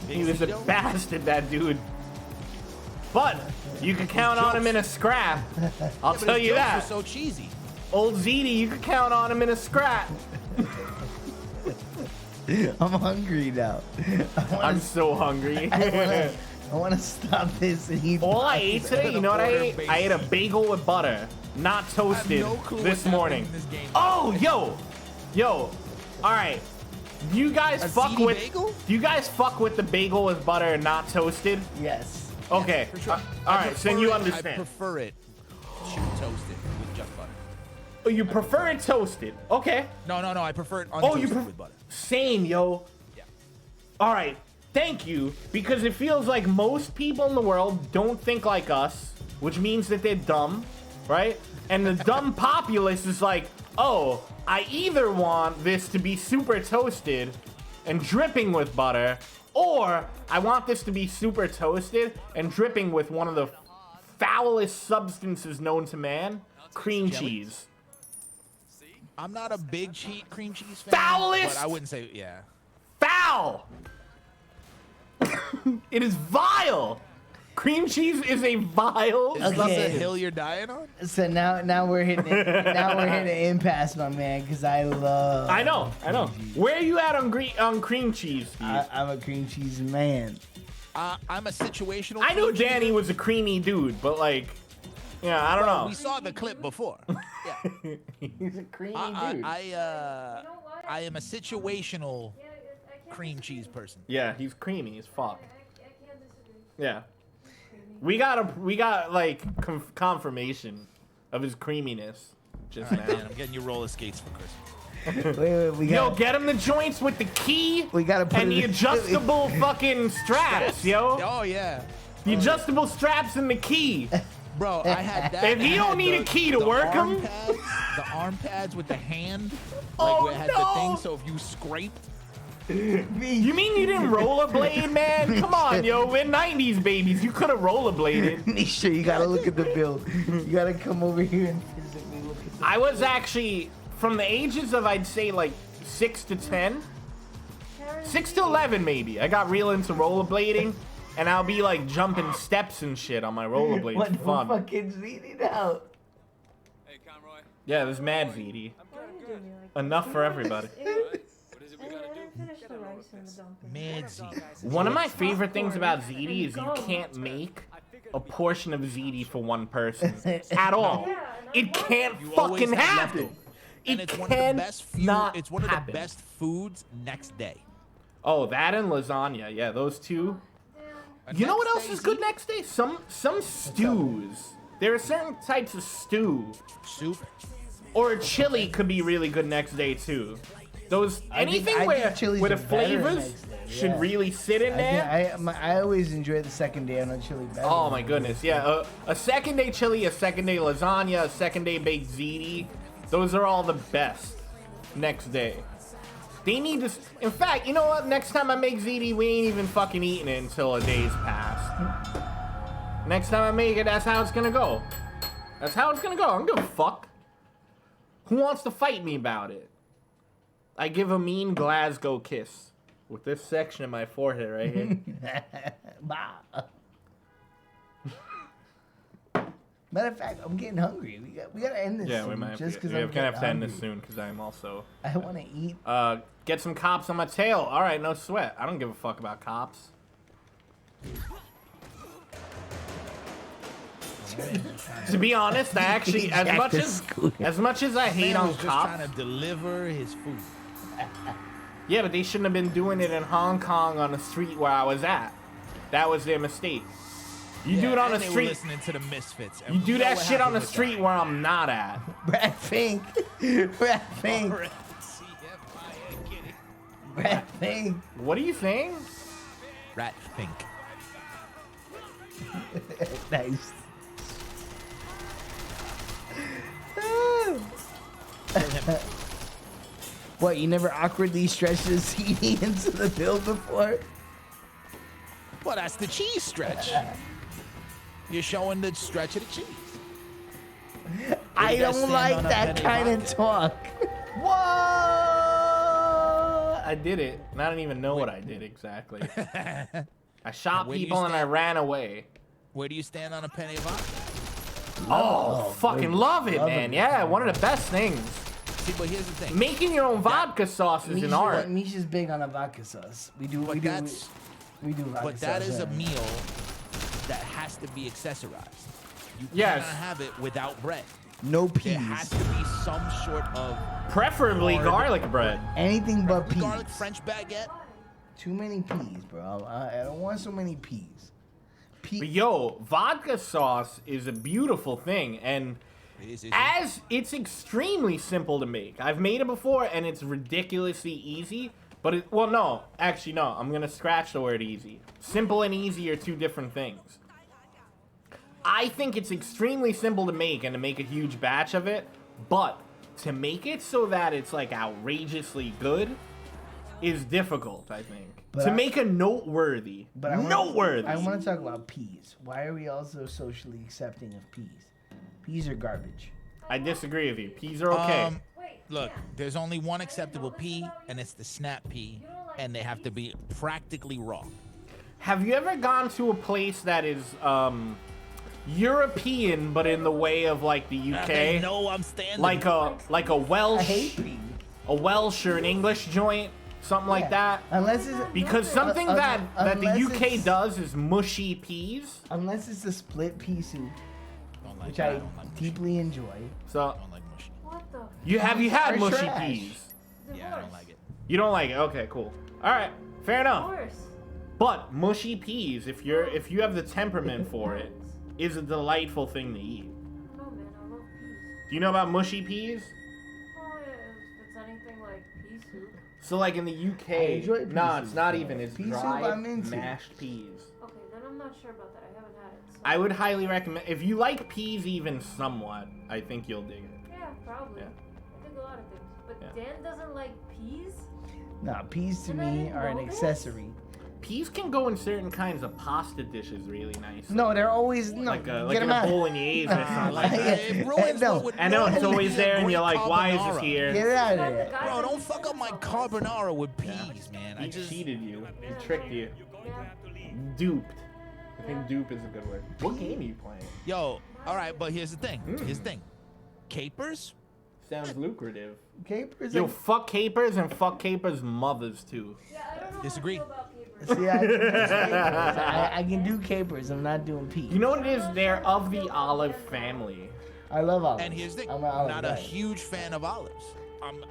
He was a Zito? bastard, that dude. But you could count on him in a scrap. I'll Yeah, but tell his you jokes that. were so cheesy. Old ZD, you could count on him in a scrap. I'm hungry now. I'm so hungry. I want to stop this and eat. All I ate today, you know what I ate? Butter I ate a bagel with butter, not toasted, no clue this what's morning. happening in this game. Oh, yo, all right. You guys A fuck ZD with bagel? Do you guys fuck with the bagel with butter and not toasted? Yes. Okay. For sure. All right, so then you I understand. prefer it should toasted with just butter. Oh, you prefer it toasted? Okay. No, I prefer it Oh, untoasted you with butter. Same, yo. Yeah. All right. Thank you, because it feels like most people in the world don't think like us, which means that they're dumb, right? And the dumb populace is like, oh, I either want this to be super toasted and dripping with butter, or I want this to be super toasted and dripping with one of the foulest substances known to man, cream Jelly? cheese. I'm not a big cream cheese fan, Foulest! but I wouldn't say yeah. Foul! It is vile! Cream cheese is a vile. Is that the Okay. hill you're dying on? So now we're hitting it. Now we're hitting an impasse, my man, because I love. I know. Where are you at on cream cheese, Steve? I'm a cream cheese man. I'm a situational. I knew cream Danny cheeser. was a creamy dude, but like, yeah, I don't Well, know. we saw the clip before. Yeah. He's a creamy dude. You know what? I am a situational Yeah, I can't cream disagree. cheese person. Yeah, he's creamy as fuck. I can't disagree. Yeah. We got like confirmation of his creaminess just All right, now. man, I'm getting you roller skates for Christmas. Wait, we Yo, got. get him the joints with the key We gotta put and it the in- adjustable fucking straps, yo. Oh yeah, The adjustable straps and the key. bro, I had that. If he I don't had need a key to the work arm 'em. pads, the arm pads with the hand, like Oh, where it had no. the thing. So if you scraped, You mean you didn't rollerblade, man? Come on, yo. We're 90s babies. You could have rollerbladed. Nisha, you gotta look at the build. You gotta come over here and physically look at the. I was actually, from the ages of, I'd say, like 6 to 10, Karen, 6 to 11 maybe. I got real into rollerblading, and I'll be like jumping steps and shit on my rollerblades. What for the fun. fucking ZD now? Hey, Conroy. Yeah, there's mad ZD. why do you do me like Enough for everybody. that? What is it we I gotta do? didn't finish the rice and the dumpling. man, Z. One of my favorite things about ZD is you can't make a portion of ZD for one person at all. Yeah, It can't You always fucking have happen. leftovers. It And it's one of the best food. cannot It's one of happen. the best foods next day. Oh, that and lasagna. Yeah, those two. You know what else is good next day? Some stews. There are certain types of stew. Soup. Or a chili could be really good next day too. Those I think anything where chilies the are better flavors next day, should yeah. really sit in there. I always enjoy the second day on a chili better. Oh my goodness, yeah. A second day chili, a second day lasagna, a second day baked ziti. Those are all the best. next day. They need to. In fact, you know what? Next time I make ziti, we ain't even fucking eating it until a day's passed. Next time I make it, that's how it's gonna go. That's how it's gonna go. I don't give a fuck. Who wants to fight me about it? I give a mean Glasgow kiss with this section of my forehead right here. Bah. Matter of fact, I'm getting hungry. We gotta end this. Yeah, we soon, might. just because We're I'm gonna have to end this hungry. soon because I'm also. I want to eat. Get some cops on my tail. All right, no sweat. I don't give a fuck about cops. To be honest, I actually, as much as I hate Man on was just trying cops. to deliver his food. Yeah, but they shouldn't have been doing it in Hong Kong on the street where I was at. That was their mistake. You do it on the And they were street. listening to the Misfits. You do that shit on the street where I'm not at. Brad Fink. Brad Fink. Brad Fink. What are you saying? Rat Fink. Nice. What, you never awkwardly stretched the CD into the bill before? Well, that's the cheese stretch. You're showing the stretch of the cheese. I you guys don't stand like on a that penny kind of vodka? talk. What? I did it, and I don't even know what I did exactly. I shot Where do you people and I stand? ran away. Where do you stand on a penny of vodka? Oh, fucking love it, Love man. it. Yeah, one of the best things. See, but here's the thing. Making your own vodka sauce is an art. Misha's big on a vodka sauce. We do vodka But sauce. that is a yeah. meal that has to be accessorized. You Yes. cannot have it without bread. No peas. There has to be some sort of Preferably hard garlic bread. Anything but peas. garlic French baguette. Too many peas, bro. I don't want so many peas. But yo, vodka sauce is a beautiful thing, and as it's extremely simple to make. I've made it before, and it's ridiculously easy. But actually no. I'm gonna scratch the word easy. Simple and easy are two different things. I think it's extremely simple to make and to make a huge batch of it, but to make it so that it's like outrageously good is difficult, I think. But to I- make a noteworthy. But I noteworthy. want to talk about peas. Why are we also socially accepting of peas? Peas are garbage. I disagree with you. Peas are okay. Look, there's only one acceptable pea, and it's the snap pea, and they have to be practically raw. Have you ever gone to a place that is European, but in the way of like the UK? No, I'm standing. Like a I Welsh, hate peas. a Welsh or an English joint, something like that. Unless it's Because something that the unless UK it's- does is mushy peas. unless it's a split pea soup, Don't like which that. I don't like mushy. deeply enjoy. So Don't like mushy. What the? you had Are mushy trash. peas. Yeah, I don't like it. You don't like it? Okay, cool. All right, fair enough. Worse. But mushy peas, if you have the temperament for it, is a delightful thing to eat. No man, I love peas. Do you know about mushy peas? Oh yeah, if it's anything like pea soup. So like in the I UK, enjoy pea nah, soup, it's not though. even. It's Pea soup dried I'm into. mashed peas. Okay, then I'm not sure about that. I haven't had it. So. I would highly recommend if you like peas even somewhat. I think you'll dig it. Yeah, probably. Yeah. I think a lot of things. But Yeah. Dan doesn't like peas? Nah, peas to And I me didn't are an know this? accessory. Peas can go in certain kinds of pasta dishes really nice. No, they're always no. Like get in them a out. bolognese or something like Yeah. that. It ruins No. what would I know it's normally always be a there, and great you're like, why is this carbonara. here? Get it out of But the there. guy Bro, that don't makes fuck it up my sounds carbonara with peas, man. He I just cheated you. He Yeah, tricked you. Yeah. Duped. I think dupe is a good word. What game are you playing? Yo, all right, but here's the thing. Here's the thing. Capers? Sounds lucrative. Capers. Yo, Like, fuck capers and fuck capers' mothers too. Yeah, I don't know Disagree. how I feel about capers. see, I can do capers. I can do capers. I'm not doing peas. You know what it is? They're of the olive family. I love olives. And here's the thing. I'm an olive Not a guy. huge fan of olives. I'm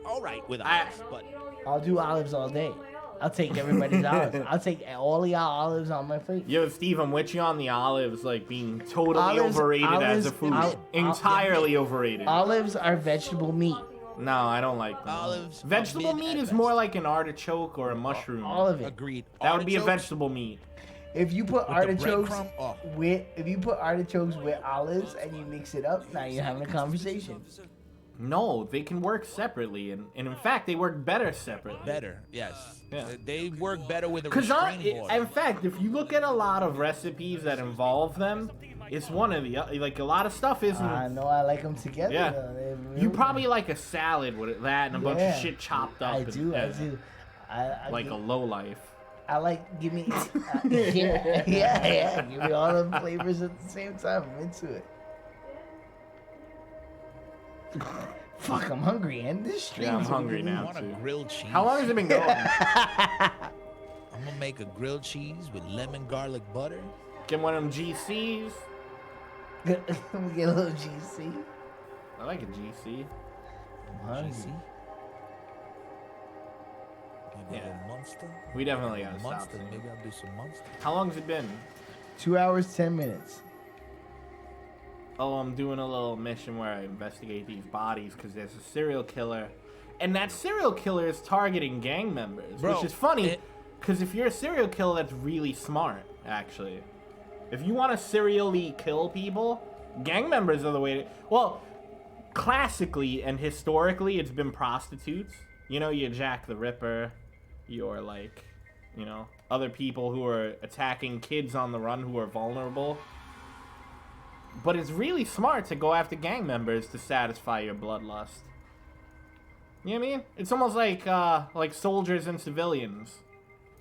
all right with I- olives, but I'll do olives all day. I'll take everybody's olives. I'll take all of y'all olives on my plate. Yo, Steve, I'm with you on the olives, like being totally Olives- overrated as a olives- food. ol- Entirely overrated. Olives are vegetable meat. No, I don't like them. Olives are Vegetable mid meat at is best. more like an artichoke or a mushroom. All of it. agreed. That would be a Artichokes, vegetable meat. If you put the artichokes breadcrumb? Oh. with olives and you mix it up, now you're having a conversation. No, they can work separately, and in fact, they work better separately. Better, yes. Yeah. They work better with a Because restraining order. in fact, if you look at a lot of recipes that involve them, it's one of the like a lot of stuff isn't. I know I like them together. Yeah. Though. They're You really- probably like a salad with that and a bunch of shit chopped up. I and- do. yeah, I do. I Like give, a low life. I like give me yeah. Give me all the flavors at the same time. I'm into it. Fuck, I'm hungry, and this stream. Yeah, I'm is hungry really- I now want a too. grilled cheese. How long has it been going? I'm gonna make a grilled cheese with lemon garlic butter. Get one of them GCs. Let me get a little GC. I like a GC. I'm hungry. GC. Maybe a little Munster. We definitely gotta stop. Munster. soon. Maybe I'll do some Munster. How long has it been? 2 hours, 10 minutes. Oh, I'm doing a little mission where I investigate these bodies because there's a serial killer, and that serial killer is targeting gang members, Bro, which is funny it- because if you're a serial killer, that's really smart, actually. If you want to serially kill people, gang members are the way to. Well, classically and historically, it's been prostitutes. You know, you Jack the Ripper, you're like, you know, other people who are attacking kids on the run who are vulnerable. But it's really smart to go after gang members to satisfy your bloodlust. You know what I mean? It's almost like soldiers and civilians.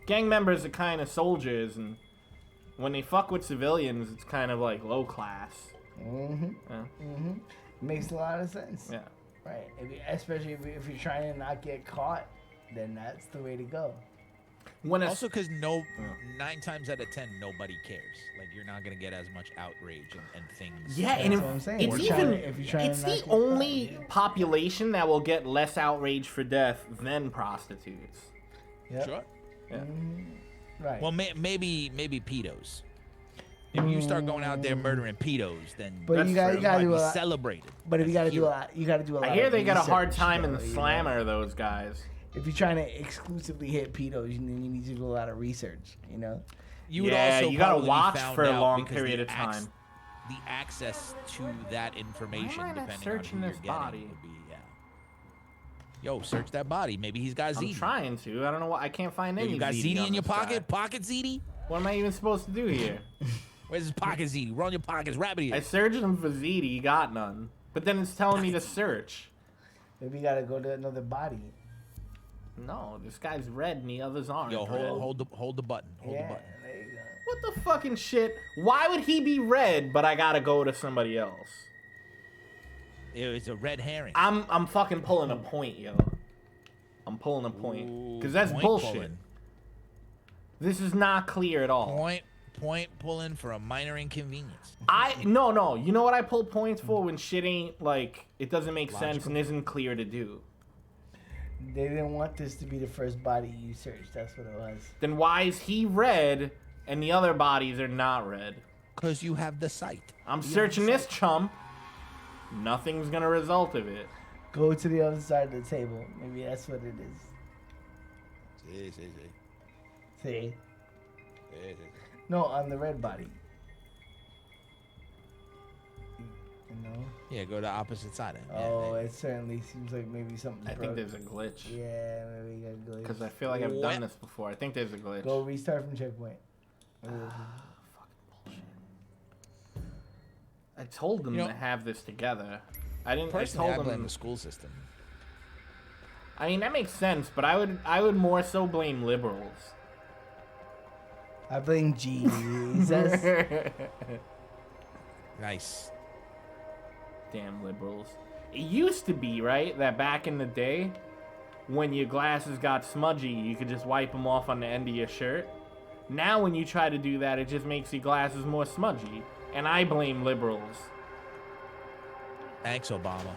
Gang members are kind of soldiers, and when they fuck with civilians, it's kind of like low class. Mm-hmm. Yeah. Mm-hmm. Makes a lot of sense. Yeah. Right. Especially if you're trying to not get caught, then that's the way to go. When a, Also, because 9 times out of 10, nobody cares. Like, you're not gonna get as much outrage and things. yeah, and That's what I'm saying. it's If you're even trying to- if you're trying to it's not the get caught, only yeah. population that will get less outrage for death than prostitutes. Yep. Sure. Yeah. Right. Well, maybe pedos. If you start going out there murdering pedos, then But That's you true. got you to might do a be lot. celebrated. But if you got to as do a hero. lot, you got to do a lot. I hear of they got a hard research, time in though, the you know? slammer, those guys. If you're trying to exclusively hit pedos, you need to do a lot of research. You know. You would Yeah, also you gotta probably be watch found for a out long because period the of time. The access to that information, Why am I not depending searching on who this you're getting, body? would be, Yo, search that body. Maybe he's got I'm ziti. trying to. I don't know what. I can't find Yo, any. you got ZD ziti on in your this guy. pocket? Pocket ziti? What am I even supposed to do here? Where's his pocket ziti? Roll your pockets, rabbit I here. searched him for ZD, got none. But then it's telling me to search. Maybe you got to go to another body. No, this guy's red and the others aren't. Yo, red. hold the button. Hold the Yeah. button. There you go. What the fucking shit? Why would he be red, but I gotta go to somebody else? It's a red herring. I'm fucking pulling a point, yo. I'm pulling a point. Because that's Point bullshit. pulling. This is not clear at all. Point pulling for a minor inconvenience. No. You know what I pull points for when shit ain't, like, it doesn't make sense and isn't clear to do? They didn't want this to be the first body you searched. That's what it was. Then why is he red and the other bodies are not red? Because you have the sight. I'm searching this chump. Nothing's gonna result of it. Go to the other side of the table. Maybe that's what it is. See? No, on the red body. You know? Yeah, go to the opposite side. Oh, it certainly seems like maybe something's I broke. think there's a glitch. Yeah, maybe you got glitch. Because I feel like I've What? done this before. I think there's a glitch. Go restart from checkpoint. I told them You know- to have this together. I didn't. Personally, I I told blame them. the school system. I mean, that makes sense, but I would more so blame liberals. I blame Jesus. Nice. Damn liberals. It used to be, right, that back in the day, when your glasses got smudgy, you could just wipe them off on the end of your shirt. Now when you try to do that, it just makes your glasses more smudgy. And I blame liberals. Thanks, Obama.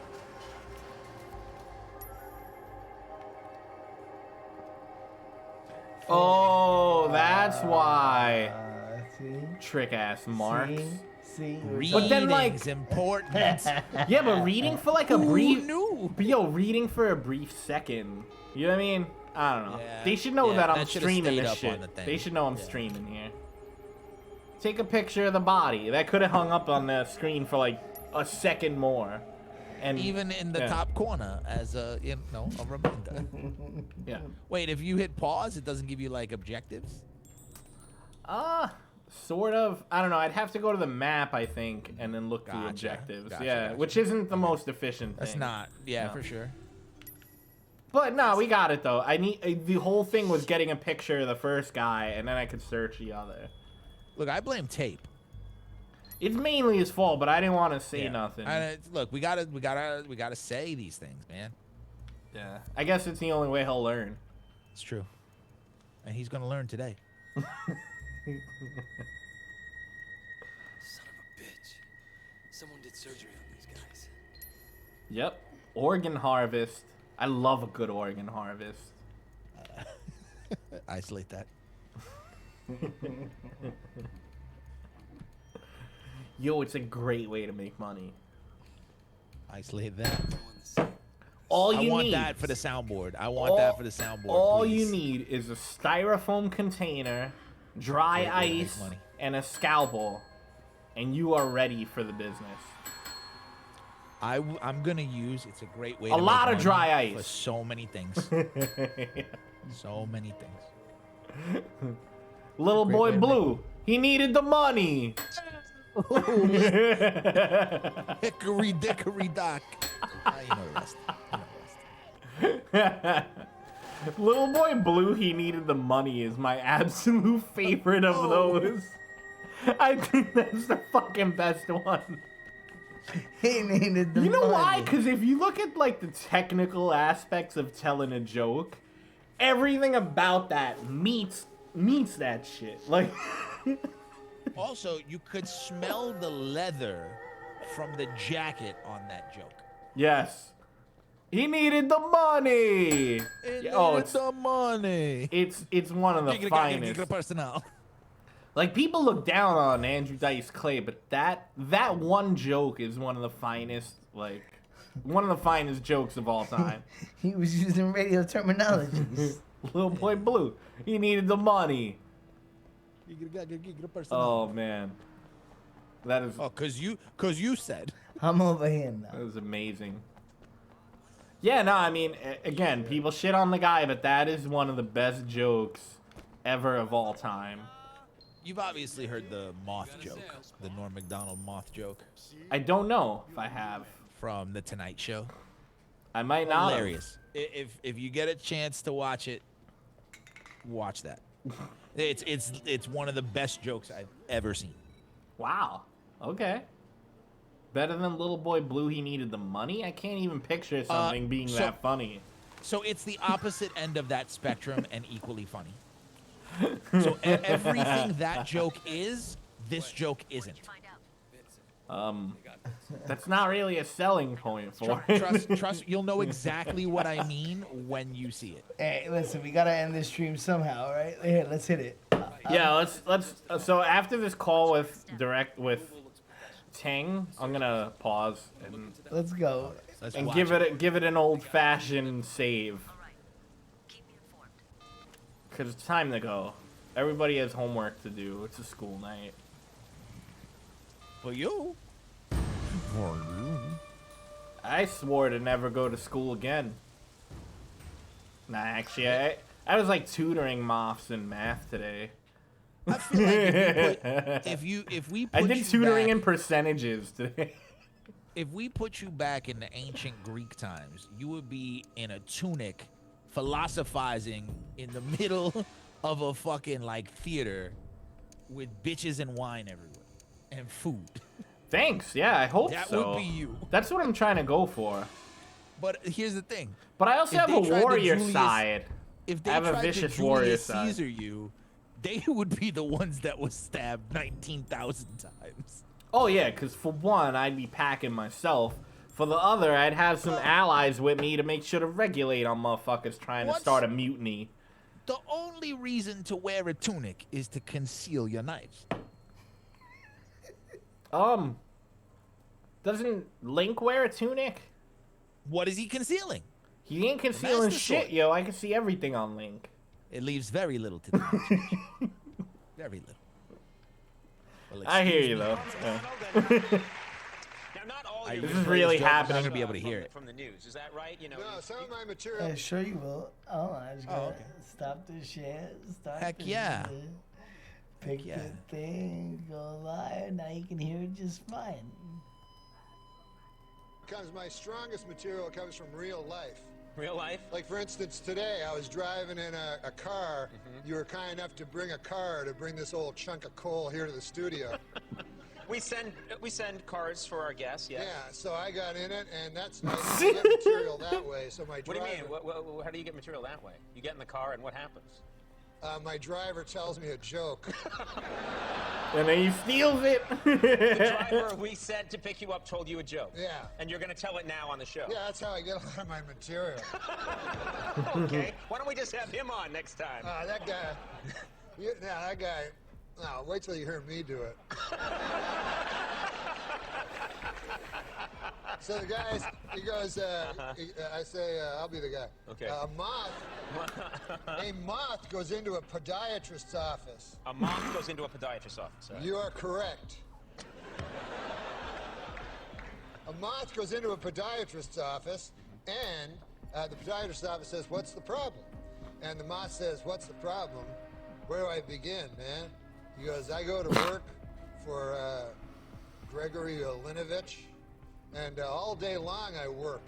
Oh, that's why. See? Trick ass marks. See? But then, like- Reading's important. Yeah, but reading for like a Who brief. knew? But yo, reading for a brief second. You know what I mean? I don't know. Yeah, They should know yeah, that I'm that should've streaming stayed this up shit. on the thing. They should know I'm Yeah. streaming here. Take a picture of the body. That could have hung up on the screen for like a second more. And even in the yeah. top corner as a a reminder. Yeah. Wait, if you hit pause, it doesn't give you like objectives? Sort of. I don't know. I'd have to go to the map, I think, and then look through Gotcha, objectives. gotcha, yeah, gotcha. which isn't the most efficient That's thing. not. Yeah, No. for sure. But no, we got it though. I need the whole thing was getting a picture of the first guy, and then I could search the other. Look, I blame tape. It's mainly his fault, but I didn't want to say Yeah. nothing. Look, we gotta say these things, man. Yeah, I guess it's the only way he'll learn. It's true, and he's gonna learn today. Son of a bitch. Someone did surgery on these guys. Yep, organ harvest. I love a good organ harvest. Isolate that. Yo, it's a great way to make money. Isolate that. All in the same. All I you want need. that for the soundboard. I want that for the soundboard. All please. you need is a styrofoam container, dry Great way to make ice, money. and a scalpel, and you are ready for the business. I'm gonna use. It's a great way. A to lot make of money dry ice. for so many things. So many things. Little Great boy way to make Blue, he needed the money. Hickory dickory dock. You know the rest. You know the rest. Little boy Blue, he needed the money is my absolute favorite of those. I think that's the fucking best one. He needed the You know why? money. Because if you look at like the technical aspects of telling a joke, everything about that meets that shit. Like, Also, you could smell the leather from the jacket on that joke. yes, he needed the money. Oh, It's the money. it's one of the finest. Personnel. Like, people look down on Andrew Dice Clay, but that one joke is one of the finest, like, one of the finest jokes of all time. He was using radio terminologies. Little boy Blue, he needed the money. Oh man, that is Oh, cause you said. I'm over here that now. was amazing. Yeah, no, I mean, again, people shit on the guy, but that is one of the best jokes ever of all time. You've obviously heard the moth joke, the Norm Macdonald moth joke I don't know if I have. from the Tonight Show. I might not. have. Hilarious. If you get a chance to watch it, watch that. It's one of the best jokes I've ever seen. Wow. Okay. Better than Little Boy Blue, he needed the money? I can't even picture something being so- that funny. So it's the opposite end of that spectrum and equally funny. So everything that joke is, this joke isn't. That's not really a selling point for it. Trust. You'll know exactly what I mean when you see it. Hey, listen, we gotta end this stream somehow, right? Here, let's hit it. Yeah, let's. So after this call with Tang, I'm gonna pause and Let's go. Let's and watch give it an old-fashioned save. Cause it's time to go. Everybody has homework to do. It's a school night. For you. I swore to never go to school again. Nah, actually, I was like tutoring moths in math today. I feel like if we put I did you tutoring back, in percentages today. if we put you back in the ancient Greek times, you would be in a tunic, philosophizing in the middle of a fucking like theater, with bitches and wine everywhere, and food. Thanks. Yeah, I hope That so. would be you. That's what I'm trying to go for. But here's the thing: But I also If have they a tried to warrior Julius- side. if they I have a tried vicious to warrior Julius side. Caesar you, they would be the ones that was stabbed 19,000 times. Oh yeah, because for one, I'd be packing myself. For the other, I'd have some allies with me to make sure to regulate on motherfuckers trying to What's- start a mutiny. The only reason to wear a tunic is to conceal your knives. Doesn't Link wear a tunic? What is he concealing? He ain't concealing Master shit, Sword. yo. I can see everything on Link. It leaves very little to the imagination. Very little. Well, I hear excuse you me. though. Yeah. Now, not all all I your This just is played really joke, I'm happening. not gonna be able to hear it. from the news. Is that right? You know. No, some of my Yeah, material. sure you will. Oh, I just gotta okay. stop the share. Start Heck the yeah. share. Pick yeah. the thing, go live. Now you can hear it just fine. Comes my strongest material comes from real life. Real life. Like for instance, today I was driving in a car. You were kind enough to bring a car to bring this old chunk of coal here to the studio. We send cards for our guests. Yes. Yeah, so I got in it, and that's nice. You get material that way. So my What do driver, you mean? How do you get material that way? You get in the car, and what happens? my driver tells me a joke. And then he steals it. The driver we sent to pick you up told you a joke. Yeah. And you're going to tell it now on the show. Yeah, that's how I get a lot of my material. Okay. Why don't we just have him on next time? That guy. That guy. No, wait till you hear me do it. So the guy, he goes, I say, I'll be the guy. Okay. A moth goes into a podiatrist's office. A moth goes into a podiatrist's office. All right. You are correct. A moth goes into a podiatrist's office, and the podiatrist's office says, "What's the problem?" And the moth says, "What's the problem? Where do I begin, man?" He goes, "I go to work for Gregory Linovich, and all day long I work."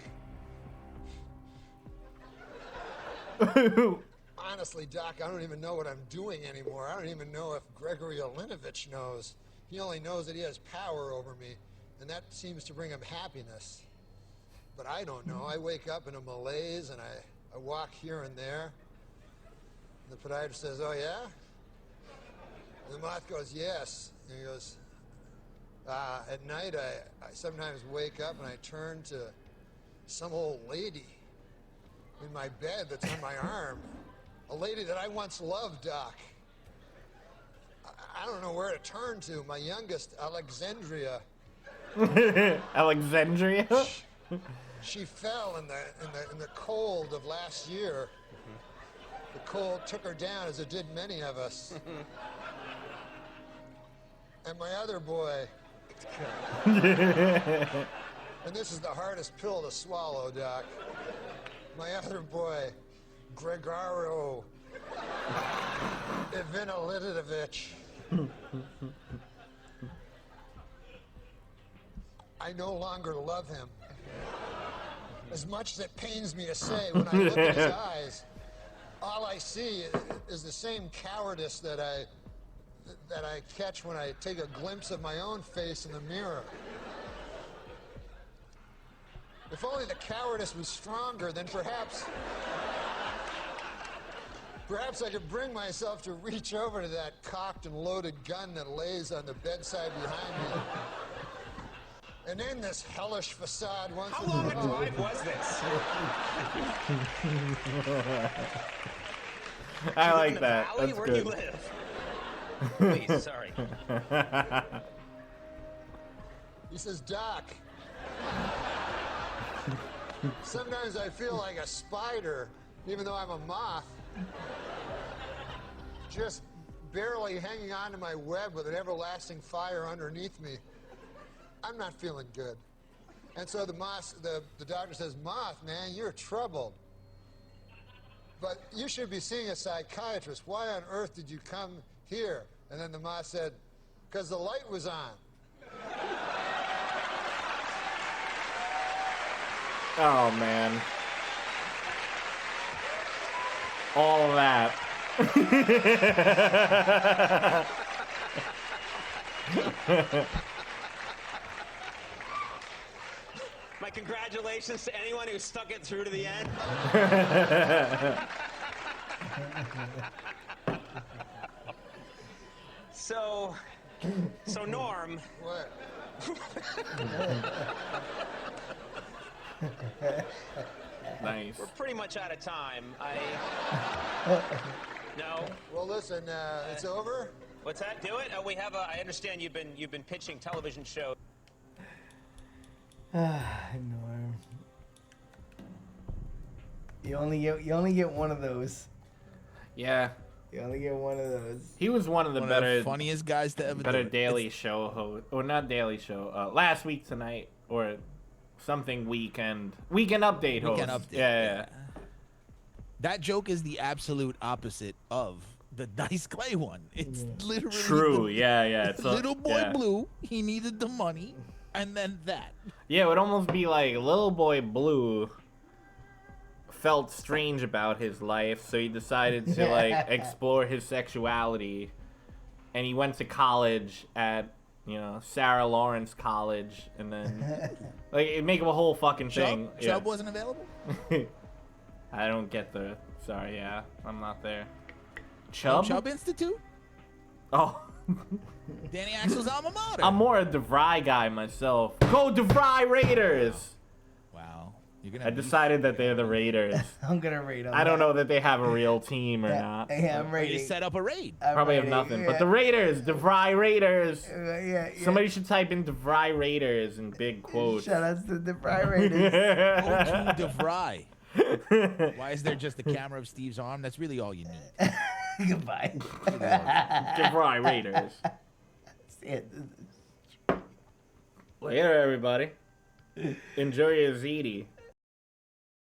Honestly, Doc, I don't even know what I'm doing anymore. I don't even know if Gregory Linovich knows. He only knows that he has power over me, and that seems to bring him happiness. But I don't know. I wake up in a malaise, and I walk here and there. And the podiatrist says, "Oh, yeah?" And the moth goes, "Yes." And he goes, "At night, I sometimes wake up and I turn to some old lady in my bed that's on my arm. A lady that I once loved, Doc. I don't know where to turn to. My youngest, Alexandria, Alexandria? she fell in the cold of last year. The cold took her down, as it did many of us. And my other boy, and this is the hardest pill to swallow, Doc. My other boy, Gregaro Ivanilidovich. I no longer love him. As much as it pains me to say, when I look in his eyes, all I see is the same cowardice that I catch when I take a glimpse of my own face in the mirror. If only the cowardice was stronger, then perhaps I could bring myself to reach over to that cocked and loaded gun that lays on the bedside behind me and end this hellish facade once How and long a for all. drive was this? I In like the that. valley? That's Where do you good. live? Please, sorry. He says, "Doc, sometimes I feel like a spider, even though I'm a moth, just barely hanging on to my web with an everlasting fire underneath me. I'm not feeling good." And so the doctor says, "Moth, man, you're troubled. But you should be seeing a psychiatrist. Why on earth did you come here?" And then the moth said, "Because the light was on." Oh, man. All of that. My congratulations to anyone who stuck it through to the end. So Norm, What? Nice. we're pretty much out of time. No. Well, listen, it's over. What's that? Do it. We have I understand you've been pitching television shows. Norm. You only get one of those. Yeah. You only get one of those. He was one of the One better, of the funniest guys to ever do better it. Daily Show host, or not Daily Show. Last Week Tonight or something weekend update host. Weekend update. Yeah. That joke is the absolute opposite of the Dice Clay one. It's literally True. Yeah. It's little boy yeah. Blue. He needed the money, and then that. Yeah, it would almost be like little boy Blue felt strange about his life, so he decided to like explore his sexuality, and he went to college at Sarah Lawrence College, and then like it'd make him a whole fucking thing. Chubb wasn't available. I don't get the. Sorry, yeah, I'm not there. No Chubb? Chubb Institute. Oh. Danny Axel's alma mater. I'm more a DeVry guy myself. Go DeVry Raiders! Wow. You're gonna I decided that they're the Raiders. I'm gonna rate them. I don't know that they have a real team or not. Yeah, I'm You rating. set up a raid. I'm Probably have rating, nothing. yeah. But the Raiders, DeVry Raiders. Yeah. Somebody should type in DeVry Raiders in big quotes. Shout outs to the Fry Raiders. O2 DeVry. Why is there just the camera of Steve's arm? That's really all you need. Goodbye. DeVry Raiders. Later, everybody. Enjoy your ziti.